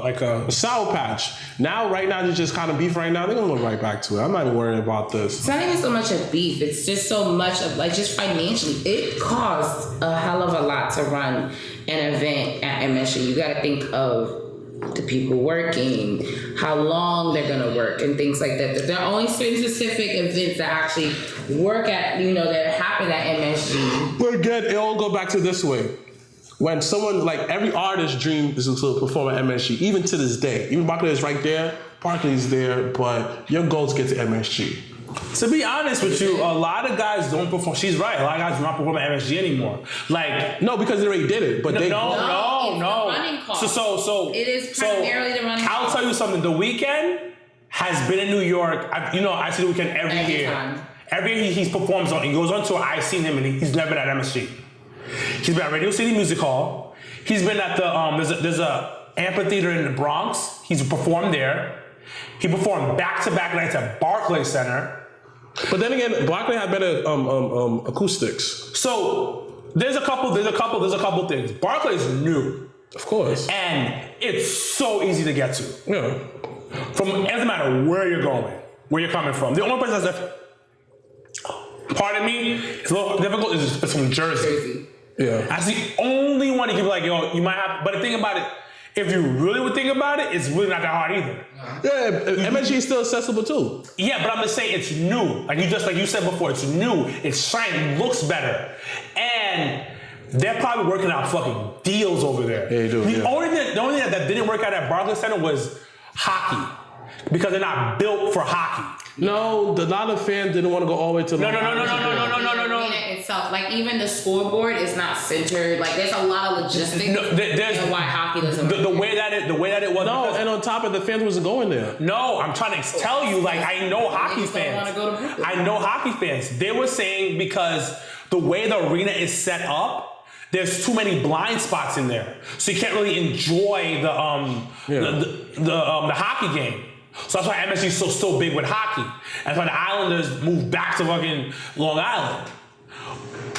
like a sour patch. Now, right now, they're just kind of beef. Right now, they're gonna go right back to it. I'm not even worried about this. It's not even so much of beef. It's just so much of just financially, it costs a hell of a lot to run an event at MSG. You got to think of the people working, how long they're gonna work, and things like that. There are only certain specific events that actually work at, that happen at MSG. But again, it all go back to this way. When someone, like every artist's dream is to perform at MSG, even to this day. Even Barclays is right there, Barclays is there, but your goals get to MSG. To be honest with you, a lot of guys don't perform. She's right. A lot of guys do not perform at MSG anymore. Like, No, because they already did it. But it's the running cost. So it is primarily the running I'll cost. tell you something. The Weeknd has been in New York. I see The Weeknd every year. Time. Every year he performs he goes on tour. I've seen him and he's never been at MSG. He's been at Radio City Music Hall. He's been at the there's a amphitheater in the Bronx. He's performed there. He performed back-to-back nights at Barclays Center. But then again, Blacc had better acoustics. So there's a couple things. Barclays is new. Of course. And it's so easy to get to. Yeah. It doesn't matter where you're going, where you're coming from. The only person that's pardon me, it's a little difficult is from Jersey. Yeah. That's the only one you can be like, yo, you might have, but the thing about it, if you really would think about it, it's really not that hard either. Yeah, MSG is still accessible too. Yeah, but I'm just saying it's new. Like you said before, it's new, it's shiny, looks better. And they're probably working out fucking deals over there. Yeah, they do. The only thing that didn't work out at Barclays Center was hockey. Because they're not built for hockey. No, a lot of fans didn't want to go all the way to No. The arena itself, like even the scoreboard is not centered. Like there's a lot of logistics. And why hockey doesn't work. The way that it was. No, and on top of the fans wasn't going there. No, I'm trying to tell you, like I know hockey fans. I know hockey fans. They were saying because the way the arena is set up, there's too many blind spots in there, so you can't really enjoy the hockey game. So that's why MSG is so big with hockey. That's why the Islanders moved back to fucking Long Island.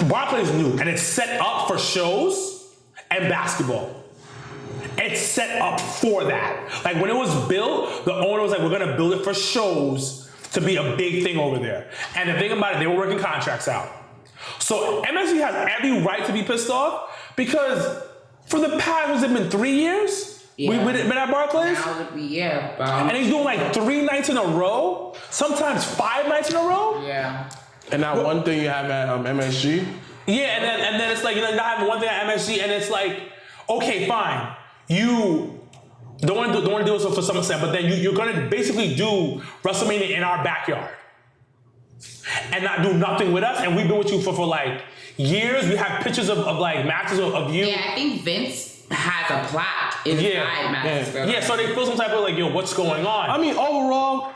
Barclays is new, and it's set up for shows and basketball. It's set up for that. Like when it was built, the owner was like, we're gonna build it for shows to be a big thing over there. And the thing about it, they were working contracts out. So MSG has every right to be pissed off because for the past, has it been 3 years? Yeah. We've been at Barclays? Now would be, And he's doing like 3 nights in a row, sometimes 5 nights in a row. Yeah. And now one thing you have at MSG. Yeah, and then it's like, not having one thing at MSG, and it's like, okay, fine. You don't want to do it for some extent, but then you're gonna basically do WrestleMania in our backyard. And not do nothing with us, and we've been with you for like years. We have pictures of like matches of you. Yeah, I think Vince has a plaque inside Madison Square Garden. Yeah, so they feel some type of like, yo, what's going on? I mean, overall,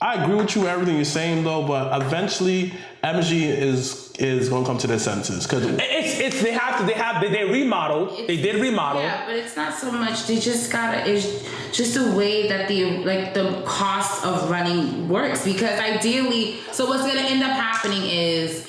I agree with you with everything you're saying though, but eventually MSG is gonna come to their senses because they remodeled. They did remodel. Yeah, but it's not so much. They just it's just the way that the cost of running works. Because ideally, so what's gonna end up happening is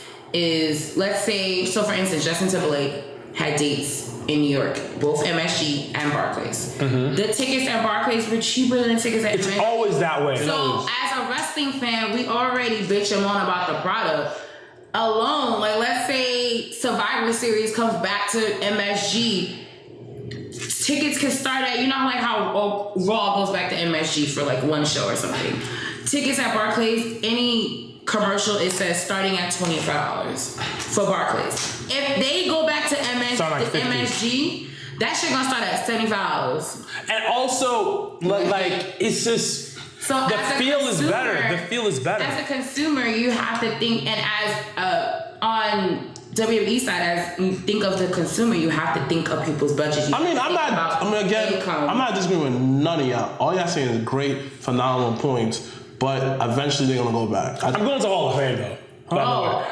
let's say, so for instance, Justin Timberlake had dates in New York, both MSG and Barclays. Mm-hmm. The tickets at Barclays were cheaper than the tickets at MSG. It's always that way. So as a wrestling fan, we already bitch and moan about the product alone. Like let's say Survivor Series comes back to MSG. Tickets can start at, how Raw goes back to MSG for like one show or something. Tickets at Barclays, any commercial, it says starting at $25 for Barclays. If they go back to MSG, that shit gonna start at $75. And also, like it's just the feel is better. The feel is better. As a consumer, you have to think, and as on WWE side, as you think of the consumer, you have to think of people's budgets. I'm not disagreeing with none of y'all. All y'all saying is great, phenomenal points. But eventually they're gonna go back. I'm going to Hall of Fame though.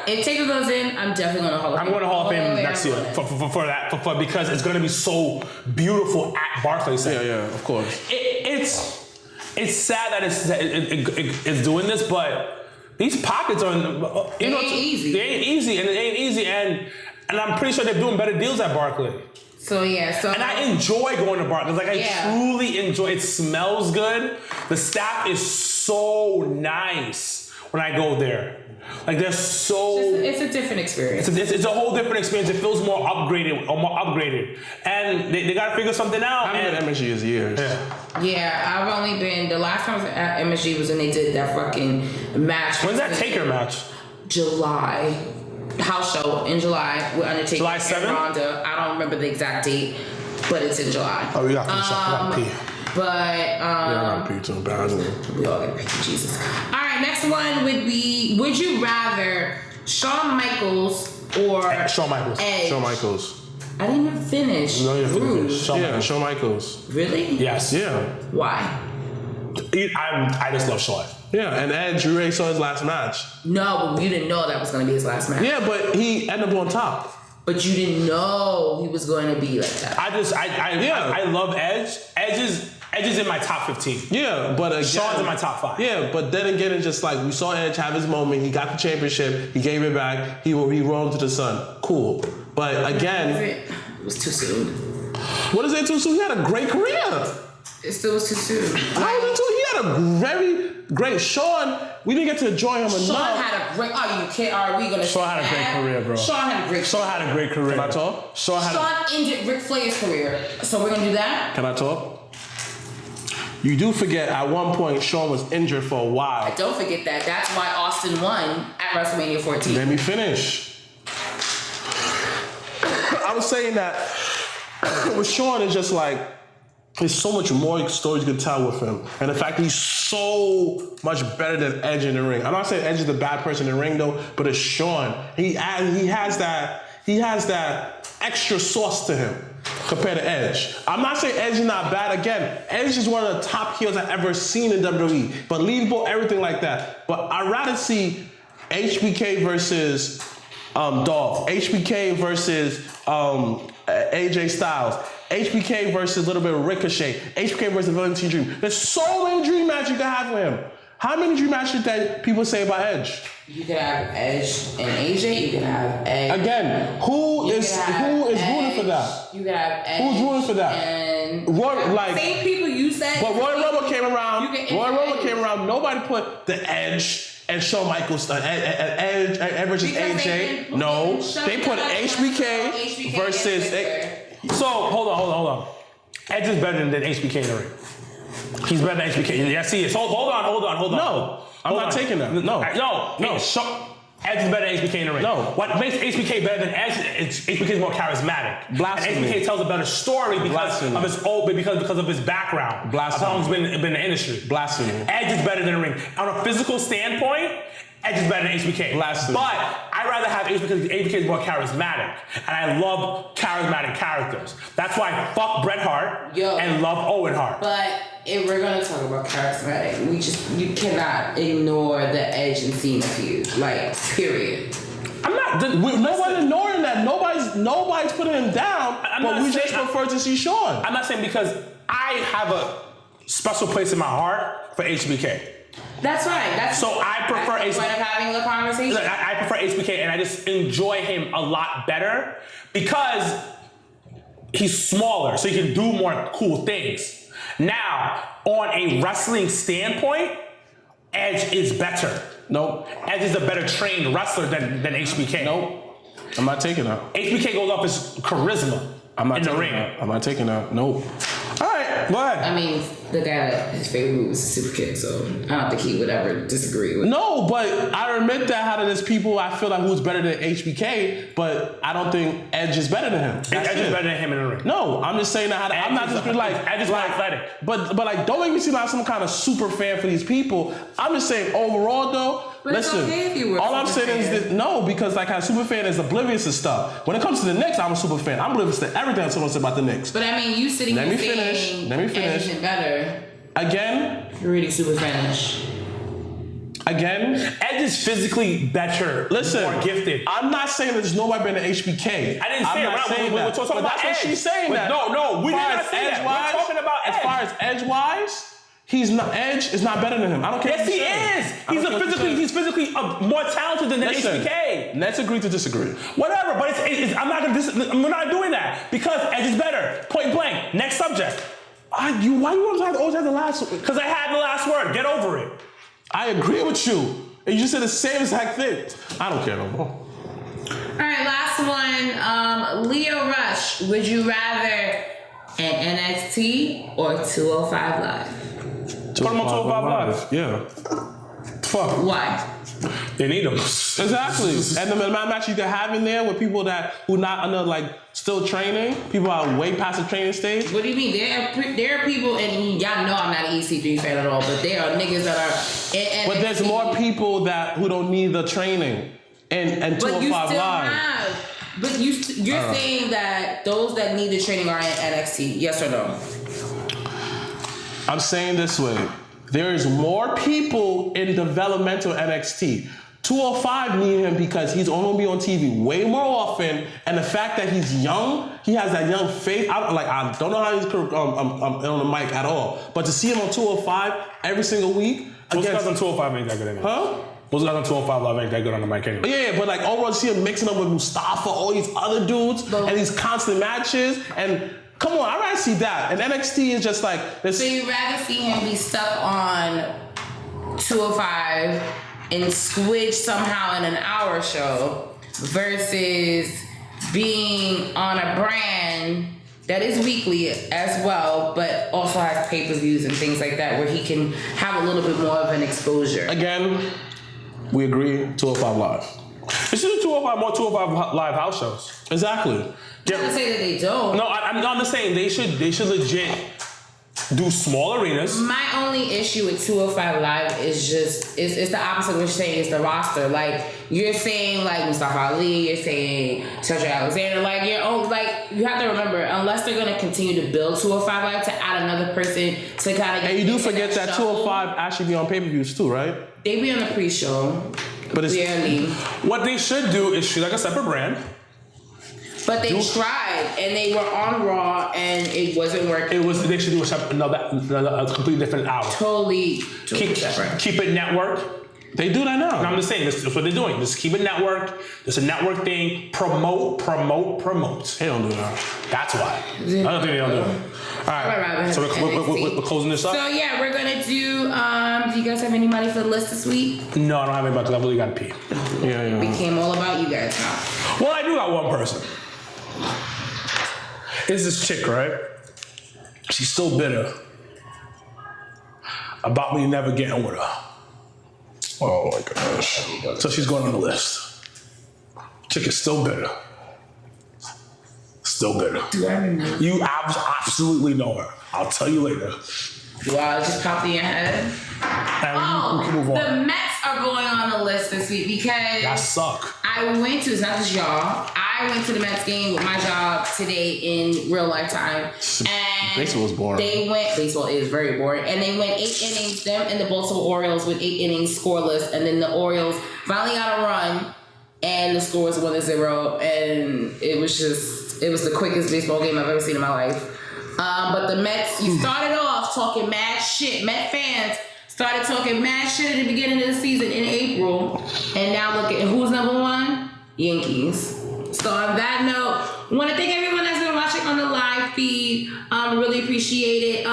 If Taker goes in, I'm definitely going to Hall of Fame. I'm going to Hall of Fame next year for that because it's going to be so beautiful at Barclays Center. Yeah, of course. It's sad that it's doing this, but these pockets are They ain't easy. They ain't easy, and it ain't easy, and I'm pretty sure they're doing better deals at Barclays. And I enjoy going to Barclays. Like I truly enjoy. It smells good. The staff is so nice when I go there. Like they're so. It's a different experience. It's a whole different experience. It feels more upgraded, and they got to figure something out. I've been at MSG is years. Yeah, I've only been. The last time I was at MSG was when they did that fucking match. When's that Taker match? July. House show in July with Undertaker. July 7th? Ronda. I don't remember the exact date, but it's in July. Oh, we got to pee. But I gotta pee too, but we all gotta pee. Jesus. All right. right, next one would be: would you rather Shawn Michaels or Shawn Michaels. Edge? Shawn Michaels. I didn't even finish. No, you didn't Rude. finish. Shawn Michaels. Really? Yes. Yeah. Why? I just love Shawn. Yeah, and Edge, you already saw his last match. No, but you didn't know that was going to be his last match. Yeah, but he ended up on top. But you didn't know he was going to be like that. I love Edge. Edge is in my top 15. Yeah, but again, Shawn's in my top 5. Yeah, but then again, it's just like we saw Edge have his moment. He got the championship. He gave it back. He rolled to the sun. Cool. But again, It was too soon. what is it too soon? He had a great career. It still was too soon. How was it too? He had a very great. Shawn, we didn't get to enjoy him Shawn enough. had a great. Are you kidding? Are we gonna? Shawn had a great career, bro. Shawn had a great. Shawn had a great career. Can I talk? Shawn ended Ric Flair's career. So we're gonna do that. Can I talk? You do forget at one point Shawn was injured for a while. Don't forget that. That's why Austin won at WrestleMania 14. Let me finish. I was saying that with Shawn, it's just like there's so much more stories you can tell with him, and the fact that he's so much better than Edge in the ring. I'm not saying Edge is the bad person in the ring though, but it's Shawn. He has that extra sauce to him compared to Edge. I'm not saying Edge is not bad. Again, Edge is one of the top heels I've ever seen in WWE. Believable, everything like that. But I'd rather see HBK versus Dolph, HBK versus AJ Styles, HBK versus a little bit of Ricochet, HBK versus Velveteen Dream. There's so many dream matches you can have with him. How many dream matches that people say about Edge? You can have Edge and AJ. You can have Edge. Again, who is rooting for that? You can have Edge. Who's rooting for that? And same people you said. But Royal Rumble came around. Nobody put the Edge and Shawn Michaels, Edge versus AJ. No, they put HBK versus. So hold on. Edge is better than HBK in the ring. He's better than HBK. Yes, he is. Hold on. No, I'm not taking that. No. Edge is better than HBK in the ring. No. What makes HBK better than Edge is HBK is more charismatic. Blasphemy. And HBK tells a better story because of his because of his background. Blasphemy. That's how long he's been in the industry. Blasphemy. Edge is better than the ring. On a physical standpoint, Edge is better than HBK. Blasphemy. But I'd rather have HBK because HBK is more charismatic. And I love charismatic characters. That's why I fuck Bret Hart and love Owen Hart. But if we're gonna talk about charismatic, you cannot ignore the Edge and Cena feud. Like, period. I'm not. Nobody's ignoring that. Nobody's putting him down. But we just prefer to see Shawn. I'm not saying because I have a special place in my heart for HBK. That's right. So I prefer HBK. Point of having the conversation. I prefer HBK, and I just enjoy him a lot better because he's smaller, so he can do more cool things. Now, on a wrestling standpoint, Edge is better. Nope. Edge is a better trained wrestler than HBK. Nope. I'm not taking that. HBK goes off his charisma in the ring. I'm not taking that. Nope. All right, go ahead. I mean, the guy that his favorite move is a super kick, so I don't think he would ever disagree with. No, but I admit that out of this people, I feel like who's better than HBK, but I don't think Edge is better than him. Edge is better than him in the ring. No, I'm just saying that. I'm not just like Edge is more athletic. But like, don't make me seem like some kind of super fan for these people. I'm just saying overall though. But listen, it's okay if you were all I'm saying is that no, because like a super fan is oblivious to stuff. When it comes to the Knicks, I'm a super fan. I'm oblivious to everything I'm supposed to say about the Knicks. But I mean, you sitting Let here me finish. saying Let me finish. Edge isn't better. Again. You're really super fanish. Again, Edge is physically better, listen, more gifted. I'm not saying that there's nobody better than HBK. I didn't say I'm it. not saying We're that. talking But about that's Edge. what she's saying. But that. no, we did not say that. We're talking about Edge. As far as edge-wise, Edge is not better than him. I don't care. Yes, he is. He's physically more talented than HBK. Let's agree to disagree. Whatever, but I'm not gonna. We're not doing that because Edge is better. Point blank. Next subject. Why you always have the last word? Because I had the last word. Get over it. I agree with you. And you just said the same exact thing. I don't care no more. All right, last one. Leo Rush. Would you rather an NXT or 205 Live? Put him on 205 Live. Yeah. Fuck. Why? They need them. Exactly. And the match you can have in there with people who not under like still training, people are way past the training stage. What do you mean? There are people, and y'all know I'm not an EC3 fan at all, but there are niggas that are in But there's more people who don't need the training and 205 Live. But you're saying that those that need the training are in NXT, yes or no? I'm saying this way. There is more people in developmental NXT. 205 need him because he's only gonna be on TV way more often, and the fact that he's young, he has that young face. I don't know how he's on the mic at all, but to see him on 205 every single week. Those guys on 205 ain't that good anyway. Huh? Those guys on 205 Live ain't that good on the mic anyway. Yeah, but like overall, to see him mixing up with Mustafa, all these other dudes, and these constant matches, and come on, I'd rather see that. And NXT is just like this. So you'd rather see him be stuck on 205 and squidged somehow in an hour show versus being on a brand that is weekly as well, but also has pay-per-views and things like that where he can have a little bit more of an exposure. Again, we agree, 205 Live. They should do 205 more 205 Live house shows. Exactly. I'm not to say that they don't. No, I'm not saying they should legit do small arenas. My only issue with 205 Live is just it's the opposite of what you're saying. It's the roster. Like you're saying, like Mustafa Ali, you're saying Cedric Alexander. Like you have to remember, unless they're gonna continue to build 205 Live to add another person to kind of. And you do forget that 205 actually be on pay-per-views too, right? They be on the pre-show. But it's barely. What they should do is shoot like a separate brand. But they tried, and they were on Raw, and it wasn't working. They should do a completely different hour. Totally separate. Keep it network. They do that now. No, I'm just saying, that's what they're doing. Just keep it network. It's a network thing. Promote. They don't do that. That's why. I don't think they don't do it. All right. So we're closing this up? So yeah, we're going to do you guys have any money for the list this week? No, I don't have any money because I really got to pee. Yeah. It became all about you guys now. Well, I do got one person. It's this chick, right? She's so bitter about me never getting with her. Oh my gosh. So she's going on the list. Chick is still bitter. Still bitter. Do I remember? You absolutely know her. I'll tell you later. Wow, it just popped in your head. And we can move on. The Mets are going on the list this week because That suck. I went to, it's not just y'all, I went to the Mets game with my job today in real lifetime. And Baseball is boring. Baseball is very boring. And they went 8 innings, them and the Baltimore Orioles went 8 innings scoreless. And then the Orioles finally got a run and the score was 1-0. And it was the quickest baseball game I've ever seen in my life. But the Mets, you started off talking mad shit. Met fans started talking mad shit at the beginning of the season in April. And now look at who's number one? Yankees. So on that note, I want to thank everyone that's been watching on the live feed. Really appreciate it.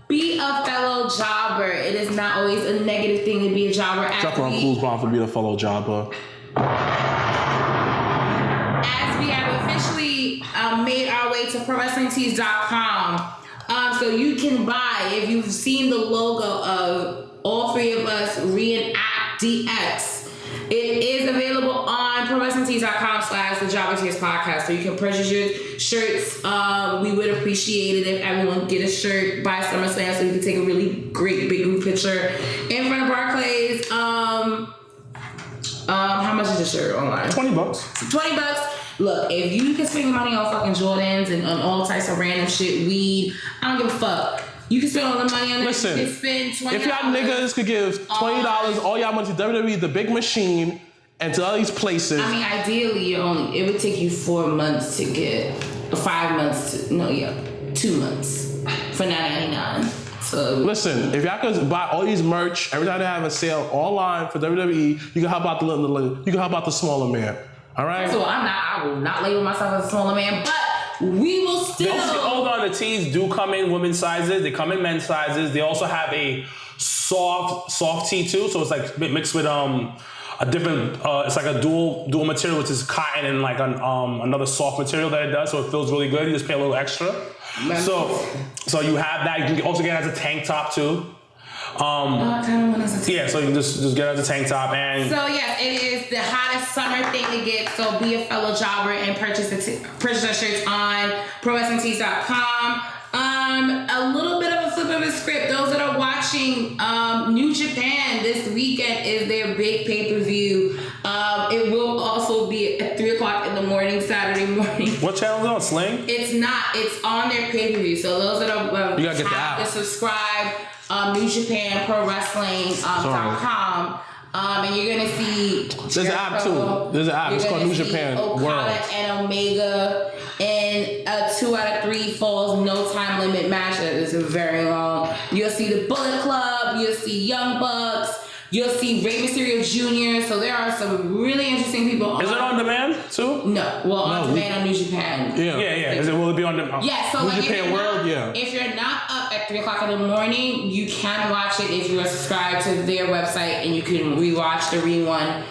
Be a fellow jobber. It is not always a negative thing to be a jobber. Drop on Cool's Bomb for being a fellow jobber. As we have officially made our way to ProWrestlingTees.com. So you can buy, if you've seen the logo of all three of us reenact DX, it is available on ProWrestlingTees.com/The Jobber Tears Podcast. So you can purchase your shirts. We would appreciate it if everyone get a shirt by SummerSlam so we can take a really great big group picture in front of Barclays. How much is the shirt online? $20. $20. Look, if you can spend your money on fucking Jordans and on all types of random shit, weed, I don't give a fuck. You can spend all the money on that. Listen, you can spend $20. if y'all niggas could give $20, all y'all money to WWE, the big machine, and to all these places. I mean, ideally, it would take you 4 months to get, 5 months to, 2 months for $9.99. So listen, if y'all could buy all these merch every time they have a sale online for WWE, you can help out the smaller man. All right. So I will not label myself as a smaller man, but we will still. Hold on, the tees do come in women's sizes. They come in men's sizes. They also have a soft tee too. So it's like mixed with a different. It's like a dual material, which is cotton and like another soft material that it does. So it feels really good. You just pay a little extra. So you have that. You can also get it as a tank top too. Yeah, so you can just get out the tank top and. So yes, it is the hottest summer thing to get. So be a fellow jobber and purchase our shirts on ProWrestlingTees.com. A little bit of a flip of a script. Those that are watching New Japan this weekend is their big pay-per-view. It will also be at 3 o'clock in the morning, Saturday morning. What channel is it on? Sling? It's not. It's on their pay-per-view. So those that are you gotta get the app. to subscribe, New Japan Pro Wrestling.com. And you're gonna see There's an app too. There's an app. It's called New Japan Okada World. and Omega in a 2 out of 3 falls no time limit match that is very long. You'll see the Bullet Club. You'll see Young Bucks. You'll see Rey Mysterio Jr. So there are some really interesting people. Is it on demand too? No. Well, on demand on New Japan. Yeah. Will it be on demand? Yeah, so New like Japan World, if you're not up at 3 o'clock in the morning, you can watch it if you are subscribed to their website, and you can rewatch the rerun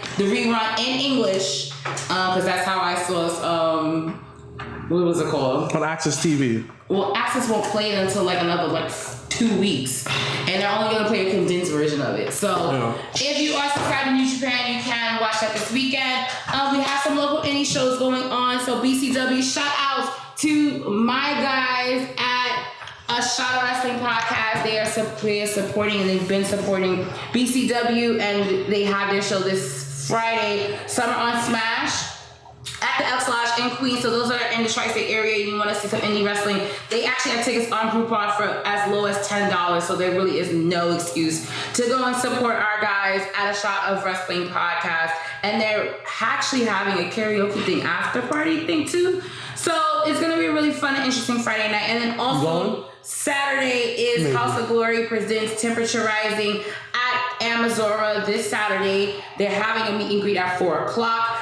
in English, because that's how I saw what was it called? On Access TV. Well, Access won't play it until another 2 weeks, and they're only gonna play a condensed version of it. So if you are subscribed to New Japan, you can watch that this weekend. We have some local indie shows going on. So BCW, shout out to my guys at a Shot of Wrestling podcast. They are supporting, and they've been supporting BCW, and they have their show this Friday, Summer on Smash, at the Elks Lodge in Queens. So those that are in the tri-state area, you want to see some indie wrestling, they actually have tickets on Groupon for as low as $10. So there really is no excuse to go and support our guys at a Shot of Wrestling podcast. And they're actually having a karaoke thing, after party thing too. So it's going to be a really fun and interesting Friday night. And then also Saturday is House of Glory presents Temperature Rising at Amazora this Saturday. They're having a meet and greet at 4 o'clock.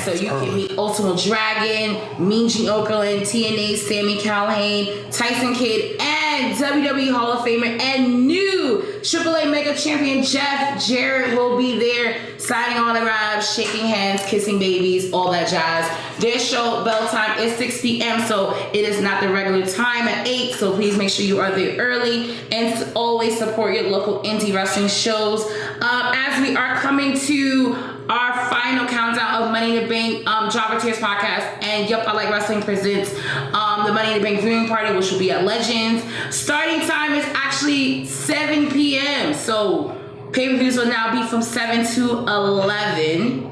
So you can meet Ultimate Dragon, Mean Gene Okerlund, TNA, Sami Callihan, Tyson Kidd, and WWE Hall of Famer and new AAA Mega Champion Jeff Jarrett will be there, signing autographs, shaking hands, kissing babies, all that jazz. Their show bell time is 6 p.m. so it is not the regular time at 8. So please make sure you are there early, and always support your local indie wrestling shows. As we are coming to our final countdown of Money in the Bank Jobber Tears podcast, and Yup, I Like Wrestling presents the Money in the Bank viewing party, which will be at Legends. Starting time is actually 7 p.m. So pay-per-views will now be from 7 to 11.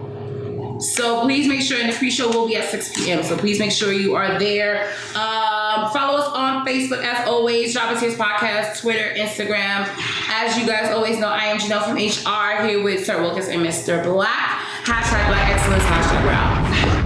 So please make sure, and the pre-show will be at 6 p.m. So please make sure you are there. Follow us on Facebook as always, Jobber Tears Podcast, Twitter, Instagram. As you guys always know, I am Janelle from HR here with Sir Wilkins and Mr. Blacc. #Black Excellence, #Brown.